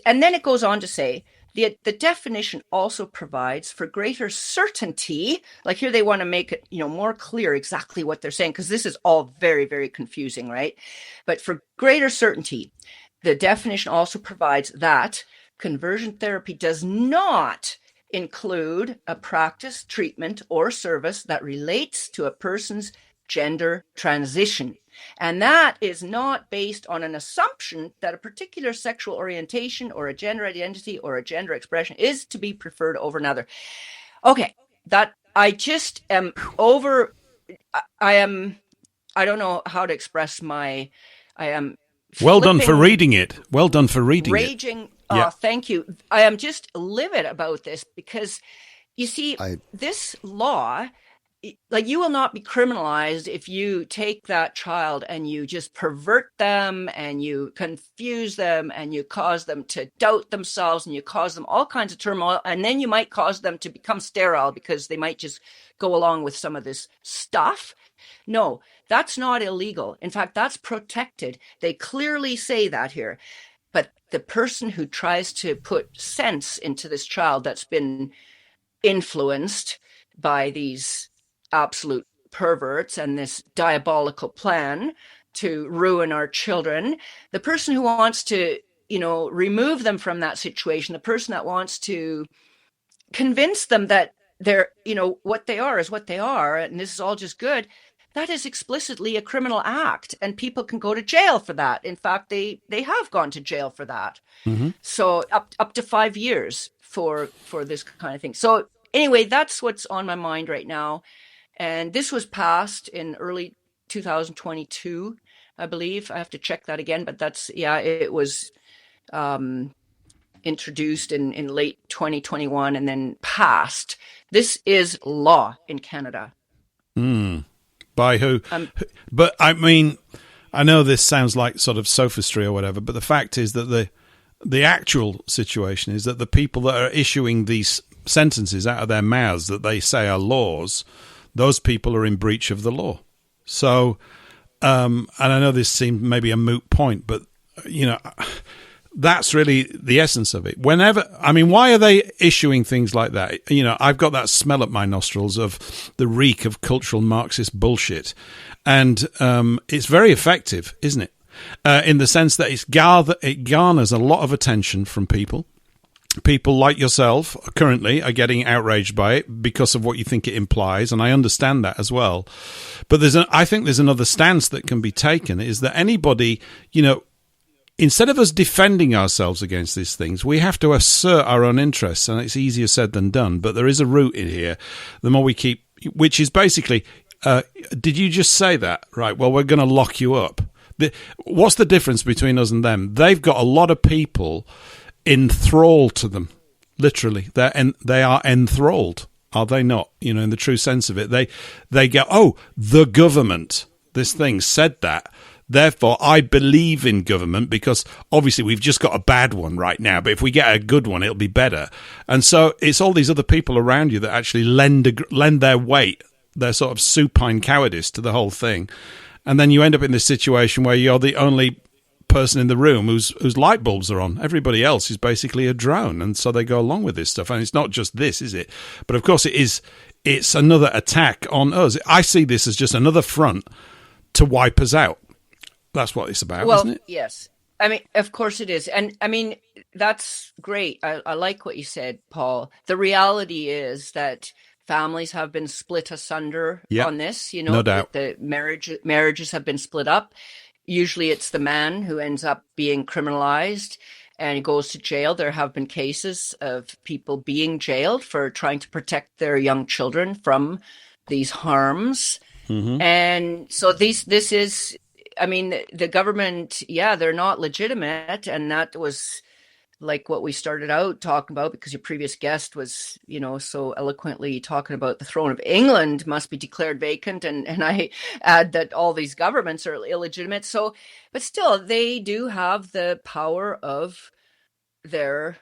And then it goes on to say, the definition also provides for greater certainty. Like here they want to make it, more clear exactly what they're saying, because this is all very, very confusing, right? But for greater certainty, the definition also provides that conversion therapy does not include a practice, treatment, or service that relates to a person's gender transition. And that is not based on an assumption that a particular sexual orientation or a gender identity or a gender expression is to be preferred over another. Okay, that I just am over. I don't know how to express I am. Well done for reading it. Well done for reading raging, it. Yeah. Thank you. I am just livid about this because, you see, this law, like, you will not be criminalized if you take that child and you just pervert them and you confuse them and you cause them to doubt themselves and you cause them all kinds of turmoil, and then you might cause them to become sterile because they might just go along with some of this stuff. No, that's not illegal. In fact, that's protected. They clearly say that here. But the person who tries to put sense into this child that's been influenced by these absolute perverts and this diabolical plan to ruin our children, the person who wants to, remove them from that situation, the person that wants to convince them that they're, what they are is what they are, and this is all just good, that is explicitly a criminal act, and people can go to jail for that. In fact, they have gone to jail for that. Mm-hmm. So up to 5 years for this kind of thing. So anyway, that's what's on my mind right now. And this was passed in early 2022, I believe. I have to check that again, but it was introduced in late 2021 and then passed. This is law in Canada. By who? But I mean, I know this sounds like sort of sophistry or whatever, but the fact is that the actual situation is that the people that are issuing these sentences out of their mouths that they say are laws, those people are in breach of the law. So, and I know this seemed maybe a moot point, but, that's really the essence of it. Why are they issuing things like that? I've got that smell up my nostrils of the reek of cultural Marxist bullshit. And it's very effective, isn't it? In the sense that it garners a lot of attention from people. People like yourself currently are getting outraged by it because of what you think it implies, and I understand that as well. But I think there's another stance that can be taken, is that anybody, instead of us defending ourselves against these things, we have to assert our own interests, and it's easier said than done. But there is a route in here. The more we keep, which is basically, did you just say that? Right, well, we're going to lock you up. What's the difference between us and them? They've got a lot of people enthralled to them, literally. They are enthralled, are they not? In the true sense of it, they go, oh, the government, this thing said that. Therefore, I believe in government because obviously we've just got a bad one right now. But if we get a good one, it'll be better. And so it's all these other people around you that actually lend their weight, their sort of supine cowardice to the whole thing. And then you end up in this situation where you're the only person in the room whose light bulbs are on. Everybody else is basically a drone. And so they go along with this stuff. And it's not just this, is it? But of course it is. It's another attack on us. I see this as just another front to wipe us out. That's what it's about, isn't it? Yes. Of course it is. And that's great. I like what you said, Paul. The reality is that families have been split asunder on this, no doubt. The marriages have been split up. Usually it's the man who ends up being criminalized and he goes to jail. There have been cases of people being jailed for trying to protect their young children from these harms. Mm-hmm. And so this is, the government, they're not legitimate. And that was like what we started out talking about, because your previous guest was, so eloquently talking about the throne of England must be declared vacant. And I add that all these governments are illegitimate. So, but still, they do have the power of their,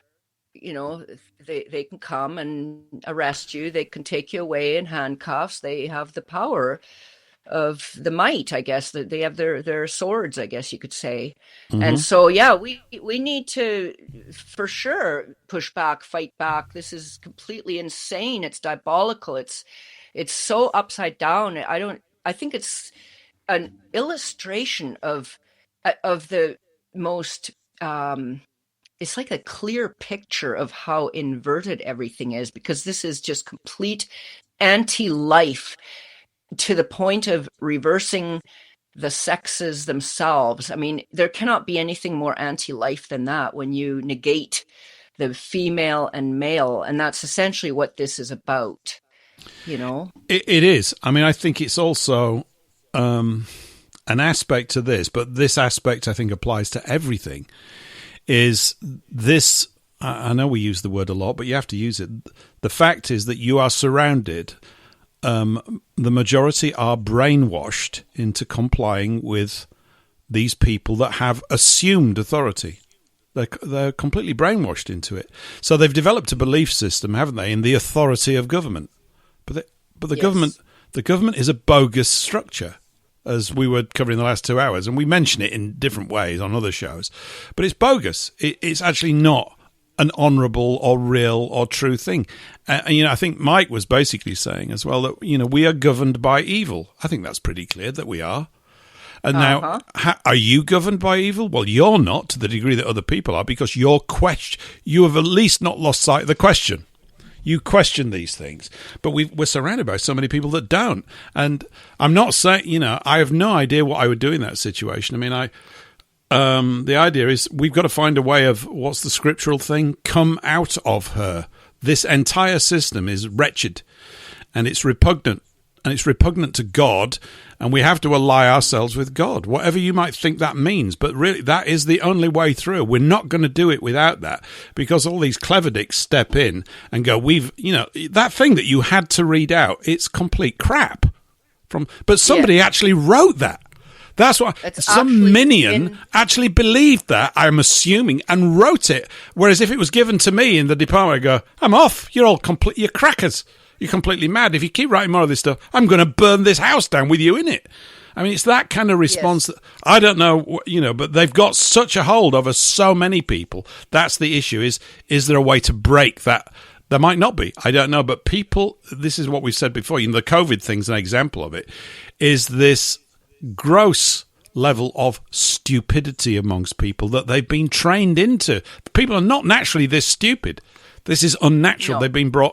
they can come and arrest you. They can take you away in handcuffs. They have the power of the might, I guess, that they have their swords, I guess you could say. Mm-hmm. And so, we need to, for sure, push back, fight back. This is completely insane. It's diabolical. It's so upside down. I think it's an illustration of the most, it's like a clear picture of how inverted everything is, because this is just complete anti-life, to the point of reversing the sexes themselves. There cannot be anything more anti-life than that, when you negate the female and male. And that's essentially what this is about, It is. I think it's also an aspect to this, but this aspect I think applies to everything, is this, I know we use the word a lot, but you have to use it. The fact is that you are surrounded, the majority are brainwashed into complying with these people that have assumed authority. They're completely brainwashed into it. So they've developed a belief system, haven't they, in the authority of government. But the government is a bogus structure, as we were covering the last 2 hours, and we mention it in different ways on other shows. But it's bogus. It's actually not an honourable or real or true thing. I think Mike was basically saying as well that, we are governed by evil. I think that's pretty clear that we are. And now, are you governed by evil? Well, you're not, to the degree that other people are, because you have at least not lost sight of the question. You question these things. But we're surrounded by so many people that don't. And I'm not saying, I have no idea what I would do in that situation. The idea is we've got to find a way of, what's the scriptural thing? Come out of her. This entire system is wretched, and it's repugnant, to God, and we have to ally ourselves with God, whatever you might think that means. But really, that is the only way through. We're not going to do it without that, because all these clever dicks step in and go, that thing that you had to read out, it's complete crap. But somebody actually wrote that. That's what That's some actually minion actually believed that, I'm assuming, and wrote it. Whereas if it was given to me in the department, I'd go, I'm off. You're crackers. You're completely mad. If you keep writing more of this stuff, I'm going to burn this house down with you in it. I mean, it's that kind of response that I don't know, but they've got such a hold over so many people. That's the issue. Is there a way to break that? There might not be. I don't know. But people, this is what we said before. The COVID thing's an example of it. Is this gross level of stupidity amongst people that they've been trained into? People are not naturally this stupid. This is unnatural. No.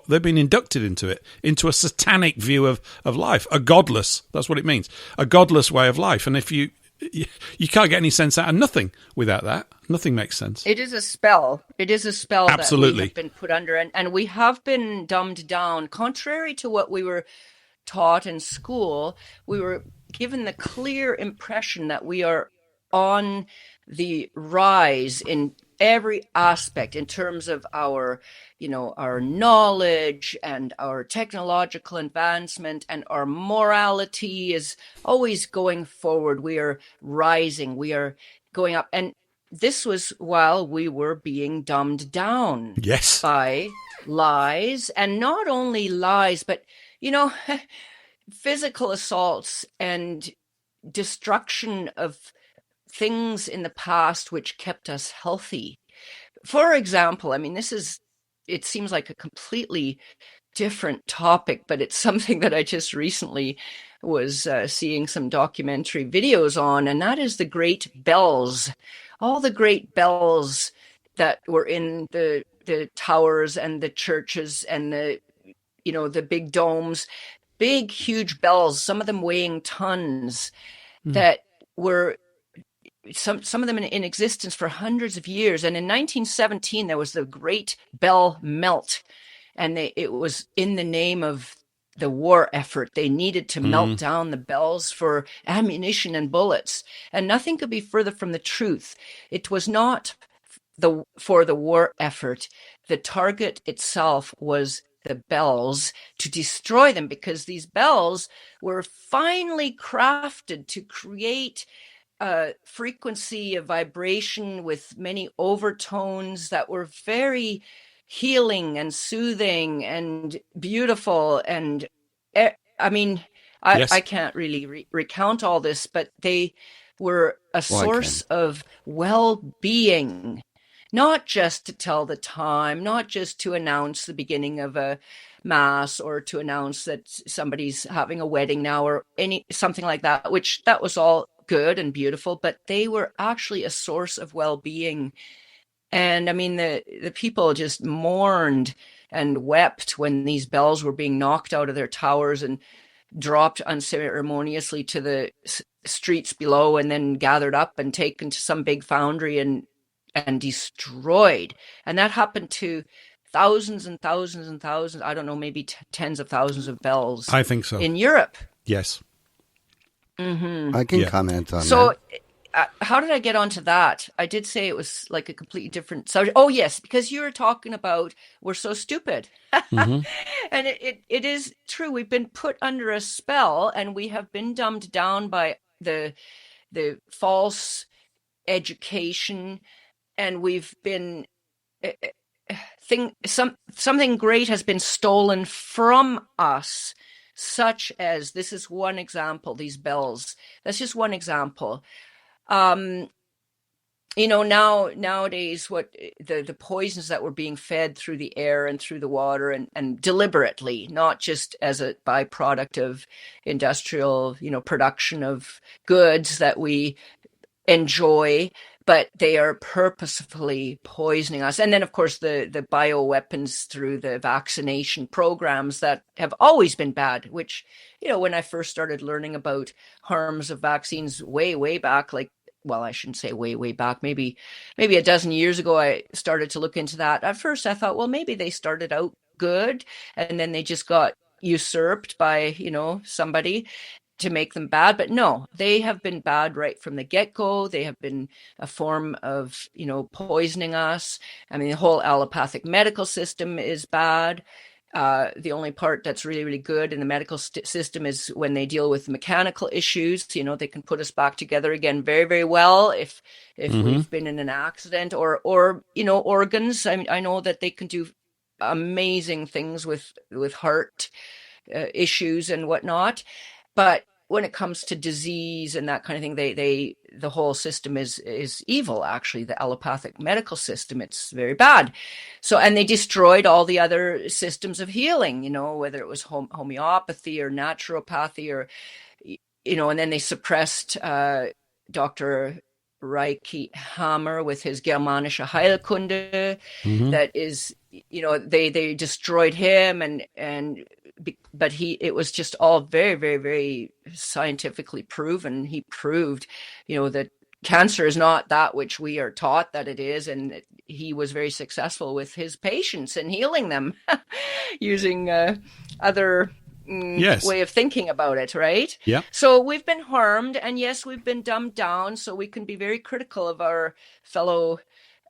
They've been inducted into a satanic view of life, a godless. That's what it means, a godless way of life. And if you can't get any sense out of nothing without that. Nothing makes sense. It is a spell. Absolutely. That we have been put under, and we have been dumbed down. Contrary to what we were taught in school, we were given the clear impression that we are on the rise in every aspect in terms of our knowledge and our technological advancement, and our morality is always going forward. We are rising. We are going up. And this was while we were being dumbed down by lies, and not only lies, but, physical assaults and destruction of things in the past which kept us healthy. For example, I mean, it seems like a completely different topic, but it's something that I just recently was seeing some documentary videos on, and that is the great bells. All the great bells that were in the towers and the churches and the big domes, big, huge bells, some of them weighing tons, that were some of them in existence for hundreds of years. And in 1917, there was the Great Bell Melt, and it was in the name of the war effort. They needed to melt down the bells for ammunition and bullets, and nothing could be further from the truth. It was not for the war effort. The target itself was the bells, to destroy them, because these bells were finely crafted to create a frequency of vibration with many overtones that were very healing and soothing and beautiful. And I mean, I can't really recount all this, but they were a source of well-being, not just to tell the time, not just to announce the beginning of a mass or to announce that somebody's having a wedding now or something like that, which that was all good and beautiful, but they were actually a source of well-being. And I mean, the people just mourned and wept when these bells were being knocked out of their towers and dropped unceremoniously to the streets below, and then gathered up and taken to some big foundry and destroyed. And that happened to thousands and thousands and thousands, I don't know, maybe tens of thousands of bells. I think so. In Europe. Yes. Mm-hmm. I can comment on that. So how did I get onto that? I did say it was like a completely different subject. Oh, yes, because you were talking about we're so stupid. And it is true. We've been put under a spell, and we have been dumbed down by the false education, and we've been something great has been stolen from us, such as, this is one example, these bells. That's just one example. Nowadays, what the poisons that were being fed through the air and through the water, and deliberately, not just as a byproduct of industrial, production of goods that we enjoy, but they are purposefully poisoning us. And then, of course, the bioweapons through the vaccination programs that have always been bad, which, when I first started learning about harms of vaccines way back, well, I shouldn't say way back, maybe a dozen years ago, I started to look into that. At first, I thought, well, maybe they started out good, and then they just got usurped by, somebody to make them bad. But no, they have been bad right from the get-go. They have been a form of, poisoning us. I mean, the whole allopathic medical system is bad. The only part that's really, really good in the medical system is when they deal with mechanical issues. They can put us back together again very, very well if we've been in an accident or organs. I know that they can do amazing things with heart issues and whatnot. But when it comes to disease and that kind of thing, the whole system is evil. Actually, the allopathic medical system, it's very bad. So, and they destroyed all the other systems of healing. Whether it was homeopathy or naturopathy, or and then they suppressed Dr. Reiki Hammer with his Germanische Heilkunde. That is, they destroyed him but it was just all very, very, very scientifically proven. He proved, that cancer is not that which we are taught that it is. And he was very successful with his patients and healing them using other way of thinking about it, right? Yeah. So we've been harmed, and yes, we've been dumbed down. So we can be very critical of our fellow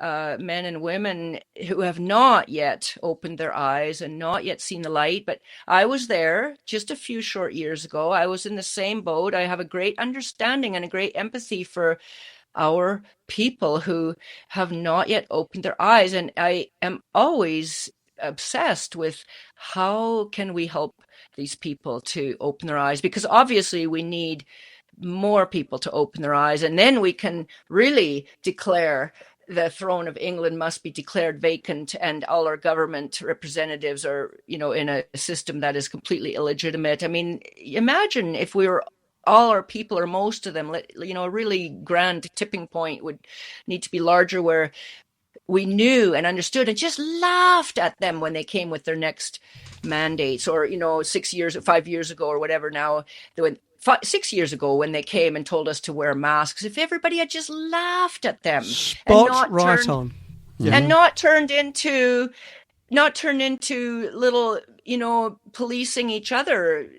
men and women who have not yet opened their eyes and not yet seen the light. But I was there just a few short years ago. I was in the same boat. I have a great understanding and a great empathy for our people who have not yet opened their eyes. And I am always obsessed with how can we help these people to open their eyes, because obviously we need more people to open their eyes, and then we can really declare the throne of England must be declared vacant, and all our government representatives are, in a system that is completely illegitimate. I mean, imagine if we were all our people, or most of them, a really grand tipping point would need to be larger, where we knew and understood and just laughed at them when they came with their next mandates, or 5 years ago or whatever. Now, 6 years ago when they came and told us to wear masks, if everybody had just laughed at them and not turned into little, policing each other,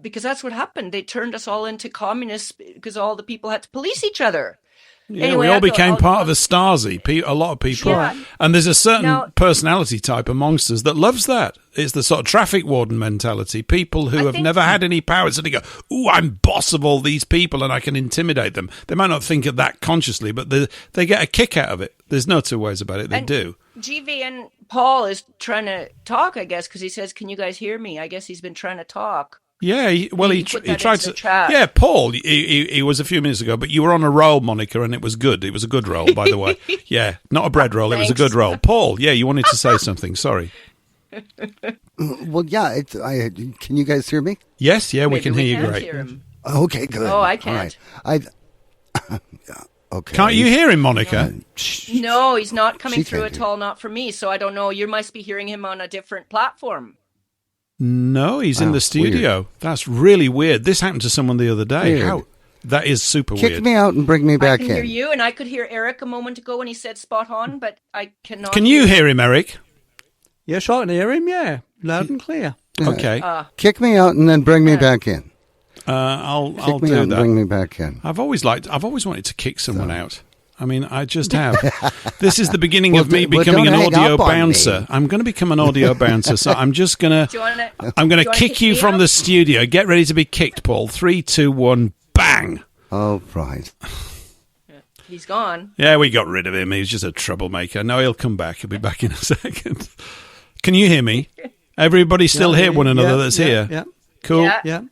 because that's what happened. They turned us all into communists because all the people had to police each other. Yeah, anyway, we all became part of the Stasi, a lot of people. Yeah. And there's a certain personality type amongst us that loves that. It's the sort of traffic warden mentality. People who have never had any power, so they go, ooh, I'm boss of all these people and I can intimidate them. They might not think of that consciously, but they get a kick out of it. There's no two ways about it. They do. GVN Paul is trying to talk, I guess, because he says, can you guys hear me? I guess he's been trying to talk. Yeah, he tried to. Chat. Yeah, Paul, he was a few minutes ago, but you were on a roll, Monika, and it was good. It was a good roll, by the way. Yeah, not a bread roll. It was a good roll. Paul, yeah, you wanted to say something. Sorry. Well, yeah. Can you guys hear me? Yes, yeah, we Maybe can hear you great. Hear him. Okay, good. Oh, I can't. All right. Okay. Can't you hear him, Monika? No, he's not coming through at all. Not for me. So I don't know. You must be hearing him on a different platform. No, he's in the studio. Weird. That's really weird. This happened to someone the other day. Weird. That is super weird. Kick me out and bring me back in. I can hear you, and I could hear Eric a moment ago when he said spot on, but I cannot. Can you hear him, Eric? Yes, I can hear him, yeah. Loud and clear. Okay. Kick me out and then bring me back in. I'll Kick me do out that. And bring me back in. I've always wanted to kick someone out. I mean, I just have. This is the beginning of me becoming an audio bouncer. I'm going to become an audio bouncer, so I'm just going to... I'm going to kick you from the studio. Get ready to be kicked, Paul. 3, 2, 1, bang! Oh, right. He's gone. Yeah, we got rid of him. He was just a troublemaker. No, he'll come back. He'll be back in a second. Can you hear me? Everybody still hear one another that's here? Yeah. Cool? Yeah.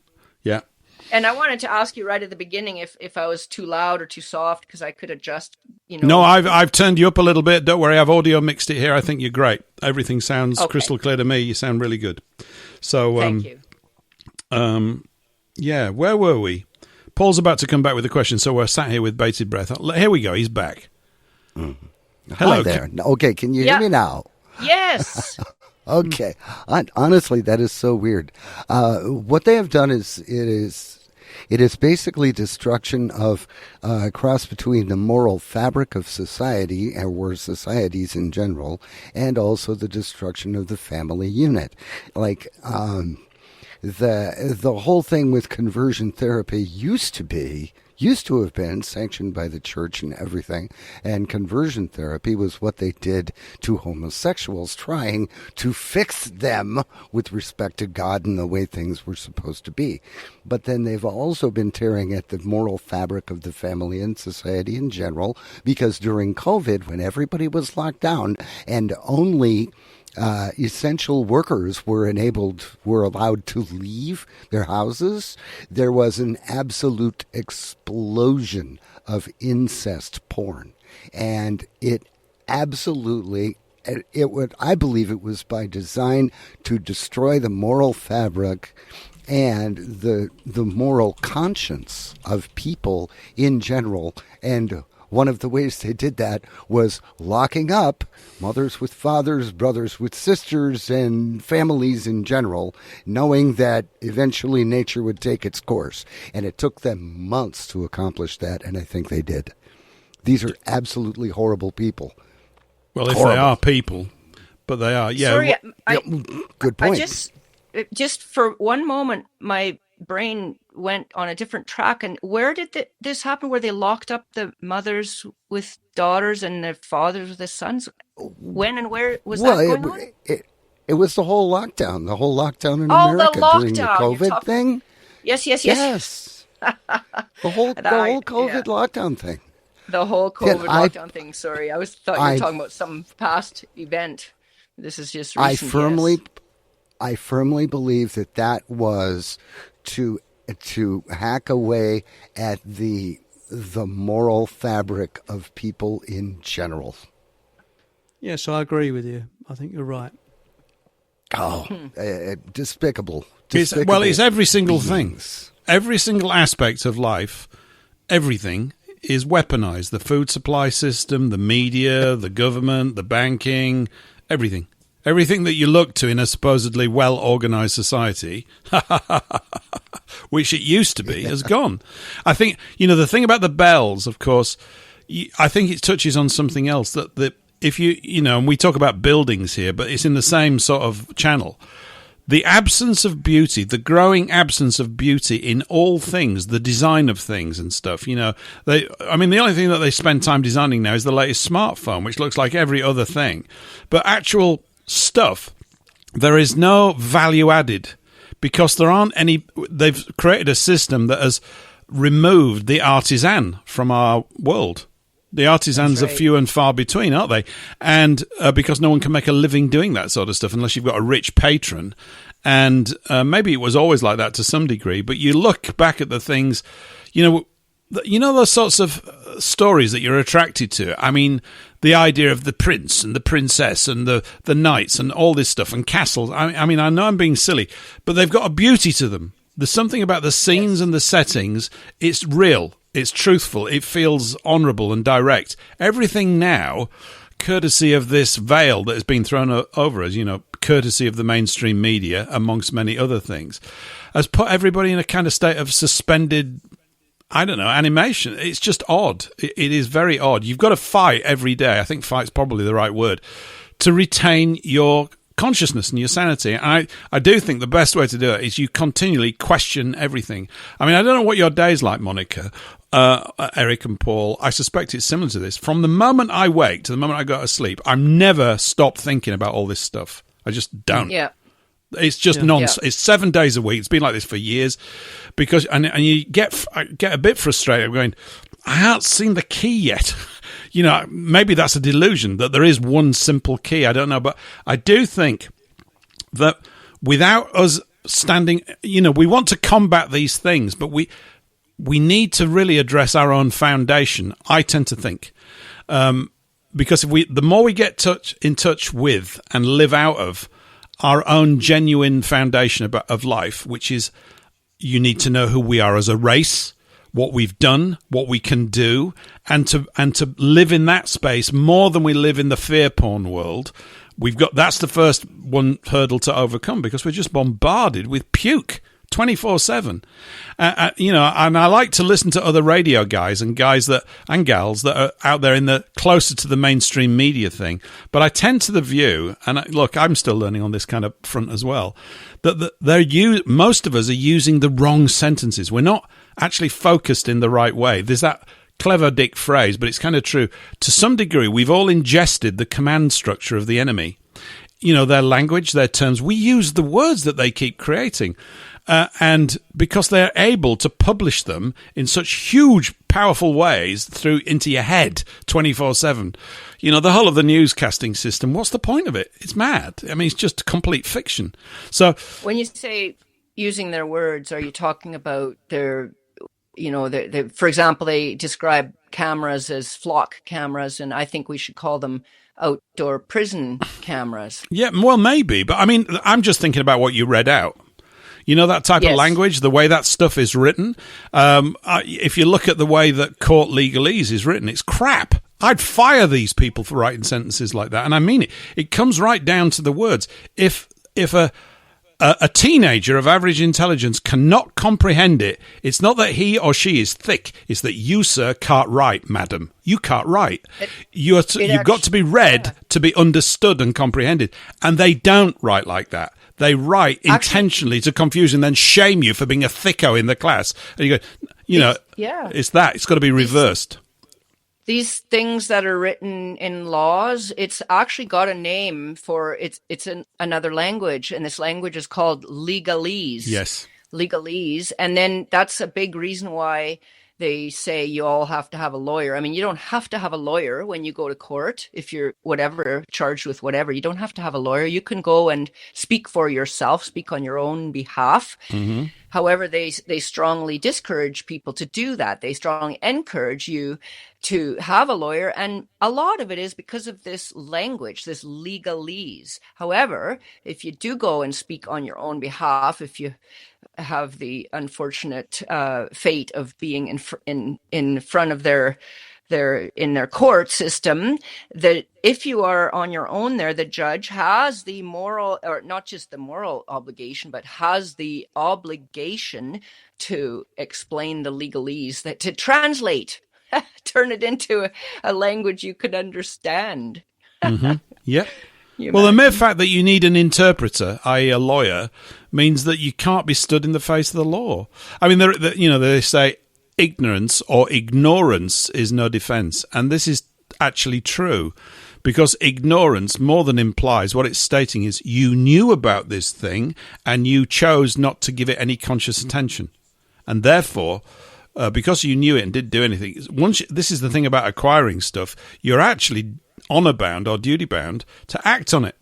And I wanted to ask you right at the beginning if I was too loud or too soft, because I could adjust, No, I've turned you up a little bit. Don't worry, I've audio mixed it here. I think you're great. Everything sounds crystal clear to me. You sound really good. So, thank you. Yeah, where were we? Paul's about to come back with a question, so we're sat here with bated breath. Here we go. He's back. Hello. Hello Hi there. Okay, can you hear me now? Yes. Okay. Honestly, that is so weird. What they have done it is basically destruction of a cross between the moral fabric of society, or societies in general, and also the destruction of the family unit. Like, the whole thing with conversion therapy used to be used to have been sanctioned by the church and everything. And conversion therapy was what they did to homosexuals, trying to fix them with respect to God and the way things were supposed to be. But then they've also been tearing at the moral fabric of the family and society in general, because during COVID, when everybody was locked down and only essential workers were allowed to leave their houses, there was an absolute explosion of incest porn. And it absolutely, I believe it was by design to destroy the moral fabric and the moral conscience of people in general. And one of the ways they did that was locking up mothers with fathers, brothers with sisters, and families in general, knowing that eventually nature would take its course. And it took them months to accomplish that, and I think they did. These are absolutely horrible people. Well, if they are people, but they are, yeah. Sorry, good point. Just for one moment, my brain went on a different track. And where did this happen, where they locked up the mothers with daughters and the fathers with the sons? When and where was that going on? It was the whole lockdown in America during the COVID thing. Yes. The whole COVID lockdown thing. The whole COVID lockdown thing. Sorry, I thought you were talking about some past event. This is just recent. I firmly believe that was to hack away at the moral fabric of people in general. Yes, I agree with you. I think you're right. Oh, despicable. It's every single thing. Every single aspect of life, everything is weaponized. The food supply system, the media, the government, the banking, everything. Everything that you look to in a supposedly well-organized society, which it used to be, has gone. I think, the thing about the bells, of course, I think it touches on something else that if and we talk about buildings here, but it's in the same sort of channel. The absence of beauty, the growing absence of beauty in all things, the design of things and stuff, the only thing that they spend time designing now is the latest smartphone, which looks like every other thing. But actual stuff, there is no value added because there aren't any. They've created a system that has removed the artisan from our world. The artisans are few and far between, aren't they? And because no one can make a living doing that sort of stuff unless you've got a rich patron. And maybe it was always like that to some degree. But you look back at the things, those sorts of stories that you're attracted to. I mean, the idea of the prince and the princess and the knights and all this stuff and castles. I mean, I know I'm being silly, but they've got a beauty to them. There's something about the scenes and the settings. It's real. It's truthful. It feels honourable and direct. Everything now, courtesy of this veil that has been thrown over us, courtesy of the mainstream media, amongst many other things, has put everybody in a kind of state of suspended, animation. It's just odd. It is very odd. You've got to fight every day. I think fight's probably the right word, to retain your consciousness and your sanity. And I do think the best way to do it is you continually question everything. I mean, I don't know what your day's like, Monika, Eric and Paul. I suspect it's similar to this. From the moment I wake to the moment I go to sleep, I'm never stopped thinking about all this stuff. I just don't. Yeah. It's just nonsense. Yeah. It's 7 days a week. It's been like this for years, because and you get a bit frustrated going, I haven't seen the key yet. Maybe that's a delusion that there is one simple key. I don't know, but I do think that without us standing, we want to combat these things, but we need to really address our own foundation. I tend to think, because the more we get in touch with and live out of our own genuine foundation of life, which is you need to know who we are as a race, what we've done, what we can do, and to live in that space more than we live in the fear porn world. That's the first one hurdle to overcome, because we're just bombarded with puke 24/7. And I like to listen to other radio guys and gals that are out there closer to the mainstream media thing. But I tend to the view, and look, I'm still learning on this kind of front as well, that most of us are using the wrong sentences. We're not actually focused in the right way. There's that clever dick phrase, but it's kind of true. To some degree, we've all ingested the command structure of the enemy. You know, their language, their terms. We use the words that they keep creating. And because they're able to publish them in such huge, powerful ways through into your head 24/7, you know, the whole of the newscasting system, what's the point of it? It's mad. I mean, it's just complete fiction. So when you say using their words, are you talking about their, you know, for example, they describe cameras as flock cameras, and I think we should call them outdoor prison cameras. Yeah, well, maybe. But I mean, I'm just thinking about what you read out. You know, that type of language, the way that stuff is written. If you look at the way that court legalese is written, it's crap. I'd fire these people for writing sentences like that. And I mean it. It comes right down to the words. If a teenager of average intelligence cannot comprehend it, it's not that he or she is thick. It's that you, sir, can't write, madam. You can't write. You've got to be read to be understood and comprehended. And they don't write like that. They write intentionally to confuse and then shame you for being a thicko in the class. And you go, you know, it's that. It's got to be reversed. These things that are written in laws, it's actually got a name for it's another language, and this language is called legalese. Yes. Legalese. And then that's a big reason why they say you all have to have a lawyer. I mean, you don't have to have a lawyer when you go to court. If you're charged with whatever, you don't have to have a lawyer. You can go and speak for yourself, speak on your own behalf. Mm-hmm. However, they strongly discourage people to do that. They strongly encourage you to have a lawyer. And a lot of it is because of this language, this legalese. However, if you do go and speak on your own behalf, if you have the unfortunate fate of being in front of their court system, that if you are on your own there, the judge has the moral, or not just the moral obligation, but has the obligation to explain the legalese, that to translate, turn it into a language you could understand. Mm-hmm. Yeah. Well, the mere fact that you need an interpreter, i.e. a lawyer, means that you can't be stood in the face of the law. I mean, they say ignorance or ignorance is no defense. And this is actually true, because ignorance more than implies, what it's stating is you knew about this thing and you chose not to give it any conscious attention. And therefore, because you knew it and didn't do anything, this is the thing about acquiring stuff, you're actually honour bound or duty bound to act on it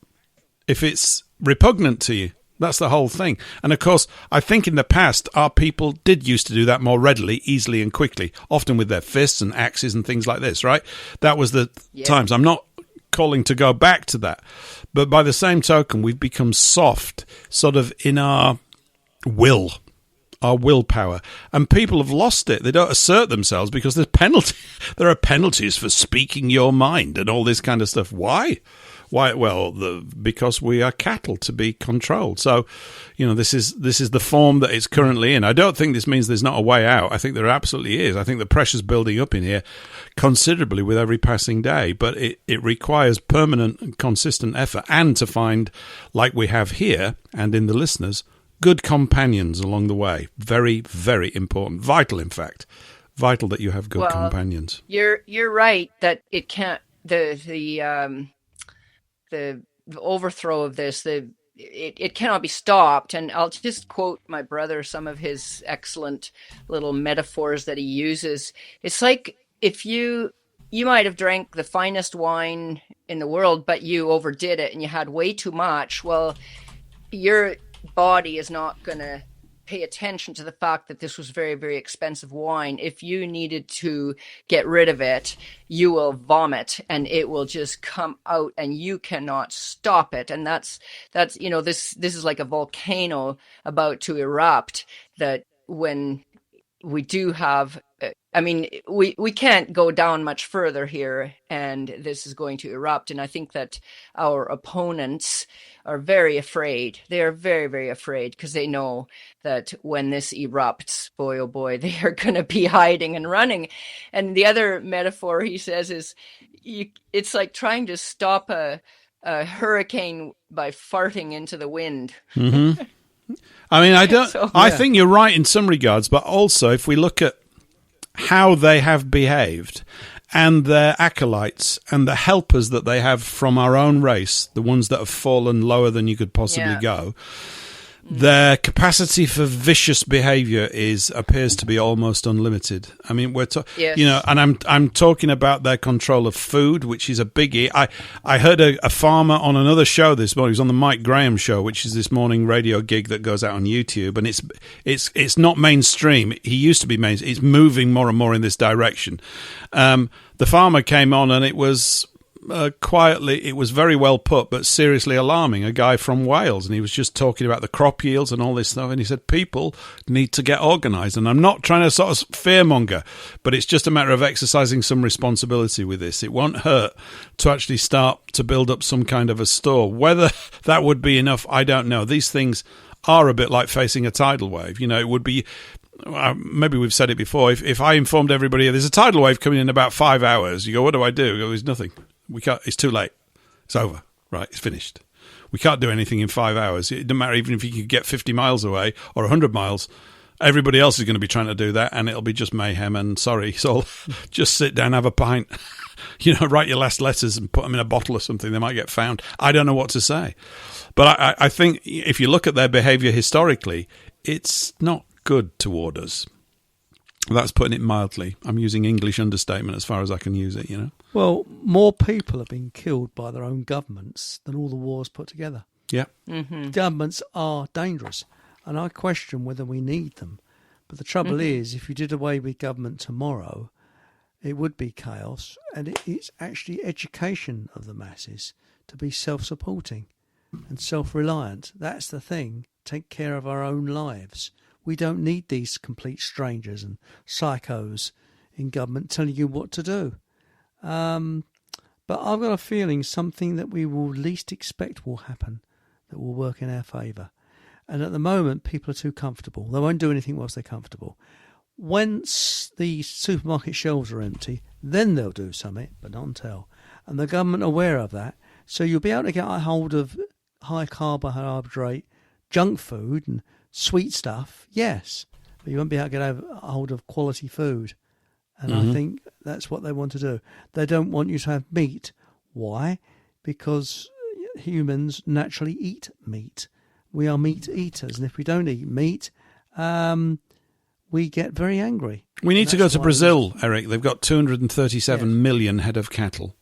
if it's repugnant to you. That's the whole thing. And of course, I think in the past, our people did used to do that more readily, easily and quickly, often with their fists and axes and things like this, right? That was the times. I'm not calling to go back to that. But by the same token, we've become soft sort of in our willpower, and people have lost it. They don't assert themselves because there are penalties for speaking your mind and all this kind of stuff. Why? Well, because we are cattle to be controlled. So, you know, this is the form that it's currently in. I don't think this means there's not a way out. I think there absolutely is. I think the pressure's building up in here considerably with every passing day, but it requires permanent and consistent effort, and to find, like we have here and in the listeners, good companions along the way. Very, very important. Vital, in fact. Vital that you have good companions. You're right that it can't, the overthrow of this, it cannot be stopped. And I'll just quote my brother some of his excellent little metaphors that he uses. It's like if you might have drank the finest wine in the world, but you overdid it and you had way too much. Well, your body is not going to pay attention to the fact that this was very, very expensive wine. If you needed to get rid of it, you will vomit and it will just come out and you cannot stop it. And that's you know, this is like a volcano about to erupt, that when we do have, I mean, we can't go down much further here, and this is going to erupt. And I think that our opponents are very afraid. They are very, very afraid, because they know that when this erupts, boy, oh boy, they are going to be hiding and running. And the other metaphor he says is, it's like trying to stop a hurricane by farting into the wind. Mm-hmm. I mean, I yeah. think you're right in some regards, but also if we look at how they have behaved and their acolytes and the helpers that they have from our own race, the ones that have fallen lower than you could possibly go, their capacity for vicious behavior appears to be almost unlimited. I mean, and I'm talking about their control of food, which is a biggie. I heard a farmer on another show this morning. He was on the Mike Graham show, which is this morning radio gig that goes out on YouTube, and it's not mainstream. He used to be mainstream. It's moving more and more in this direction. The farmer came on, and it was quietly, it was very well put, but seriously alarming. A guy from Wales, and he was just talking about the crop yields and all this stuff, and he said people need to get organised. And I'm not trying to sort of fearmonger, but it's just a matter of exercising some responsibility with this. It won't hurt to actually start to build up some kind of a store. Whether that would be enough, I don't know. These things are a bit like facing a tidal wave. It would be, maybe we've said it before, if I informed everybody there's a tidal wave coming in about 5 hours, you go, what do I do? I go, there's nothing. We can't. It's too late. It's over. Right. It's finished. We can't do anything in 5 hours. It doesn't matter even if you could get 50 miles away or 100 miles. Everybody else is going to be trying to do that, and it'll be just mayhem. And sorry, so just sit down, have a pint, write your last letters and put them in a bottle or something. They might get found. I don't know what to say. But I think if you look at their behaviour historically, it's not good toward us. That's putting it mildly. I'm using English understatement as far as I can use it, Well, more people have been killed by their own governments than all the wars put together. Yeah. Mm-hmm. Governments are dangerous, and I question whether we need them. But the trouble is, if you did away with government tomorrow, it would be chaos, and it's actually education of the masses to be self-supporting and self-reliant. That's the thing. Take care of our own lives. We don't need these complete strangers and psychos in government telling you what to do. But I've got a feeling something that we will least expect will happen that will work in our favour. And at the moment, people are too comfortable. They won't do anything whilst they're comfortable. Once the supermarket shelves are empty, then they'll do something, but not until. And the government are aware of that. So you'll be able to get a hold of high carbohydrate junk food and sweet stuff, yes, but you won't be able to get a hold of quality food. And I think that's what they want to do. They don't want you to have meat. Why? Because humans naturally eat meat. We are meat eaters, and if we don't eat meat, we get very angry. We need to go to Brazil, Eric. They've got 237 million head of cattle.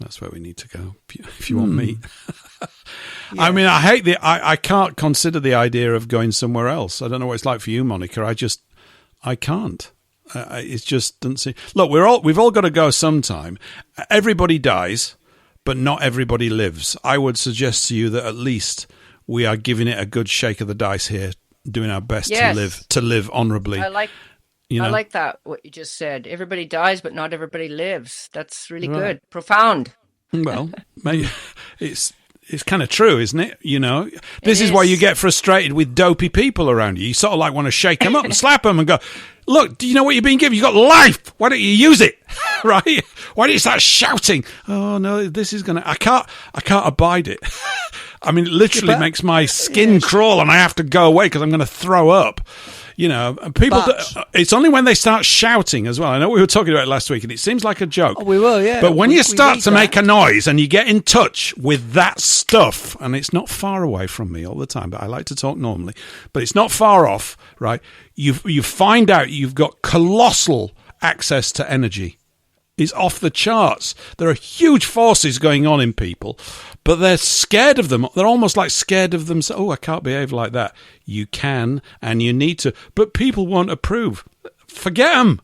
That's where we need to go if you want meat. Yeah. I mean, I can't consider the idea of going somewhere else. I don't know what it's like for you, Monika. I can't. It just doesn't seem. Look, we've all got to go sometime. Everybody dies, but not everybody lives. I would suggest to you that at least we are giving it a good shake of the dice here, doing our best to live honourably. I like that, what you just said. Everybody dies, but not everybody lives. That's really good. Profound. Well, maybe it's kind of true, isn't it? This is why you get frustrated with dopey people around you. You sort of like want to shake them up and slap them and go, look, do you know what you're being given? You've got life. Why don't you use it? Right? Why don't you start shouting? Oh, no, this is going to... I can't abide it. I mean, it literally makes my skin crawl and I have to go away because I'm going to throw up. People. It's only when they start shouting as well. I know we were talking about it last week, and it seems like a joke. Oh, we were, yeah. But when you start to make a noise and you get in touch with that stuff, and it's not far away from me all the time, but I like to talk normally, but it's not far off, right? You find out you've got colossal access to energy. It's off the charts. There are huge forces going on in people, but they're scared of them. They're almost like scared of themselves. Oh, I can't behave like that. You can, and you need to, but people won't approve. Forget them.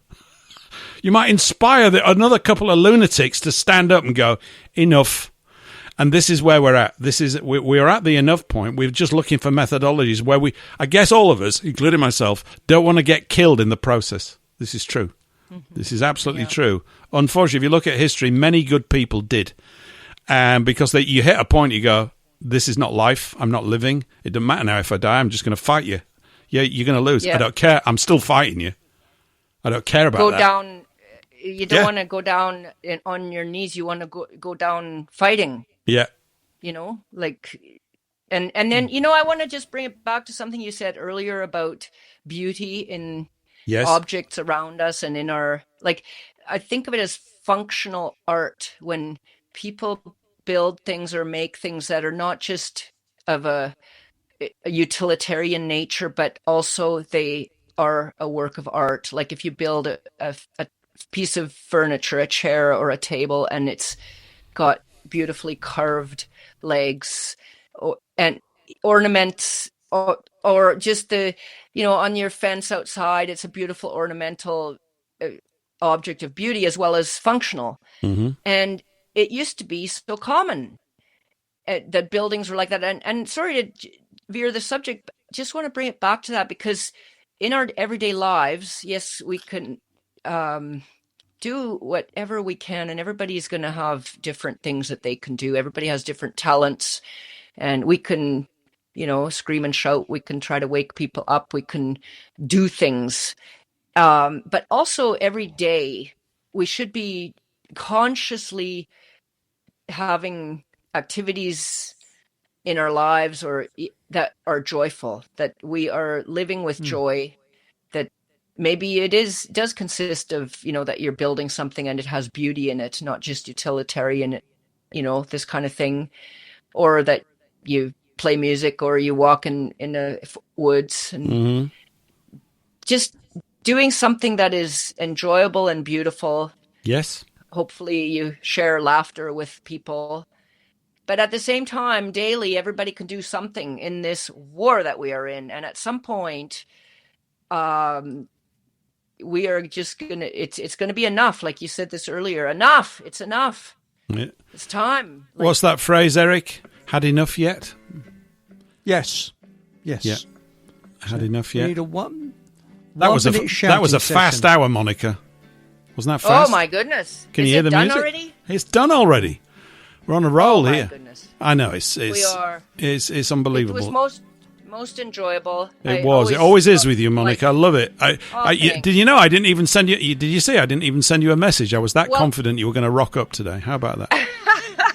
You might inspire another couple of lunatics to stand up and go, enough. And this is where we're at. We're at the enough point. We're just looking for methodologies where I guess all of us, including myself, don't want to get killed in the process. This is true. This is absolutely true. Unfortunately, if you look at history, many good people did. And because you hit a point, you go, this is not life. I'm not living. It doesn't matter now if I die. I'm just going to fight you. Yeah, you're going to lose. Yeah. I don't care. I'm still fighting you. I don't care about that. Go down. You don't want to go down on your knees. You want to go down fighting. Yeah. And then, I want to just bring it back to something you said earlier about beauty in objects around us and in our, I think of it as functional art, when people build things or make things that are not just of a utilitarian nature, but also they are a work of art. Like if you build a piece of furniture, a chair or a table, and it's got beautifully carved legs and ornaments, or just on your fence outside, it's a beautiful ornamental object of beauty as well as functional. Mm-hmm. And it used to be so common that buildings were like that. And sorry to veer the subject, but just want to bring it back to that, because in our everyday lives, yes, we can do whatever we can, and everybody's going to have different things that they can do. Everybody has different talents, and we can, scream and shout. We can try to wake people up. We can do things. But also every day we should be consciously having activities in our lives or that are joyful, that we are living with joy, that maybe it does consist of, that you're building something and it has beauty in it, not just utilitarian, this kind of thing, or that you play music or you walk in the woods and just doing something that is enjoyable and beautiful. Yes. Hopefully you share laughter with people. But at the same time, daily, everybody can do something in this war that we are in. And at some point, we are just going to, it's going to be enough. Like you said this earlier, enough. It's enough. Yeah. It's time. What's that phrase, Eric? Had enough yet? Yes. Yes. Yeah. Had enough yet? We need a one. That was a fast hour, Monika. Wasn't that fast? Oh my goodness! Can you hear the music? Already? It's done already. We're on a roll here. Goodness. I know it's unbelievable. It was most enjoyable. It always is with you, Monika. I love it. Did you know I didn't even send you? Did you see? I didn't even send you a message. I was that confident you were going to rock up today. How about that?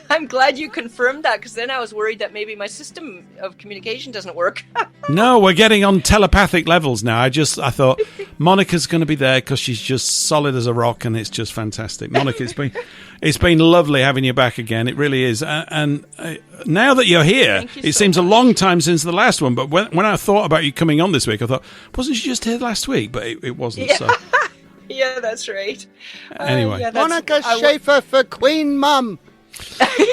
I'm glad you confirmed that, because then I was worried that maybe my system of communication doesn't work. No, we're getting on telepathic levels now. I thought Monika's going to be there because she's just solid as a rock, and it's just fantastic. Monika, it's been lovely having you back again. It really is. And now that you're here, it seems a long time since the last one. But when I thought about you coming on this week, I thought, wasn't she just here last week? But it wasn't. Yeah. So. Yeah, that's right. Anyway, Monika Schaefer for Queen Mum.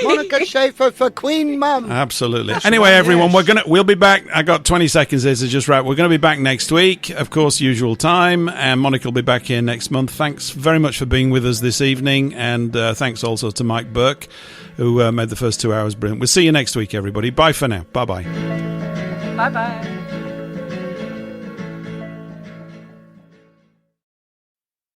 Monika Schaefer for Queen Mum. Absolutely. Anyway, everyone, we'll be back. I got 20 seconds there, so just right. We're going to be back next week, of course, usual time, and Monika will be back here next month. Thanks very much for being with us this evening, and thanks also to Mike Burke, who made the first 2 hours brilliant. We'll see you next week, everybody. Bye for now. Bye-bye. Bye-bye.